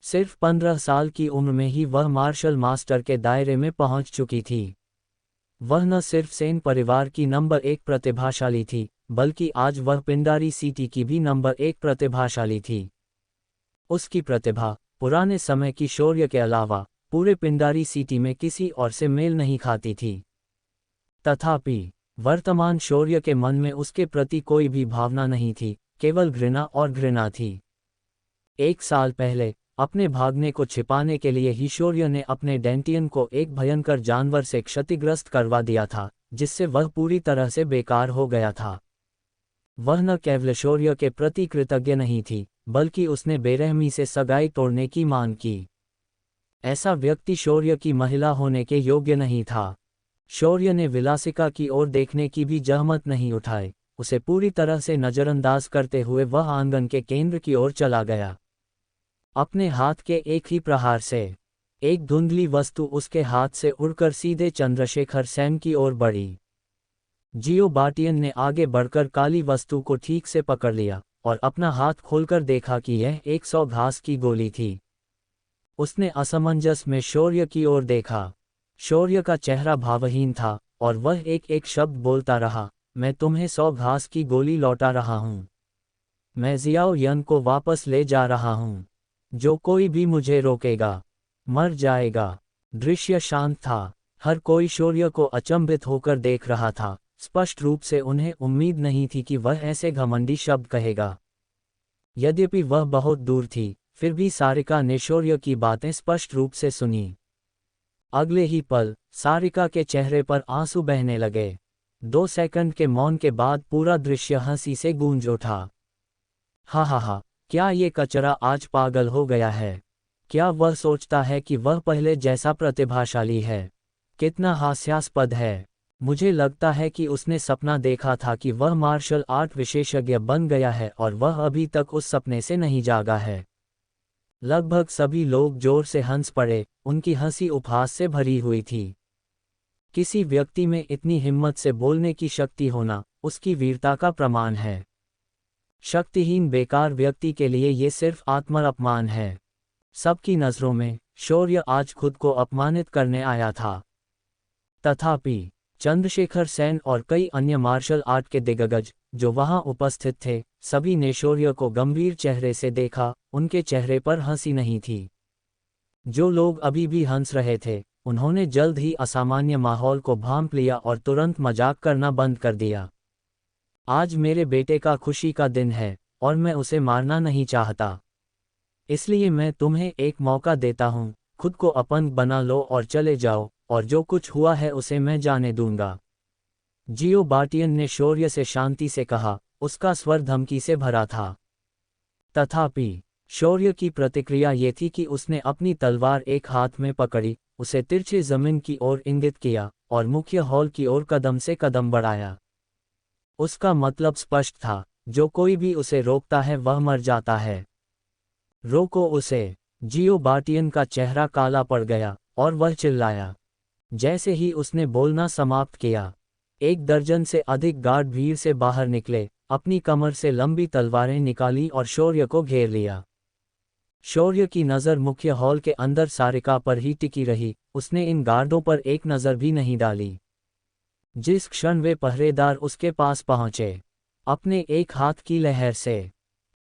सिर्फ 15 साल की उम्र में ही वह मार्शल मास्टर के दायरे में पहुंच चुकी थी। वह न सिर्फ सेन परिवार की नंबर 1 प्रतिभाशाली थी, बल्कि आज वह पिंडारी सिटी की भी नंबर 1 प्रतिभाशाली थी। उसकी प्रतिभा पुराने समय की शौर्य के अलावा पूरे पिंडारी सिटी में किसी और से मेल नहीं खाती थी। तथापि वर्तमान शौर्य के मन में उसके प्रति कोई भी भावना नहीं थी, केवल घृणा और घृणा थी। 1 साल पहले अपने भागने को छिपाने के लिए ही शौर्य ने अपने डेंटियन को एक भयंकर जानवर से क्षतिग्रस्त करवा दिया था, जिससे वह पूरी तरह से बेकार हो गया था। वह न केवल शौर्य के प्रति कृतज्ञ नहीं थी, बल्कि उसने बेरहमी से सगाई तोड़ने की मांग की। ऐसा व्यक्ति शौर्य की महिला होने के योग्य नहीं था। शौर्य ने विलासिका की ओर देखने की भी जहमत नहीं उठाई। उसे पूरी तरह से नजरअंदाज करते हुए वह आंगन के केंद्र की ओर चला गया। अपने हाथ के एक ही प्रहार से एक धुंधली वस्तु उसके हाथ से उड़कर सीधे चंद्रशेखर सेन की ओर बढ़ी। जियो बाटियन ने आगे बढ़कर काली वस्तु को ठीक से पकड़ लिया और अपना हाथ खोलकर देखा कि यह 100 घास की गोली थी। उसने असमंजस में शौर्य की ओर देखा। शौर्य का चेहरा भावहीन था और वह एक एक शब्द बोलता रहा, मैं तुम्हें 100 घास की गोली लौटा रहा हूं। मैं जियाओ यन को वापस ले जा रहा हूं। जो कोई भी मुझे रोकेगा मर जाएगा। दृश्य शांत था। हर कोई शौर्य को अचंभित होकर देख रहा था। स्पष्ट रूप से उन्हें उम्मीद नहीं थी कि वह ऐसे घमंडी शब्द कहेगा। यद्यपि वह बहुत दूर थी, फिर भी सारिका ने शौर्य की बातें स्पष्ट रूप से सुनी। अगले ही पल सारिका के चेहरे पर आंसू बहने लगे। 2 सेकंड के मौन के बाद पूरा दृश्य हंसी से गूंज उठा। हा हा हा, क्या ये कचरा आज पागल हो गया है? क्या वह सोचता है कि वह पहले जैसा प्रतिभाशाली है? कितना हास्यास्पद है। मुझे लगता है कि उसने सपना देखा था कि वह मार्शल आर्ट विशेषज्ञ बन गया है और वह अभी तक उस सपने से नहीं जागा है। लगभग सभी लोग जोर से हंस पड़े। उनकी हंसी उपहास से भरी हुई थी। किसी व्यक्ति में इतनी हिम्मत से बोलने की शक्ति होना उसकी वीरता का प्रमाण है। शक्तिहीन बेकार व्यक्ति के लिए ये सिर्फ आत्मअपमान है। सबकी नज़रों में शौर्य आज खुद को अपमानित करने आया था। तथापि चंद्रशेखर सेन और कई अन्य मार्शल आर्ट के दिग्गज जो वहां उपस्थित थे, सभी ने शौर्य को गंभीर चेहरे से देखा। उनके चेहरे पर हंसी नहीं थी। जो लोग अभी भी हंस रहे थे, उन्होंने जल्द ही असामान्य माहौल को भांप लिया और तुरंत मजाक करना बंद कर दिया। आज मेरे बेटे का खुशी का दिन है और मैं उसे मारना नहीं चाहता। इसलिए मैं तुम्हें एक मौका देता हूं, खुद को अपंग बना लो और चले जाओ, और जो कुछ हुआ है उसे मैं जाने दूंगा। जियो बाटियन ने शौर्य से शांति से कहा। उसका स्वर धमकी से भरा था। तथापि शौर्य की प्रतिक्रिया ये थी कि उसने अपनी तलवार एक हाथ में पकड़ी, उसे तिरछे जमीन की ओर इंगित किया और मुख्य हॉल की ओर कदम से कदम बढ़ाया। उसका मतलब स्पष्ट था, जो कोई भी उसे रोकता है वह मर जाता है। रोको उसे। जियो बाटियन का चेहरा काला पड़ गया और वह चिल्लाया। जैसे ही उसने बोलना समाप्त किया, 1 दर्जन से अधिक गार्ड भीड़ से बाहर निकले, अपनी कमर से लंबी तलवारें निकाली और शौर्य को घेर लिया। शौर्य की नज़र मुख्य हॉल के अंदर सारिका पर ही टिकी रही। उसने इन गार्डों पर एक नज़र भी नहीं डाली। जिस क्षण वे पहरेदार उसके पास पहुंचे, अपने एक हाथ की लहर से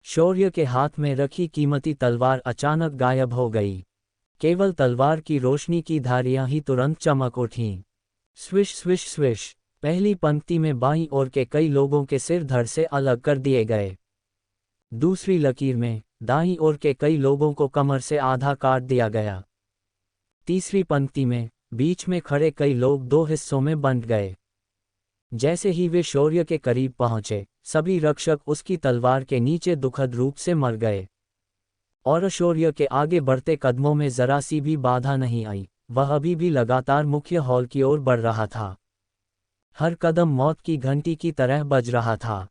शौर्य के हाथ में रखी कीमती तलवार अचानक गायब हो गई। केवल तलवार की रोशनी की धारियां ही तुरंत चमक उठीं। Swish swish swish. पहली पंक्ति में बाईं ओर के कई लोगों के सिर धड़ से अलग कर दिए गए। दूसरी लकीर में दाईं ओर के कई लोगों को कमर से आधा काट दिया गया। तीसरी पंक्ति में बीच में खड़े कई लोग 2 हिस्सों में बंट गए। जैसे ही वे शौर्य के करीब पहुंचे, सभी रक्षक उसकी तलवार के नीचे दुखद रूप से मर गए। और शौर्य के आगे बढ़ते कदमों में जरा सी भी बाधा नहीं आई। वह अभी भी लगातार मुख्य हॉल की ओर बढ़ रहा था। हर कदम मौत की घंटी की तरह बज रहा था।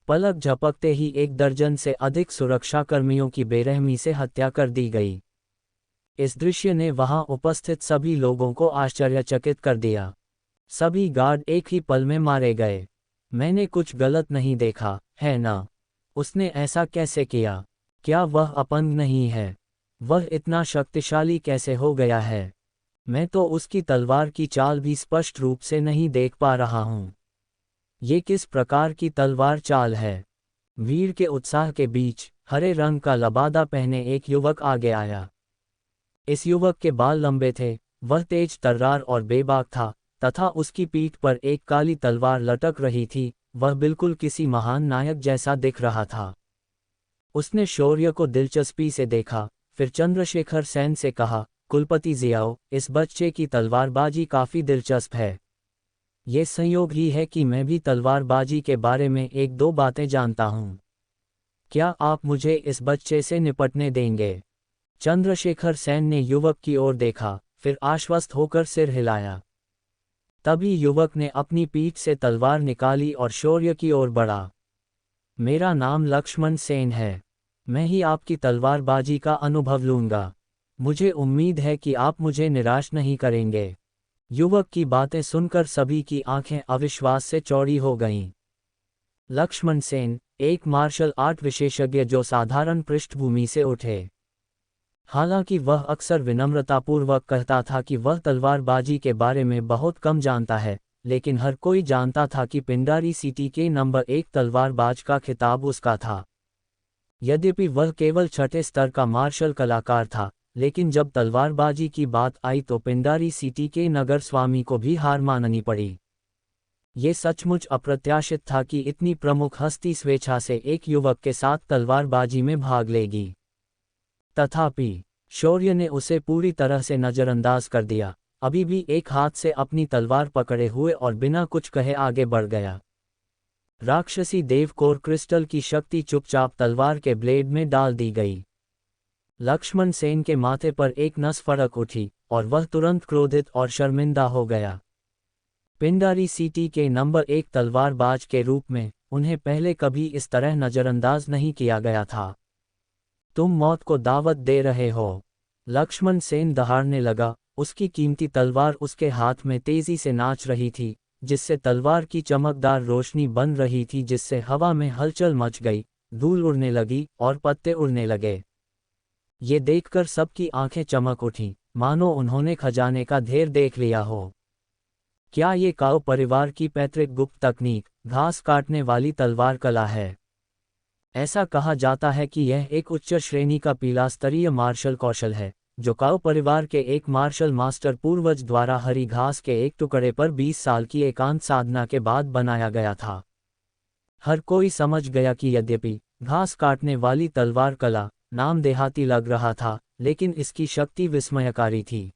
पलक झपकते ही 1 दर्जन से अधिक सुरक्षाकर्मियों की बेरहमी से हत्या कर दी गई। इस दृश्य ने वहां उपस्थित सभी लोगों को आश्चर्यचकित कर दिया। सभी गार्ड एक ही पल में मारे गए। मैंने कुछ गलत नहीं देखा, है ना? उसने ऐसा कैसे किया? क्या वह अपंग नहीं है? वह इतना शक्तिशाली कैसे हो गया है? मैं तो उसकी तलवार की चाल भी स्पष्ट रूप से नहीं देख पा रहा हूं। ये किस प्रकार की तलवार चाल है? वीर के उत्साह के बीच हरे रंग का लबादा पहने एक युवक आगे आया। इस युवक के बाल लंबे थे, वह तेज तर्रार और बेबाक था, तथा उसकी पीठ पर एक काली तलवार लटक रही थी। वह बिल्कुल किसी महान नायक जैसा दिख रहा था। उसने शौर्य को दिलचस्पी से देखा, फिर चंद्रशेखर सेन से कहा, कुलपति जियाओ, इस बच्चे की तलवारबाजी काफ़ी दिलचस्प है। ये संयोग ही है कि मैं भी तलवारबाजी के बारे में 1-2 बातें जानता हूँ। क्या आप मुझे इस बच्चे से निपटने देंगे? चंद्रशेखर सेन ने युवक की ओर देखा, फिर आश्वस्त होकर सिर हिलाया। तभी युवक ने अपनी पीठ से तलवार निकाली और शौर्य की ओर बढ़ा। मेरा नाम लक्ष्मण सेन है। मैं ही आपकी तलवारबाजी का अनुभव लूंगा। मुझे उम्मीद है कि आप मुझे निराश नहीं करेंगे। युवक की बातें सुनकर सभी की आंखें अविश्वास से चौड़ी हो गईं। लक्ष्मण सेन, एक मार्शल आर्ट विशेषज्ञ जो साधारण पृष्ठभूमि से उठे। हालांकि वह अक्सर विनम्रतापूर्वक कहता था कि वह तलवारबाजी के बारे में बहुत कम जानता है, लेकिन हर कोई जानता था कि पिंडारी सिटी के नंबर 1 तलवारबाज का खिताब उसका था। यद्यपि वह केवल छठे स्तर का मार्शल कलाकार था, लेकिन जब तलवारबाजी की बात आई तो पिंडारी सिटी के नगर स्वामी को भी हार माननी पड़ी। ये सचमुच अप्रत्याशित था कि इतनी प्रमुख हस्ती स्वेच्छा से एक युवक के साथ तलवारबाजी में भाग लेगी। तथापि शौर्य ने उसे पूरी तरह से नज़रअंदाज कर दिया, अभी भी एक हाथ से अपनी तलवार पकड़े हुए और बिना कुछ कहे आगे बढ़ गया। राक्षसी देवकोर क्रिस्टल की शक्ति चुपचाप तलवार के ब्लेड में डाल दी गई। लक्ष्मण सेन के माथे पर एक नस फड़क उठी और वह तुरंत क्रोधित और शर्मिंदा हो गया। पिंडारी सिटी के नंबर 1 तलवारबाज के रूप में उन्हें पहले कभी इस तरह नज़रअंदाज नहीं किया गया था। तुम मौत को दावत दे रहे हो। लक्ष्मण सेन दहाड़ने लगा, उसकी कीमती तलवार उसके हाथ में तेजी से नाच रही थी, जिससे तलवार की चमकदार रोशनी बन रही थी, जिससे हवा में हलचल मच गई, धूल उड़ने लगी और पत्ते उड़ने लगे। ये देखकर सबकी आंखें चमक उठीं, मानो उन्होंने खजाने का ढेर देख लिया हो। क्या ये काओ परिवार की पैतृक गुप्त तकनीक, घास काटने वाली तलवार कला है? ऐसा कहा जाता है कि यह एक उच्च श्रेणी का पीला स्तरीय मार्शल कौशल है, जो काओ परिवार के एक मार्शल मास्टर पूर्वज द्वारा हरी घास के एक टुकड़े पर 20 साल की एकांत साधना के बाद बनाया गया था। हर कोई समझ गया कि यद्यपि घास काटने वाली तलवार कला नाम देहाती लग रहा था, लेकिन इसकी शक्ति विस्मयकारी थी।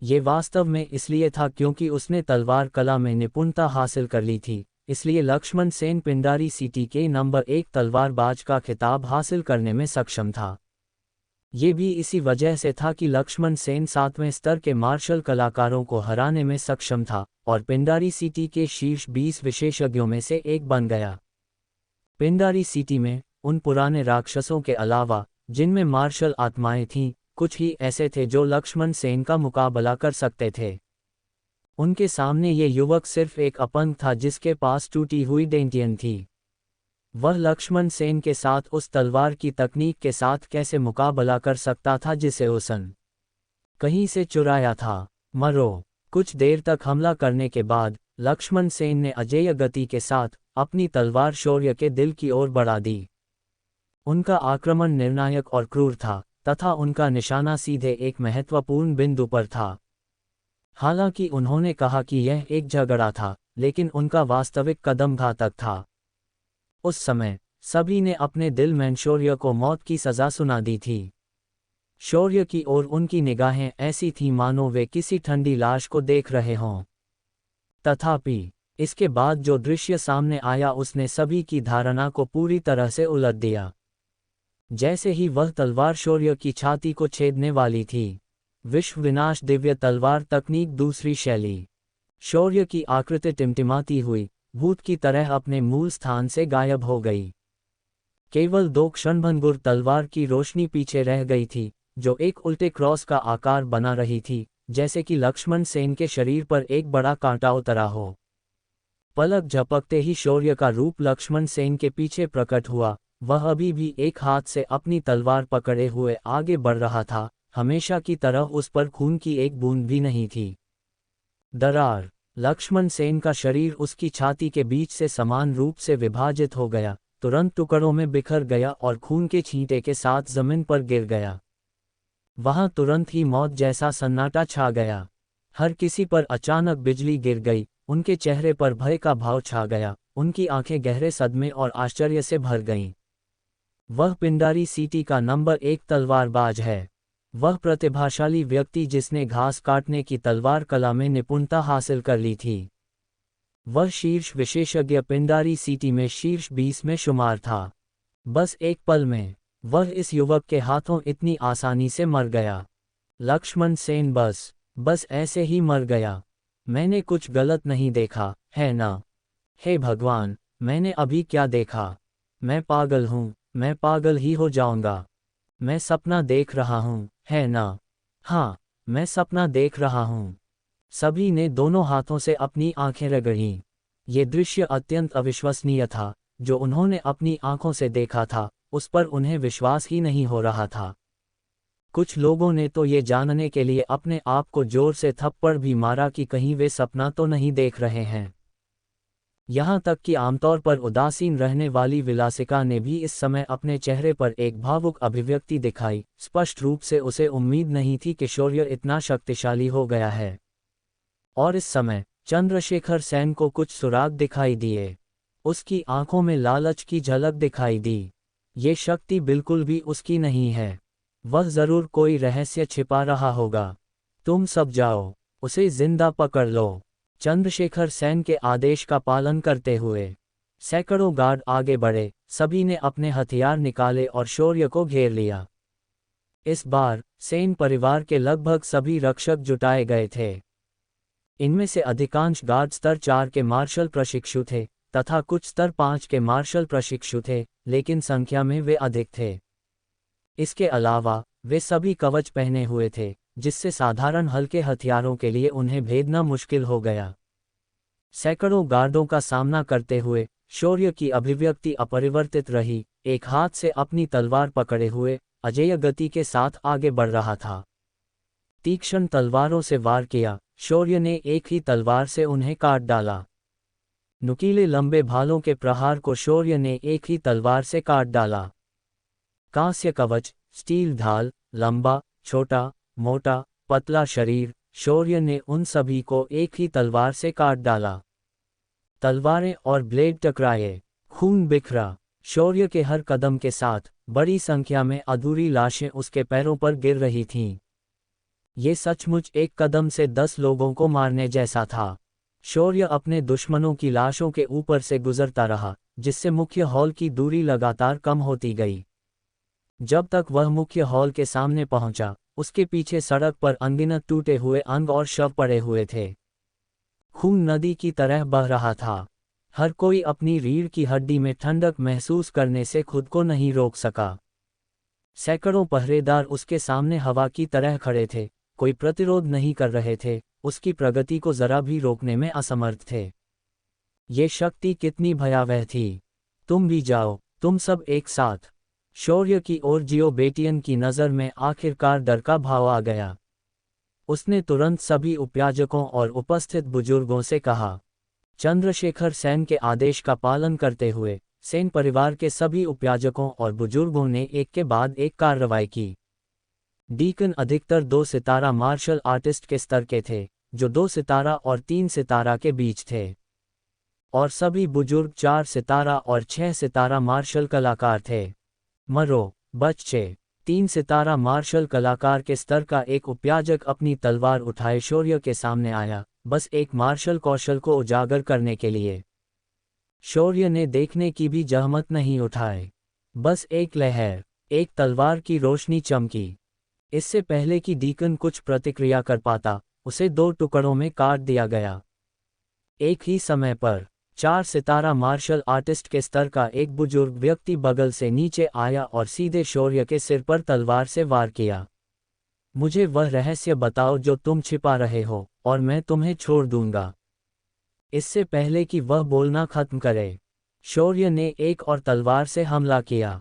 ये वास्तव में इसलिए था क्योंकि उसने तलवार कला में निपुणता हासिल कर ली थी, इसलिए लक्ष्मण सेन पिंडारी सिटी के नंबर 1 तलवारबाज का खिताब हासिल करने में सक्षम था। ये भी इसी वजह से था कि लक्ष्मण सेन 7वें स्तर के मार्शल कलाकारों को हराने में सक्षम था और पिंडारी सिटी के शीर्ष 20 विशेषज्ञों में से एक बन गया। पिंडारी सिटी में उन पुराने राक्षसों के अलावा, जिनमें मार्शल आत्माएं थीं, कुछ ही ऐसे थे जो लक्ष्मण सेन का मुकाबला कर सकते थे। उनके सामने ये युवक सिर्फ एक अपंग था जिसके पास टूटी हुई डेंटियन थी। वह लक्ष्मण सेन के साथ उस तलवार की तकनीक के साथ कैसे मुकाबला कर सकता था जिसे उसने कहीं से चुराया था। मरो। कुछ देर तक हमला करने के बाद लक्ष्मण सेन ने अजेय गति के साथ अपनी तलवार शौर्य के दिल की ओर बढ़ा दी। उनका आक्रमण निर्णायक और क्रूर था, तथा उनका निशाना सीधे एक महत्वपूर्ण बिंदु पर था। हालांकि उन्होंने कहा कि यह एक झगड़ा था, लेकिन उनका वास्तविक कदम घातक था। उस समय सभी ने अपने दिल में शौर्य को मौत की सजा सुना दी थी। शौर्य की ओर उनकी निगाहें ऐसी थीं मानो वे किसी ठंडी लाश को देख रहे हों। तथापि इसके बाद जो दृश्य सामने आया उसने सभी की धारणा को पूरी तरह से उलट दिया। जैसे ही वह तलवार शौर्य की छाती को छेदने वाली थी, विश्व विनाश दिव्य तलवार तकनीक दूसरी शैली शौर्य की आकृति टिमटिमाती हुई भूत की तरह अपने मूल स्थान से गायब हो गई। केवल 2 क्षणभंगुर तलवार की रोशनी पीछे रह गई थी, जो एक उल्टे क्रॉस का आकार बना रही थी, जैसे कि लक्ष्मण सेन के शरीर पर एक बड़ा कांटा उतरा हो। पलक झपकते ही शौर्य का रूप लक्ष्मण सेन के पीछे प्रकट हुआ। वह अभी भी एक हाथ से अपनी तलवार पकड़े हुए आगे बढ़ रहा था, हमेशा की तरह उस पर खून की एक बूंद भी नहीं थी। दरार। लक्ष्मण सेन का शरीर उसकी छाती के बीच से समान रूप से विभाजित हो गया, तुरंत टुकड़ों में बिखर गया और खून के छींटे के साथ जमीन पर गिर गया। वहां तुरंत ही मौत जैसा सन्नाटा छा गया। हर किसी पर अचानक बिजली गिर गई, उनके चेहरे पर भय का भाव छा गया, उनकी आंखें गहरे सदमे और आश्चर्य से भर गईं। वह पिंडारी सिटी का नंबर 1 तलवारबाज है। वह प्रतिभाशाली व्यक्ति जिसने घास काटने की तलवार कला में निपुणता हासिल कर ली थी। वह शीर्ष विशेषज्ञ पिंडारी सिटी में शीर्ष 20 में शुमार था। बस एक पल में वह इस युवक के हाथों इतनी आसानी से मर गया। लक्ष्मण सेन बस ऐसे ही मर गया। मैंने कुछ गलत नहीं देखा, है ना? हे भगवान, मैंने अभी क्या देखा? मैं पागल हूँ, मैं पागल ही हो जाऊंगा। मैं सपना देख रहा हूँ, है ना? हाँ, मैं सपना देख रहा हूँ। सभी ने दोनों हाथों से अपनी आंखें रगड़ीं। ये दृश्य अत्यंत अविश्वसनीय था। जो उन्होंने अपनी आंखों से देखा था, उस पर उन्हें विश्वास ही नहीं हो रहा था। कुछ लोगों ने तो ये जानने के लिए अपने आप को जोर से थप्पड़ भी मारा कि कहीं वे सपना तो नहीं देख रहे हैं। यहाँ तक कि आमतौर पर उदासीन रहने वाली विलासिका ने भी इस समय अपने चेहरे पर एक भावुक अभिव्यक्ति दिखाई। स्पष्ट रूप से उसे उम्मीद नहीं थी कि शौर्य इतना शक्तिशाली हो गया है। और इस समय चंद्रशेखर सेन को कुछ सुराग दिखाई दिए। उसकी आंखों में लालच की झलक दिखाई दी। ये शक्ति बिल्कुल भी उसकी नहीं है। वह जरूर कोई रहस्य छिपा रहा होगा। तुम सब जाओ, उसे जिंदा पकड़ लो। चंद्रशेखर सेन के आदेश का पालन करते हुए सैकड़ों गार्ड आगे बढ़े। सभी ने अपने हथियार निकाले और शौर्य को घेर लिया। इस बार सेन परिवार के लगभग सभी रक्षक जुटाए गए थे। इनमें से अधिकांश गार्ड स्तर 4 के मार्शल प्रशिक्षु थे तथा कुछ स्तर 5 के मार्शल प्रशिक्षु थे, लेकिन संख्या में वे अधिक थे। इसके अलावा वे सभी कवच पहने हुए थे, जिससे साधारण हल्के हथियारों के लिए उन्हें भेदना मुश्किल हो गया। सैकड़ों गार्डों का सामना करते हुए शौर्य की अभिव्यक्ति अपरिवर्तित रही। एक हाथ से अपनी तलवार पकड़े हुए अजेय गति के साथ आगे बढ़ रहा था। तीक्ष्ण तलवारों से वार किया। शौर्य ने एक ही तलवार से उन्हें काट डाला। नुकीले लंबे भालों के प्रहार को शौर्य ने एक ही तलवार से काट डाला। कांस्य कवच, स्टील ढाल, लंबा, छोटा, मोटा, पतला शरीर, शौर्य ने उन सभी को एक ही तलवार से काट डाला। तलवारें और ब्लेड टकराए, खून बिखरा। शौर्य के हर कदम के साथ बड़ी संख्या में अधूरी लाशें उसके पैरों पर गिर रही थीं। ये सचमुच एक कदम से 10 लोगों को मारने जैसा था। शौर्य अपने दुश्मनों की लाशों के ऊपर से गुजरता रहा, जिससे मुख्य हॉल की दूरी लगातार कम होती गई। जब तक वह मुख्य हॉल के सामने पहुंचा, उसके पीछे सड़क पर अनगिनत टूटे हुए अंग और शव पड़े हुए थे। खून नदी की तरह बह रहा था। हर कोई अपनी रीढ़ की हड्डी में ठंडक महसूस करने से खुद को नहीं रोक सका। सैकड़ों पहरेदार उसके सामने हवा की तरह खड़े थे, कोई प्रतिरोध नहीं कर रहे थे, उसकी प्रगति को जरा भी रोकने में असमर्थ थे। ये शक्ति कितनी भयावह थी! तुम भी जाओ, तुम सब एक साथ। शौर्य की ओर जियो बेटियन की नज़र में आखिरकार डर का भाव आ गया। उसने तुरंत सभी उपयाजकों और उपस्थित बुजुर्गों से कहा। चंद्रशेखर सेन के आदेश का पालन करते हुए सेन परिवार के सभी उपयाजकों और बुजुर्गों ने एक के बाद एक कार्रवाई की। डीकन अधिकतर 2 सितारा मार्शल आर्टिस्ट के स्तर के थे, जो 2 सितारा और 3 सितारा के बीच थे, और सभी बुजुर्ग 4 सितारा और 6 सितारा मार्शल कलाकार थे। मरो, बच्चे! 3 सितारा मार्शल कलाकार के स्तर का एक उपयाजक अपनी तलवार उठाए शौर्य के सामने आया, बस एक मार्शल कौशल को उजागर करने के लिए। शौर्य ने देखने की भी जहमत नहीं उठाई। बस एक लहर, एक तलवार की रोशनी चमकी। इससे पहले कि डीकन कुछ प्रतिक्रिया कर पाता, उसे 2 टुकड़ों में काट दिया गया। एक ही समय पर 4 सितारा मार्शल आर्टिस्ट के स्तर का एक बुजुर्ग व्यक्ति बगल से नीचे आया और सीधे शौर्य के सिर पर तलवार से वार किया। मुझे वह रहस्य बताओ जो तुम छिपा रहे हो, और मैं तुम्हें छोड़ दूंगा। इससे पहले कि वह बोलना खत्म करे, शौर्य ने एक और तलवार से हमला किया।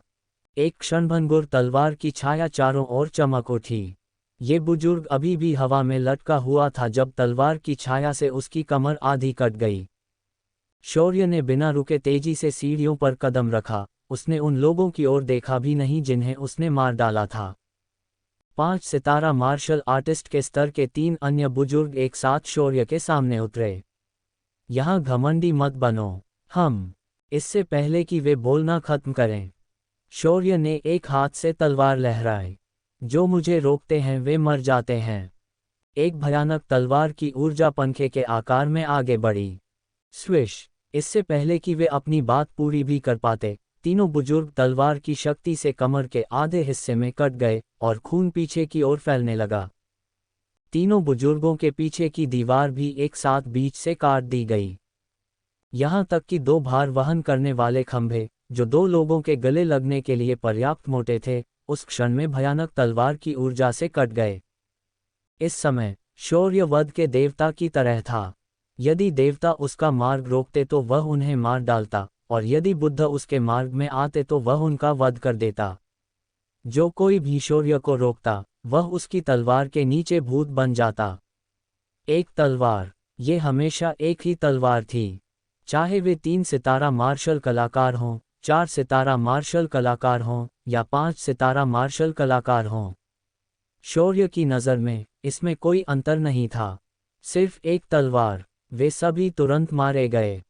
एक क्षणभंगुर तलवार की छाया चारों ओर चमक उठी। ये बुजुर्ग अभी भी हवा में लटका हुआ था जब तलवार की छाया से उसकी कमर आधी कट गई। शौर्य ने बिना रुके तेजी से सीढ़ियों पर कदम रखा। उसने उन लोगों की ओर देखा भी नहीं जिन्हें उसने मार डाला था। 5 सितारा मार्शल आर्टिस्ट के स्तर के 3 अन्य बुजुर्ग एक साथ शौर्य के सामने उतरे। यहाँ घमंडी मत बनो, इससे पहले कि वे बोलना खत्म करें, शौर्य ने एक हाथ से तलवार लहराई। जो मुझे रोकते हैं वे मर जाते हैं। एक भयानक तलवार की ऊर्जा पंखे के आकार में आगे बढ़ी। स्विश! इससे पहले कि वे अपनी बात पूरी भी कर पाते, तीनों बुजुर्ग तलवार की शक्ति से कमर के आधे हिस्से में कट गए और खून पीछे की ओर फैलने लगा। तीनों बुजुर्गों के पीछे की दीवार भी एक साथ बीच से काट दी गई। यहाँ तक कि 2 भार वहन करने वाले खंभे, जो 2 लोगों के गले लगने के लिए पर्याप्त मोटे थे, उस क्षण में भयानक तलवार की ऊर्जा से कट गए। इस समय शौर्य वध के देवता की तरह था। यदि देवता उसका मार्ग रोकते तो वह उन्हें मार डालता, और यदि बुद्ध उसके मार्ग में आते तो वह उनका वध कर देता। जो कोई भी शौर्य को रोकता, वह उसकी तलवार के नीचे भूत बन जाता। एक तलवार, ये हमेशा एक ही तलवार थी। चाहे वे 3 सितारा मार्शल कलाकार हों, 4 सितारा मार्शल कलाकार हों, या 5 सितारा मार्शल कलाकार हों। शौर्य की नज़र में इसमें कोई अंतर नहीं था। सिर्फ एक तलवार। वे सभी तुरंत मारे गए।